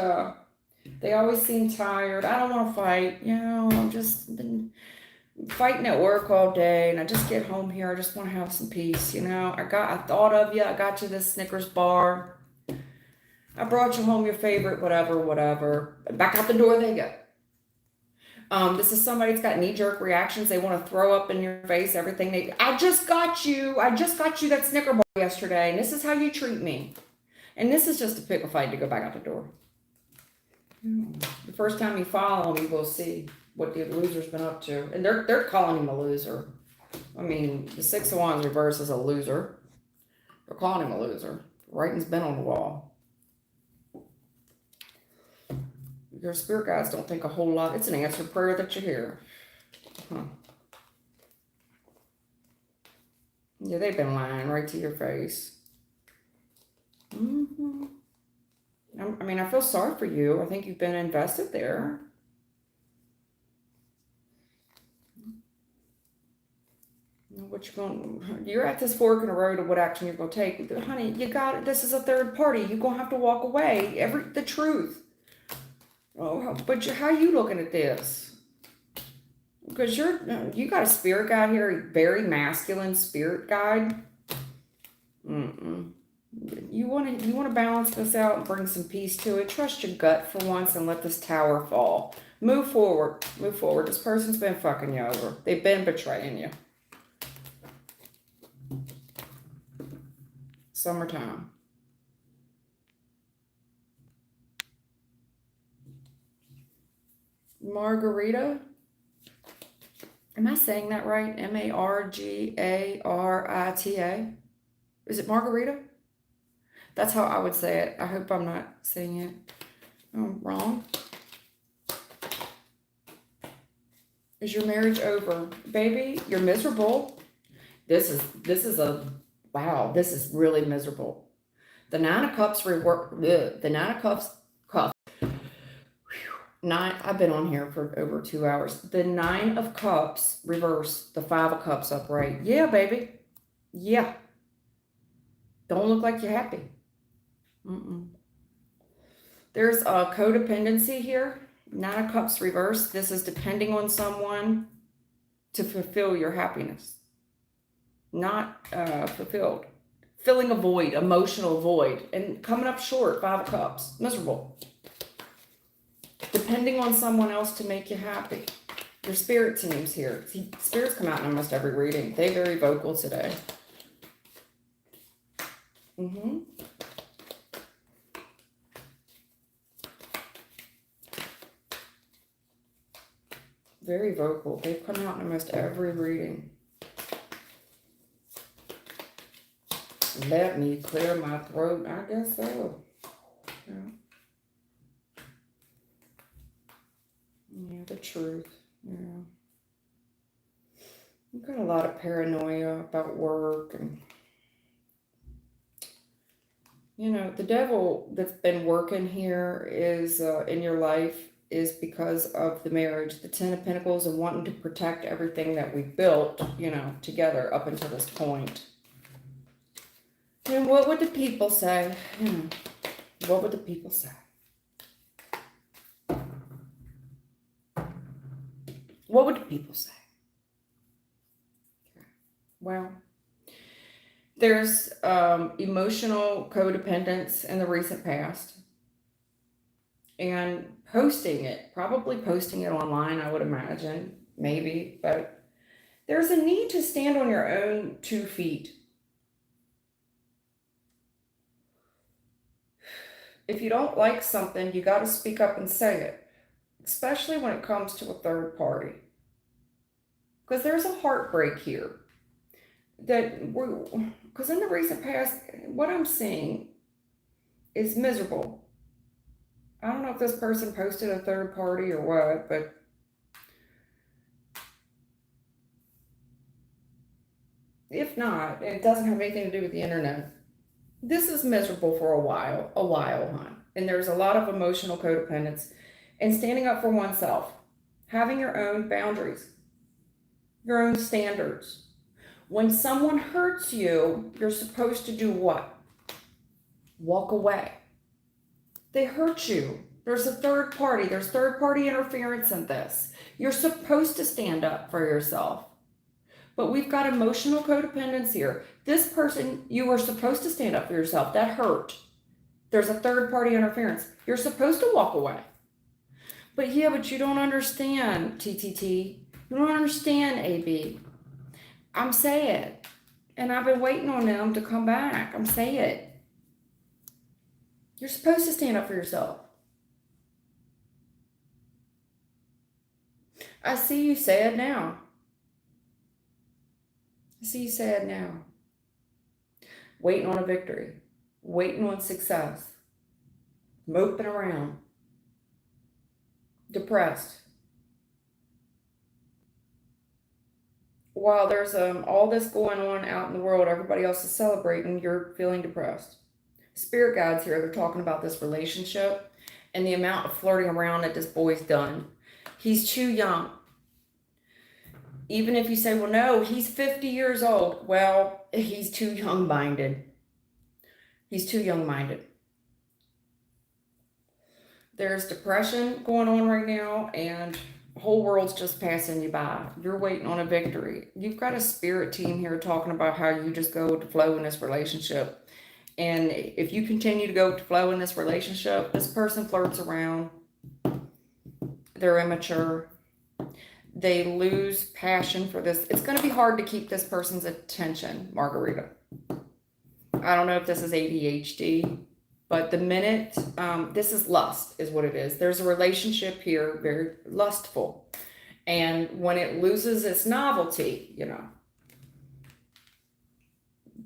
they always seem tired. I don't want to fight. I've just been fighting at work all day and I just get home here. I just want to have some peace. I thought of you. I got you this Snickers bar. I brought you home your favorite, whatever. Back out the door they go. This is somebody that's got knee-jerk reactions. They want to throw up in your face everything. I just got you that Snicker bar yesterday, and this is how you treat me. And this is just a pickle fight to go back out the door. The first time you follow them, you will see what the loser's been up to. And they're calling him a loser. The Six of Wands reverse is a loser. They're calling him a loser. The writing's been on the wall. Your spirit guides don't think a whole lot. It's an answered prayer that you hear. Yeah, they've been lying right to your face. I feel sorry for you. I think you've been invested there. You're at this fork in the road of what action you're going to take. Honey, you got it. This is a third party. You're going to have to walk away. The truth. Oh, but how are you looking at this? Because you got a spirit guide here, a very masculine spirit guide. You want to balance this out and bring some peace to it. Trust your gut for once and let this tower fall. Move forward. This person's been fucking you over. They've been betraying you. Summertime. Margarita. Am I saying that right? Margarita. Is it Margarita? That's how I would say it. I hope I'm not saying it wrong. Is your marriage over? Baby, you're miserable. This is really miserable. The Nine of Cups I've been on here for over 2 hours. The Nine of Cups reverse, the Five of Cups upright. Yeah, baby. Yeah. Don't look like you're happy. There's a codependency here. Nine of Cups reverse. This is depending on someone to fulfill your happiness. Not fulfilled. filling a void, emotional void, and coming up short, 5 of Cups, miserable. Depending on someone else to make you happy. Your spirit team's here. See, spirits come out in almost every reading. They're very vocal today. Very vocal. They've come out in almost every reading. Let me clear my throat. I guess so. Yeah, the truth. Yeah. You've got a lot of paranoia about work, and you know, the devil that's been working here is in your life is because of the marriage, the 10 of Pentacles, and wanting to protect everything that we built, you know, together up until this point. And what would the people say? What would the people say? What would the people say? Well, there's emotional codependence in the recent past. And probably posting it online, I would imagine, maybe. But there's a need to stand on your own 2 feet. If you don't like something, you got to speak up and say it, especially when it comes to a third party. Because there's a heartbreak here. Because in the recent past, what I'm seeing is miserable. I don't know if this person posted a third party or what, but if not, it doesn't have anything to do with the internet. This is miserable for a while, hon. And there's a lot of emotional codependence and standing up for oneself, having your own boundaries, your own standards. When someone hurts you, you're supposed to do what? Walk away. They hurt you. There's a third party. There's third party interference in this. You're supposed to stand up for yourself. But we've got emotional codependence here. This person, you were supposed to stand up for yourself. That hurt. There's a third party interference. You're supposed to walk away. But yeah, but you don't understand, TTT. You don't understand, AB. I'm saying, and I've been waiting on them to come back. I'm saying, you're supposed to stand up for yourself. I see you sad now. I see you sad now. Waiting on a victory. Waiting on success. Moping around. Depressed. While there's all this going on out in the world, everybody else is celebrating, you're feeling depressed. Spirit guides here, they're talking about this relationship and the amount of flirting around that this boy's done. He's too young. Even if you say, well, no, he's 50 years old. Well, he's too young-minded. He's too young-minded. There's depression going on right now, and the whole world's just passing you by. You're waiting on a victory. You've got a spirit team here talking about how you just go with the flow in this relationship. And if you continue to go with the flow in this relationship, this person flirts around. They're immature. They lose passion for this. It's going to be hard to keep this person's attention, Margarita. I don't know if this is ADHD, but the minute, this is lust is what it is. There's a relationship here, very lustful. And when it loses its novelty, you know,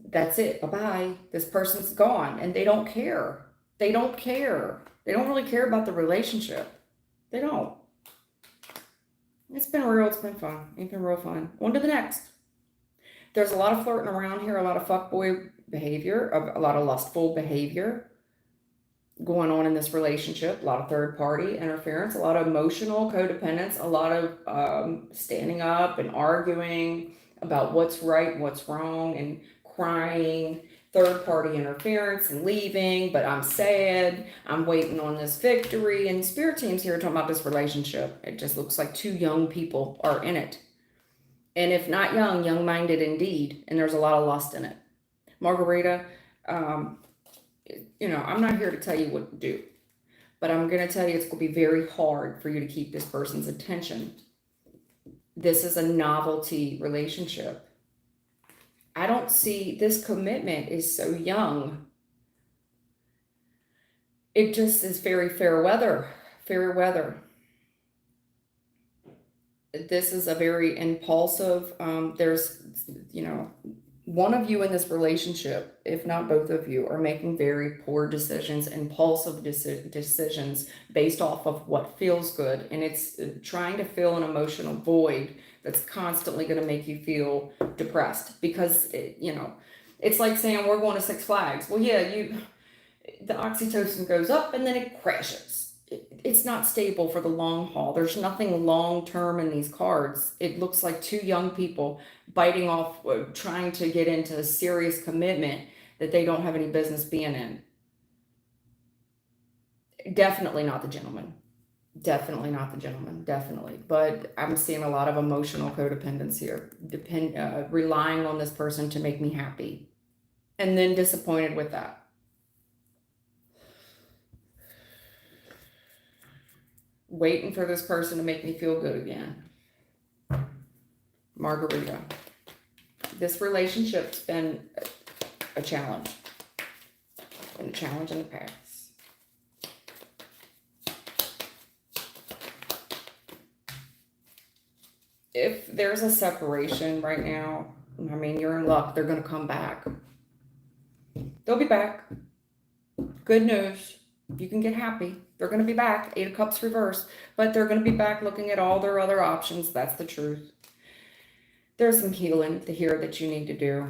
that's it. Bye-bye. This person's gone, and they don't care. They don't care. They don't really care about the relationship. They don't. It's been real. It's been fun. It's been real fun. On to the next. There's a lot of flirting around here, a lot of fuckboy behavior, a lot of lustful behavior going on in this relationship, a lot of third party interference, a lot of emotional codependence, a lot of standing up and arguing about what's right, what's wrong, and crying, third party interference and leaving, but I'm sad, I'm waiting on this victory. And spirit teams here talking about this relationship. It just looks like 2 young people are in it. And if not young, young-minded indeed. And there's a lot of lust in it. Margarita, you know, I'm not here to tell you what to do, but I'm going to tell you it's going to be very hard for you to keep this person's attention. This is a novelty relationship. I don't see, this commitment is so young. It just is very fair weather. Fair weather. This is a very impulsive, there's, you know, one of you in this relationship, if not both of you, are making very poor decisions, impulsive decisions based off of what feels good. And it's trying to fill an emotional void that's constantly going to make you feel depressed because, you know, it's like saying we're going to Six Flags. Well, yeah, the oxytocin goes up and then it crashes. It's not stable for the long haul. There's nothing long term in these cards. It looks like two young people biting off, trying to get into a serious commitment that they don't have any business being in. Definitely not the gentleman. Definitely not the gentleman. Definitely. But I'm seeing a lot of emotional codependence here. Relying on this person to make me happy. And then disappointed with that. Waiting for this person to make me feel good again. Margarita. This relationship's been a challenge. Been a challenge in the past. If there's a separation right now, I mean, you're in luck. They're going to come back. They'll be back. Good news. You can get happy. They're going to be back. 8 of Cups reversed. But they're going to be back looking at all their other options. That's the truth. There's some healing here that you need to do.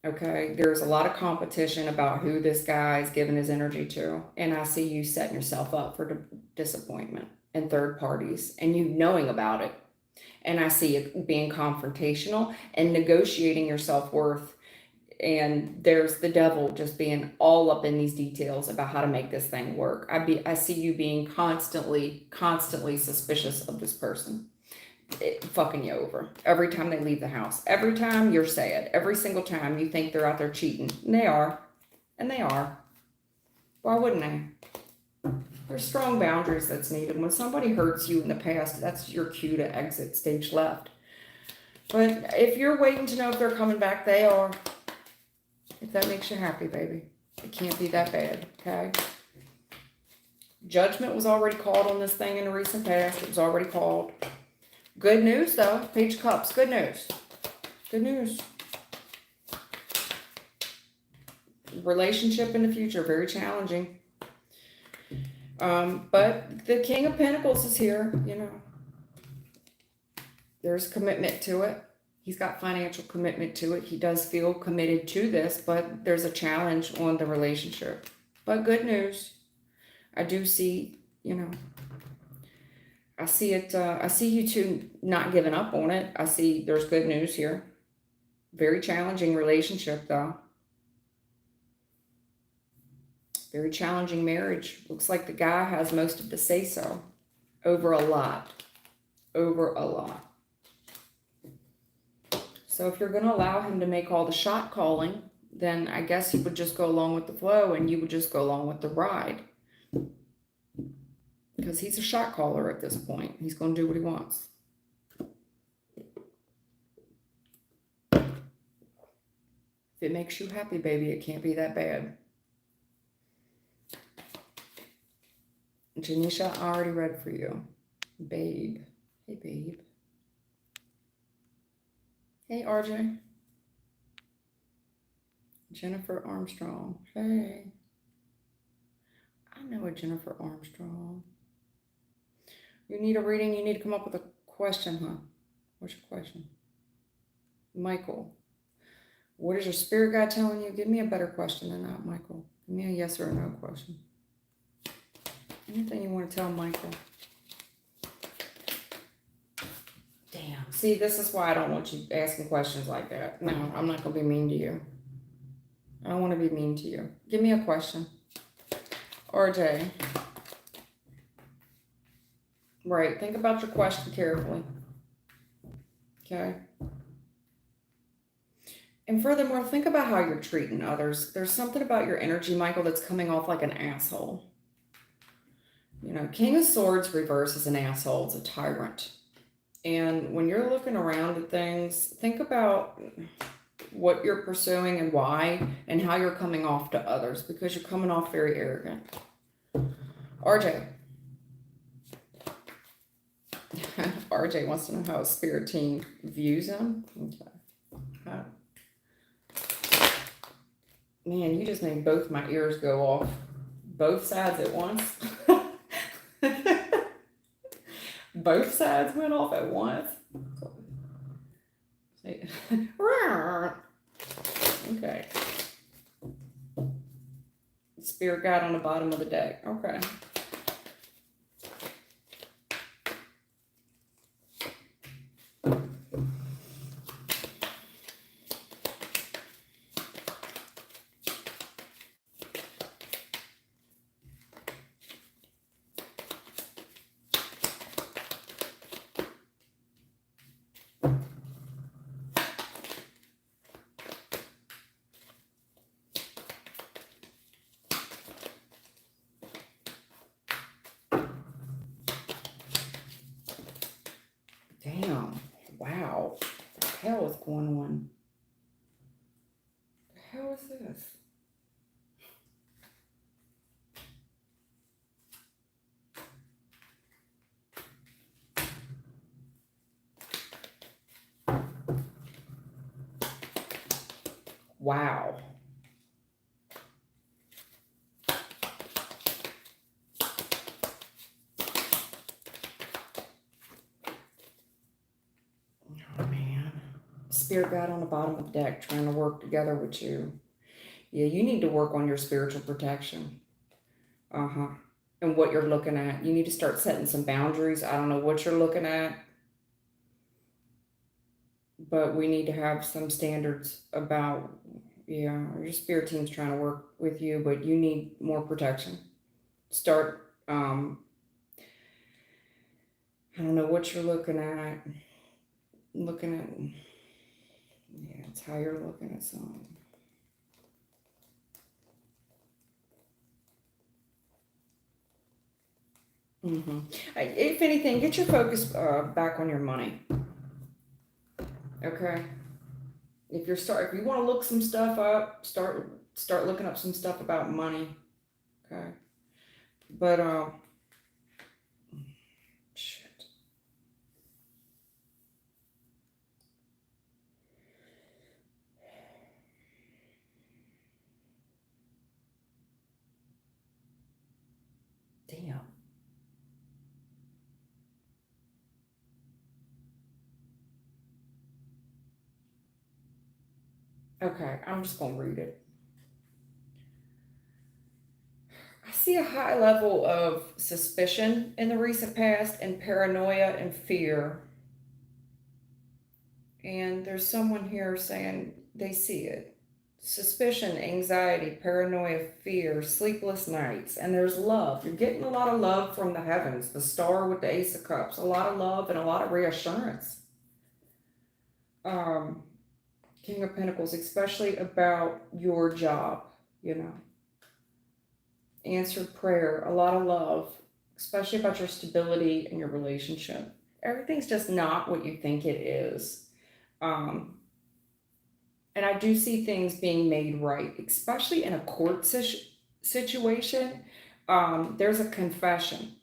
Okay? There's a lot of competition about who this guy is giving his energy to. And I see you setting yourself up for disappointment and third parties. And you knowing about it. And I see it being confrontational and negotiating your self-worth. And there's the devil just being all up in these details about how to make this thing work. I see you being constantly suspicious of this person. Fucking you over. Every time they leave the house. Every time you're sad. Every single time you think they're out there cheating. And they are. And they are. Why wouldn't they? There's strong boundaries that's needed. When somebody hurts you in the past, that's your cue to exit stage left. But if you're waiting to know if they're coming back, they are. If that makes you happy, baby. It can't be that bad, okay? Judgment was already called on this thing in the recent past. It was already called. Good news, though. Page of Cups. Good news. Good news. Relationship in the future. Very challenging. But the King of Pentacles is here, you know. There's commitment to it. He's got financial commitment to it. He does feel committed to this, but there's a challenge on the relationship. But good news. I do see, you know, I see it. I see you two not giving up on it. I see there's good news here. Very challenging relationship, though. Very challenging marriage. Looks like the guy has most of the say-so over a lot. Over a lot. So if you're going to allow him to make all the shot calling, then I guess he would just go along with the flow and you would just go along with the ride. Because he's a shot caller at this point. He's going to do what he wants. If it makes you happy, baby, it can't be that bad. Janisha, I already read for you. Babe. Hey, babe. Hey, RJ. Jennifer Armstrong. Hey. I know a Jennifer Armstrong. You need a reading? You need to come up with a question, huh? What's your question? Michael. What is your spirit guide telling you? Give me a better question than that, Michael. Give me a yes or a no question. Anything you want to tell Michael? Damn. See, this is why I don't want you asking questions like that. No, I'm not going to be mean to you. I don't want to be mean to you. Give me a question. RJ. Right. Think about your question carefully. Okay. And furthermore, think about how you're treating others. There's something about your energy, Michael, that's coming off like an asshole. You know, King of Swords reverse is an asshole. It's a tyrant. And when you're looking around at things, think about what you're pursuing and why, and how you're coming off to others, because you're coming off very arrogant. RJ. RJ wants to know how a spirit team views him. Okay. Man, you just made both my ears go off. Both sides at once. Both sides went off at once. Okay. Spirit guide on the bottom of the deck. Okay. Damn. Wow. What the hell is going on? What the hell is this? Wow. Oh, man. Spirit guide on the bottom of the deck trying to work together with you. Yeah, you need to work on your spiritual protection. Uh-huh. And what you're looking at. You need to start setting some boundaries. I don't know what you're looking at, but we need to have some standards about, yeah, your spirit team's trying to work with you, but you need more protection. Start, I don't know what you're looking at. Yeah, it's how you're looking at something. If anything, get your focus back on your money. Okay. If you want to look some stuff up, start looking up some stuff about money. Okay. But shit. Damn. Okay, I'm just gonna read it. I see a high level of suspicion in the recent past and paranoia and fear. And there's someone here saying they see it. Suspicion, anxiety, paranoia, fear, sleepless nights, and there's love. You're getting a lot of love from the heavens. The star with the Ace of Cups, a lot of love and a lot of reassurance. King of Pentacles, especially about your job, you know. Answered prayer, a lot of love, especially about your stability and your relationship. Everything's just not what you think it is. And I do see things being made right, especially in a court situation. There's a confession.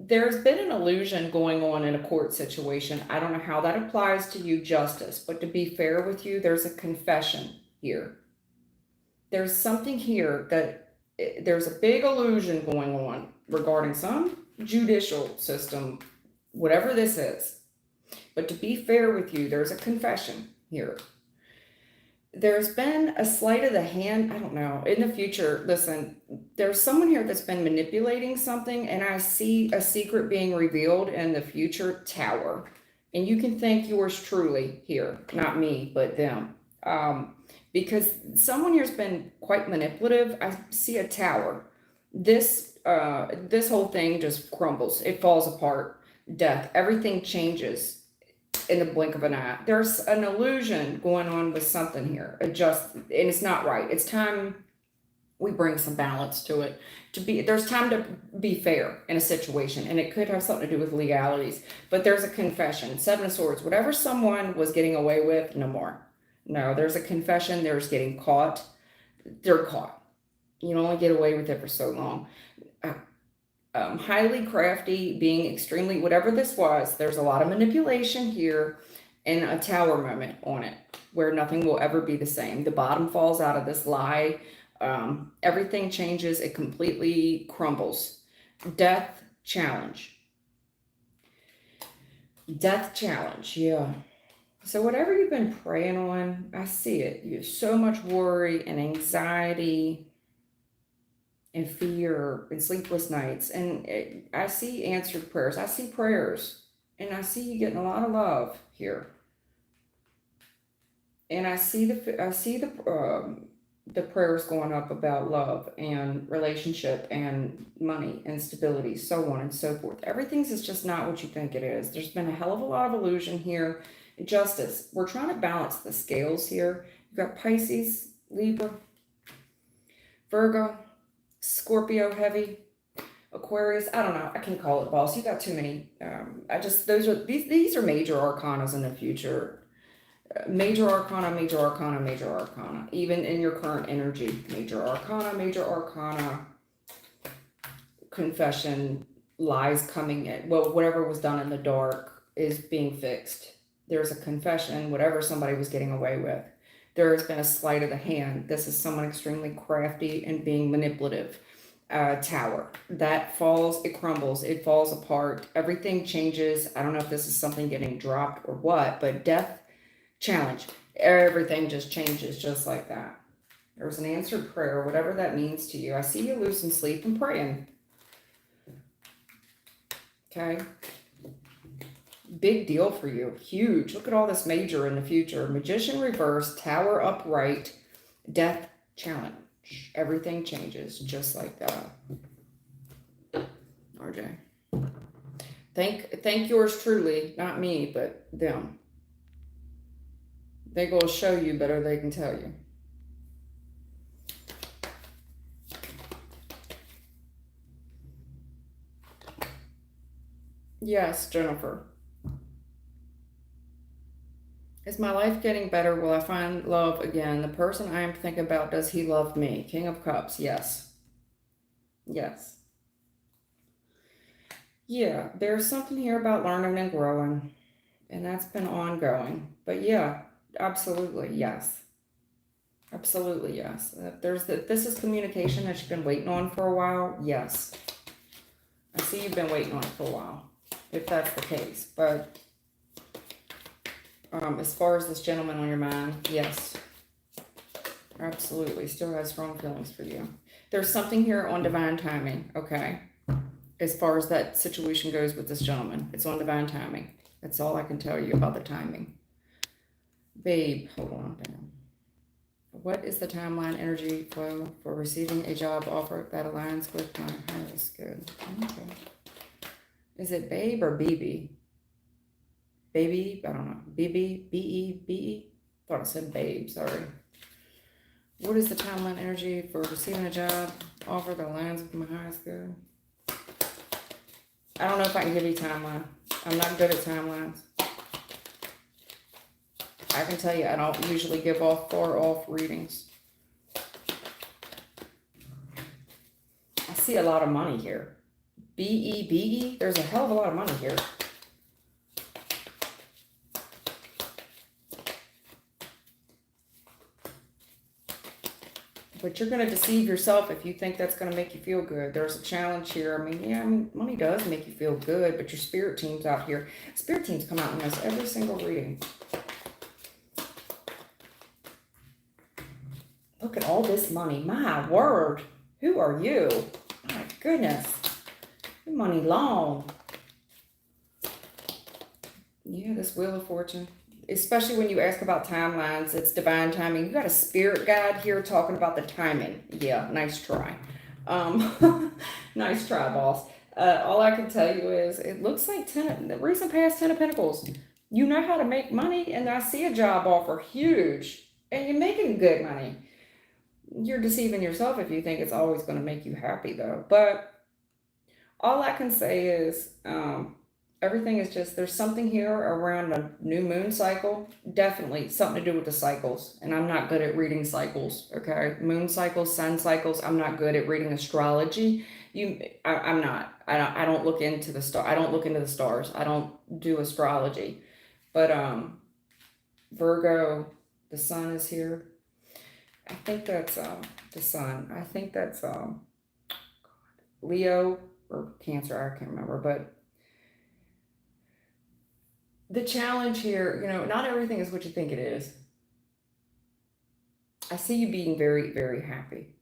There's been an illusion going on in a court situation. I don't know how that applies to you, Justice, but to be fair with you, there's a confession here. There's something here that there's a big illusion going on regarding some judicial system, whatever this is. But to be fair with you, there's a confession here. There's been a sleight of the hand. I don't know. In the future, listen, there's someone here that's been manipulating something, and I see a secret being revealed in the future tower. And you can thank yours truly here, not me, but them. Because someone here's been quite manipulative. I see a tower. This whole thing just crumbles. It falls apart. Death. Everything changes. in the blink of an eye. There's an illusion going on with something here. And it's not right. It's time we bring some balance to it. There's time to be fair in a situation, and it could have something to do with legalities. But there's a confession. Seven of Swords. Whatever someone was getting away with, no more. No, there's a confession. There's getting caught. They're caught. You only get away with it for so long. Highly crafty, being extremely, whatever this was, there's a lot of manipulation here and a tower moment on it where nothing will ever be the same. The bottom falls out of this lie. Everything changes. It completely crumbles. Death challenge. Death challenge. Yeah. So whatever you've been praying on, I see it. You have so much worry and anxiety and fear and sleepless nights. And I see answered prayers. I see prayers. And I see you getting a lot of love here. And I see the prayers going up about love and relationship and money and stability, so on and so forth. Everything's is just not what you think it is. There's been a hell of a lot of illusion here. Justice. We're trying to balance the scales here. You've got Pisces, Libra, Virgo, Scorpio heavy, Aquarius. I don't know. I can call it, boss. You got too many. These are major arcanas in the future. Major arcana, major arcana, major arcana. Even in your current energy, major arcana, confession, lies coming in. Well, whatever was done in the dark is being fixed. There's a confession, whatever somebody was getting away with. There has been a sleight of the hand. This is someone extremely crafty and being manipulative. Tower. That falls, it crumbles, it falls apart. Everything changes. I don't know if this is something getting dropped or what, but death challenge. Everything just changes just like that. There's an answered prayer, whatever that means to you. I see you losing sleep and praying. Okay. Big deal for you. Huge. Look at all this major in the future. Magician reverse, tower upright, death challenge. Everything changes just like that. RJ. Thank yours truly, not me, but them. They go show you better they can tell you. Yes, Jennifer. Is my life getting better? Will I find love again? The person I am thinking about, does he love me? King of Cups, yes. Yes. Yeah, there's something here about learning and growing, and that's been ongoing. But yeah, absolutely, yes. Absolutely, yes. This is communication that you've been waiting on for a while, yes. I see you've been waiting on it for a while, if that's the case. But as far as this gentleman on your mind, yes. Absolutely. Still has strong feelings for you. There's something here on divine timing, okay? As far as that situation goes with this gentleman. It's on divine timing. That's all I can tell you about the timing. Babe, hold on. What is the timeline energy flow for receiving a job offer that aligns with my highest good? Okay. Is it babe or BB? Baby, I don't know. BB, BE, BE? Thought I said babe, sorry. What is the timeline energy for receiving a job offer that aligns with my highest good? I don't know if I can give you timeline. I'm not good at timelines. I can tell you I don't usually give off far off readings. I see a lot of money here. BE, BE, there's a hell of a lot of money here. But you're going to deceive yourself if you think that's going to make you feel good. There's a challenge here. Money does make you feel good, but your spirit team's out here. Spirit teams come out in this every single reading. Look at all this money. My word. Who are you? My goodness. Your money long. Yeah, this Wheel of Fortune. Especially when you ask about timelines, it's divine timing. You got a spirit guide here talking about the timing. Yeah, nice try. Nice try, boss. All I can tell you is it looks like the recent past 10 of Pentacles. You know how to make money, and I see a job offer huge, and you're making good money. You're deceiving yourself if you think it's always going to make you happy, though. But all I can say is everything is just there's something here around a new moon cycle. Definitely something to do with the cycles. And I'm not good at reading cycles. Okay. Moon cycles, sun cycles. I'm not good at reading astrology. I'm not. I don't look into the star. I don't look into the stars. I don't do astrology. But Virgo, the sun is here. I think that's the sun. I think that's Leo or Cancer, I can't remember, but the challenge here, not everything is what you think it is. I see you being very, very happy.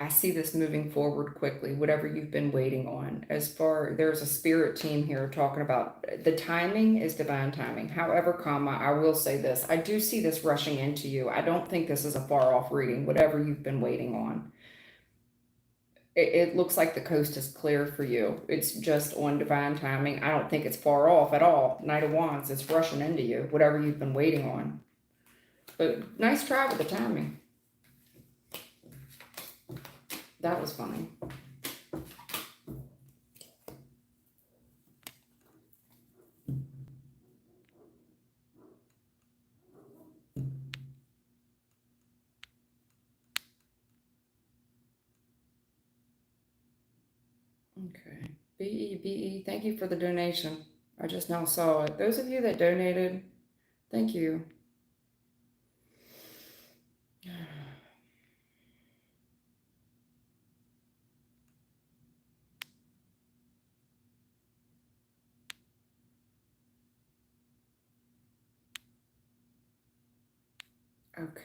I see this moving forward quickly, whatever you've been waiting on. There's a spirit team here talking about the timing is divine timing. However, I will say this, I do see this rushing into you. I don't think this is a far off reading, whatever you've been waiting on. It looks like the coast is clear for you. It's just on divine timing. I don't think it's far off at all. Knight of Wands, it's rushing into you, whatever you've been waiting on. But nice try with the timing. That was funny. Okay. BE, thank you for the donation. I just now saw it. Those of you that donated, thank you. Okay.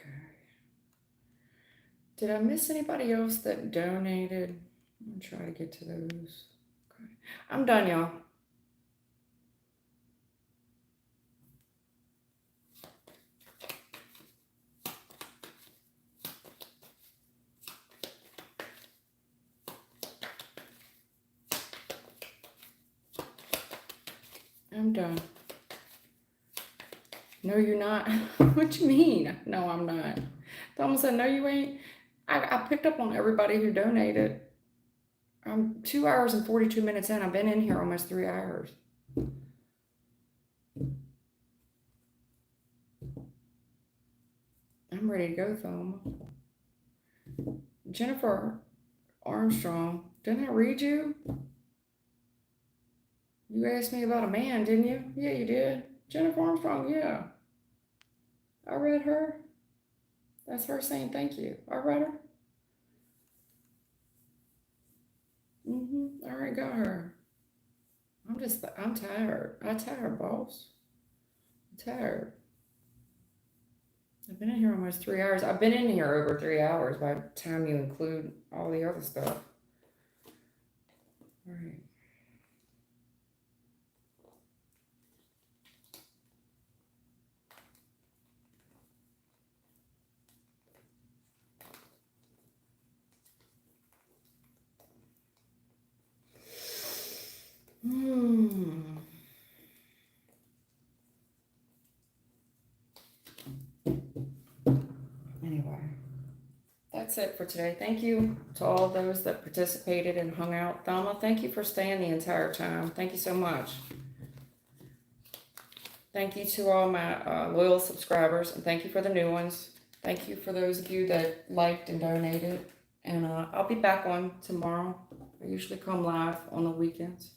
Did I miss anybody else that donated? I'm gonna try to get to those. Okay. I'm done, y'all. I'm done. No, you're not. What you mean? No, I'm not. Someone said, no, you ain't. I picked up on everybody who donated. I'm 2 hours and 42 minutes in. I've been in here almost 3 hours. I'm ready to go, Thelma. Jennifer Armstrong, didn't I read you? You asked me about a man, didn't you? Yeah, you did. Jennifer Armstrong, yeah. I read her. That's her saying thank you. I read her. I already got her. I'm tired. I'm tired, boss. I'm tired. I've been in here almost 3 hours. I've been in here over 3 hours by the time you include all the other stuff. All right. Anyway, that's it for today. Thank you to all those that participated and hung out. Thelma, thank you for staying the entire time. Thank you so much. Thank you to all my loyal subscribers, and thank you for the new ones. Thank you for those of you that liked and donated. And I'll be back on tomorrow. I usually come live on the weekends.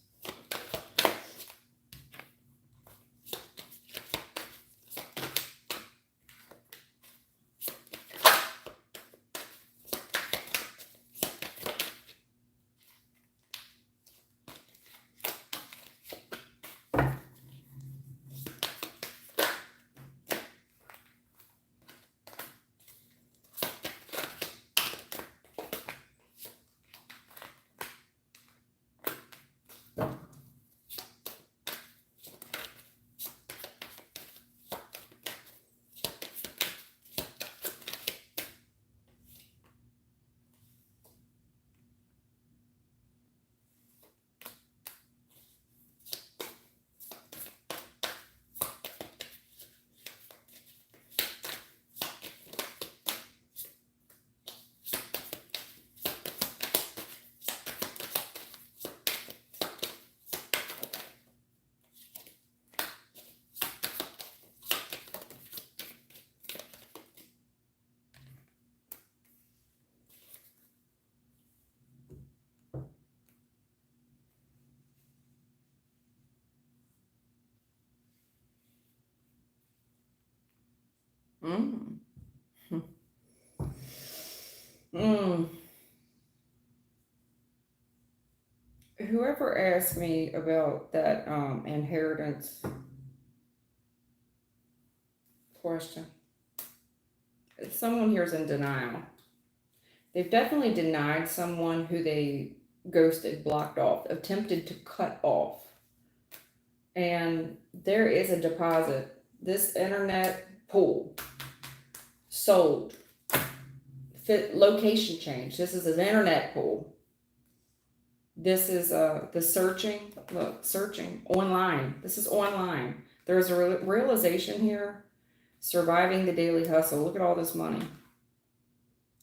Mm. Mm. Whoever asked me about that inheritance question, someone here is in denial. They've definitely denied someone who they ghosted, blocked off, attempted to cut off. And there is a deposit. This internet pool sold. Fit location change. This is an internet pool. This is the searching. Look, searching online. This is online. There's a realization here. Surviving the daily hustle. Look at all this money.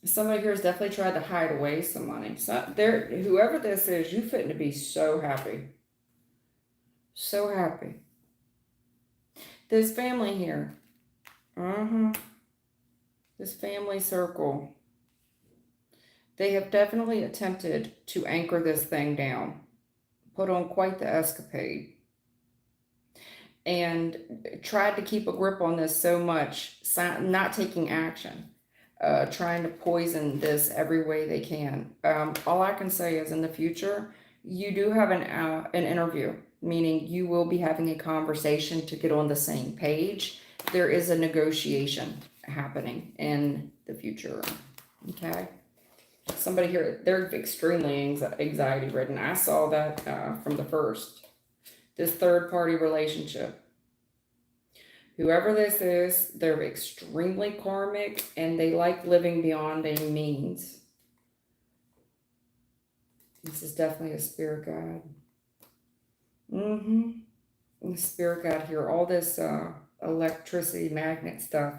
Somebody here has definitely tried to hide away some money. So there, whoever this is, you fitting to be so happy. So happy. This family here. This family circle. They have definitely attempted to anchor this thing down. Put on quite the escapade. And tried to keep a grip on this so much, not taking action. Trying to poison this every way they can. All I can say is in the future, you do have an interview, meaning you will be having a conversation to get on the same page. There is a negotiation happening in the future. Okay. Somebody here, they're extremely anxiety ridden. I saw that from the first. This third party relationship. Whoever this is, they're extremely karmic and they like living beyond their means. This is definitely a spirit guide. The spirit guide here, all this electricity, magnet stuff.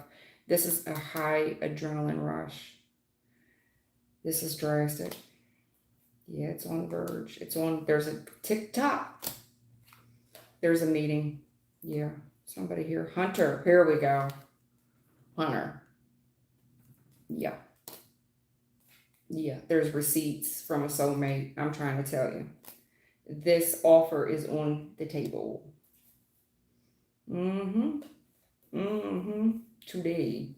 This is a high adrenaline rush. This is drastic. Yeah, it's on the verge. It's on, there's a tick-tock. There's a meeting. Yeah. Somebody here. Hunter. Here we go. Hunter. Yeah. Yeah. There's receipts from a soulmate. I'm trying to tell you. This offer is on the table. Today.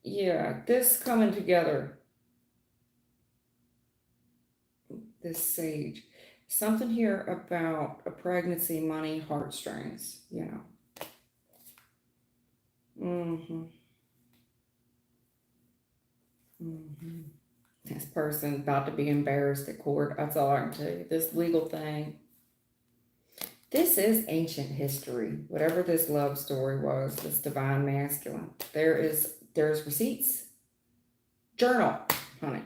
Yeah. This coming together. This sage. Something here about a pregnancy, money, heartstrings, you know. This person about to be embarrassed at court. That's all I can tell you. This legal thing. This is ancient history. Whatever this love story was, this divine masculine. There's receipts. Journal, honey.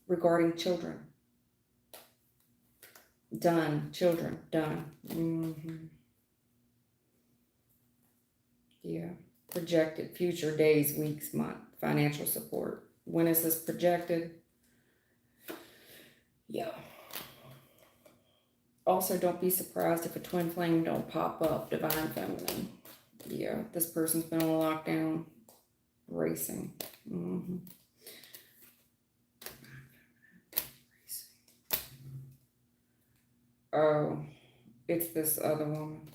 Regarding children. Done. Children. Done. Yeah. Projected future days, weeks, month. Financial support. When is this projected? Yeah. Also, don't be surprised if a twin flame don't pop up. Divine feminine. Yeah. This person's been on lockdown. Racing. Oh, it's this other woman.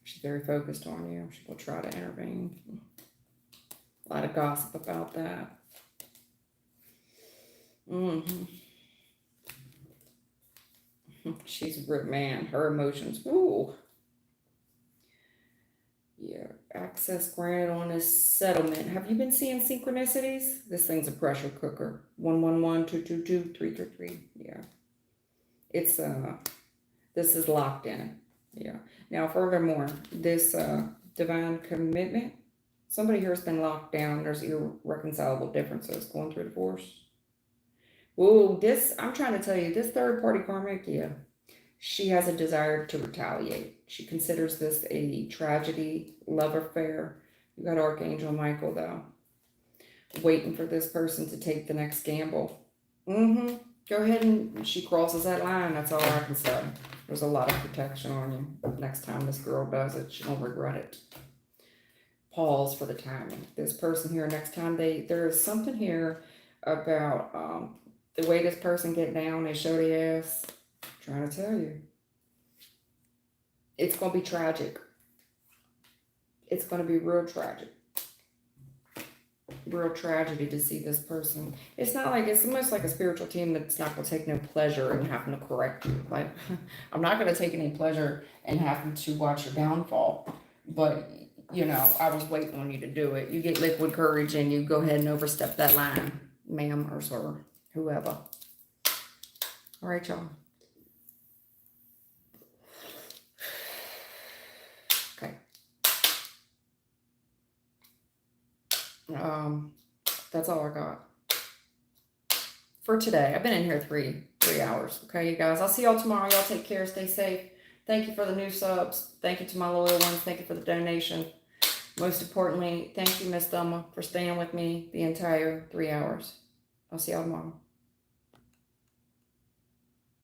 She's very focused on you. She will try to intervene. A lot of gossip about that. She's a man. Her emotions. Ooh. Yeah. Access granted on this settlement. Have you been seeing synchronicities? This thing's a pressure cooker. 111 222 333. Yeah. It's this is locked in. Yeah. Now furthermore, this divine commitment, somebody here has been locked down. There's irreconcilable differences going through divorce. Ooh, this, I'm trying to tell you, this third party karmic, yeah, she has a desire to retaliate. She considers this a tragedy, love affair. You got Archangel Michael though, waiting for this person to take the next gamble. Go ahead and she crosses that line. That's all I can say. There's a lot of protection on you. Next time this girl does it, she won't regret it. Pause for the timing. This person here, next time there's something here about the way this person get down, they show their ass. I'm trying to tell you. It's going to be tragic. It's going to be real tragic. Real tragedy to see this person. It's not like, it's almost like a spiritual team that's not going to take no pleasure in having to correct you. Like, I'm not going to take any pleasure in having to watch your downfall. But, you know, I was waiting on you to do it. You get liquid courage and you go ahead and overstep that line, ma'am or sir, whoever. All right, y'all. Okay. That's all I got for today. I've been in here three hours. Okay, you guys. I'll see y'all tomorrow. Y'all take care. Stay safe. Thank you for the new subs. Thank you to my loyal ones. Thank you for the donation. Most importantly, thank you, Miss Thelma, for staying with me the entire 3 hours. I'll see y'all tomorrow.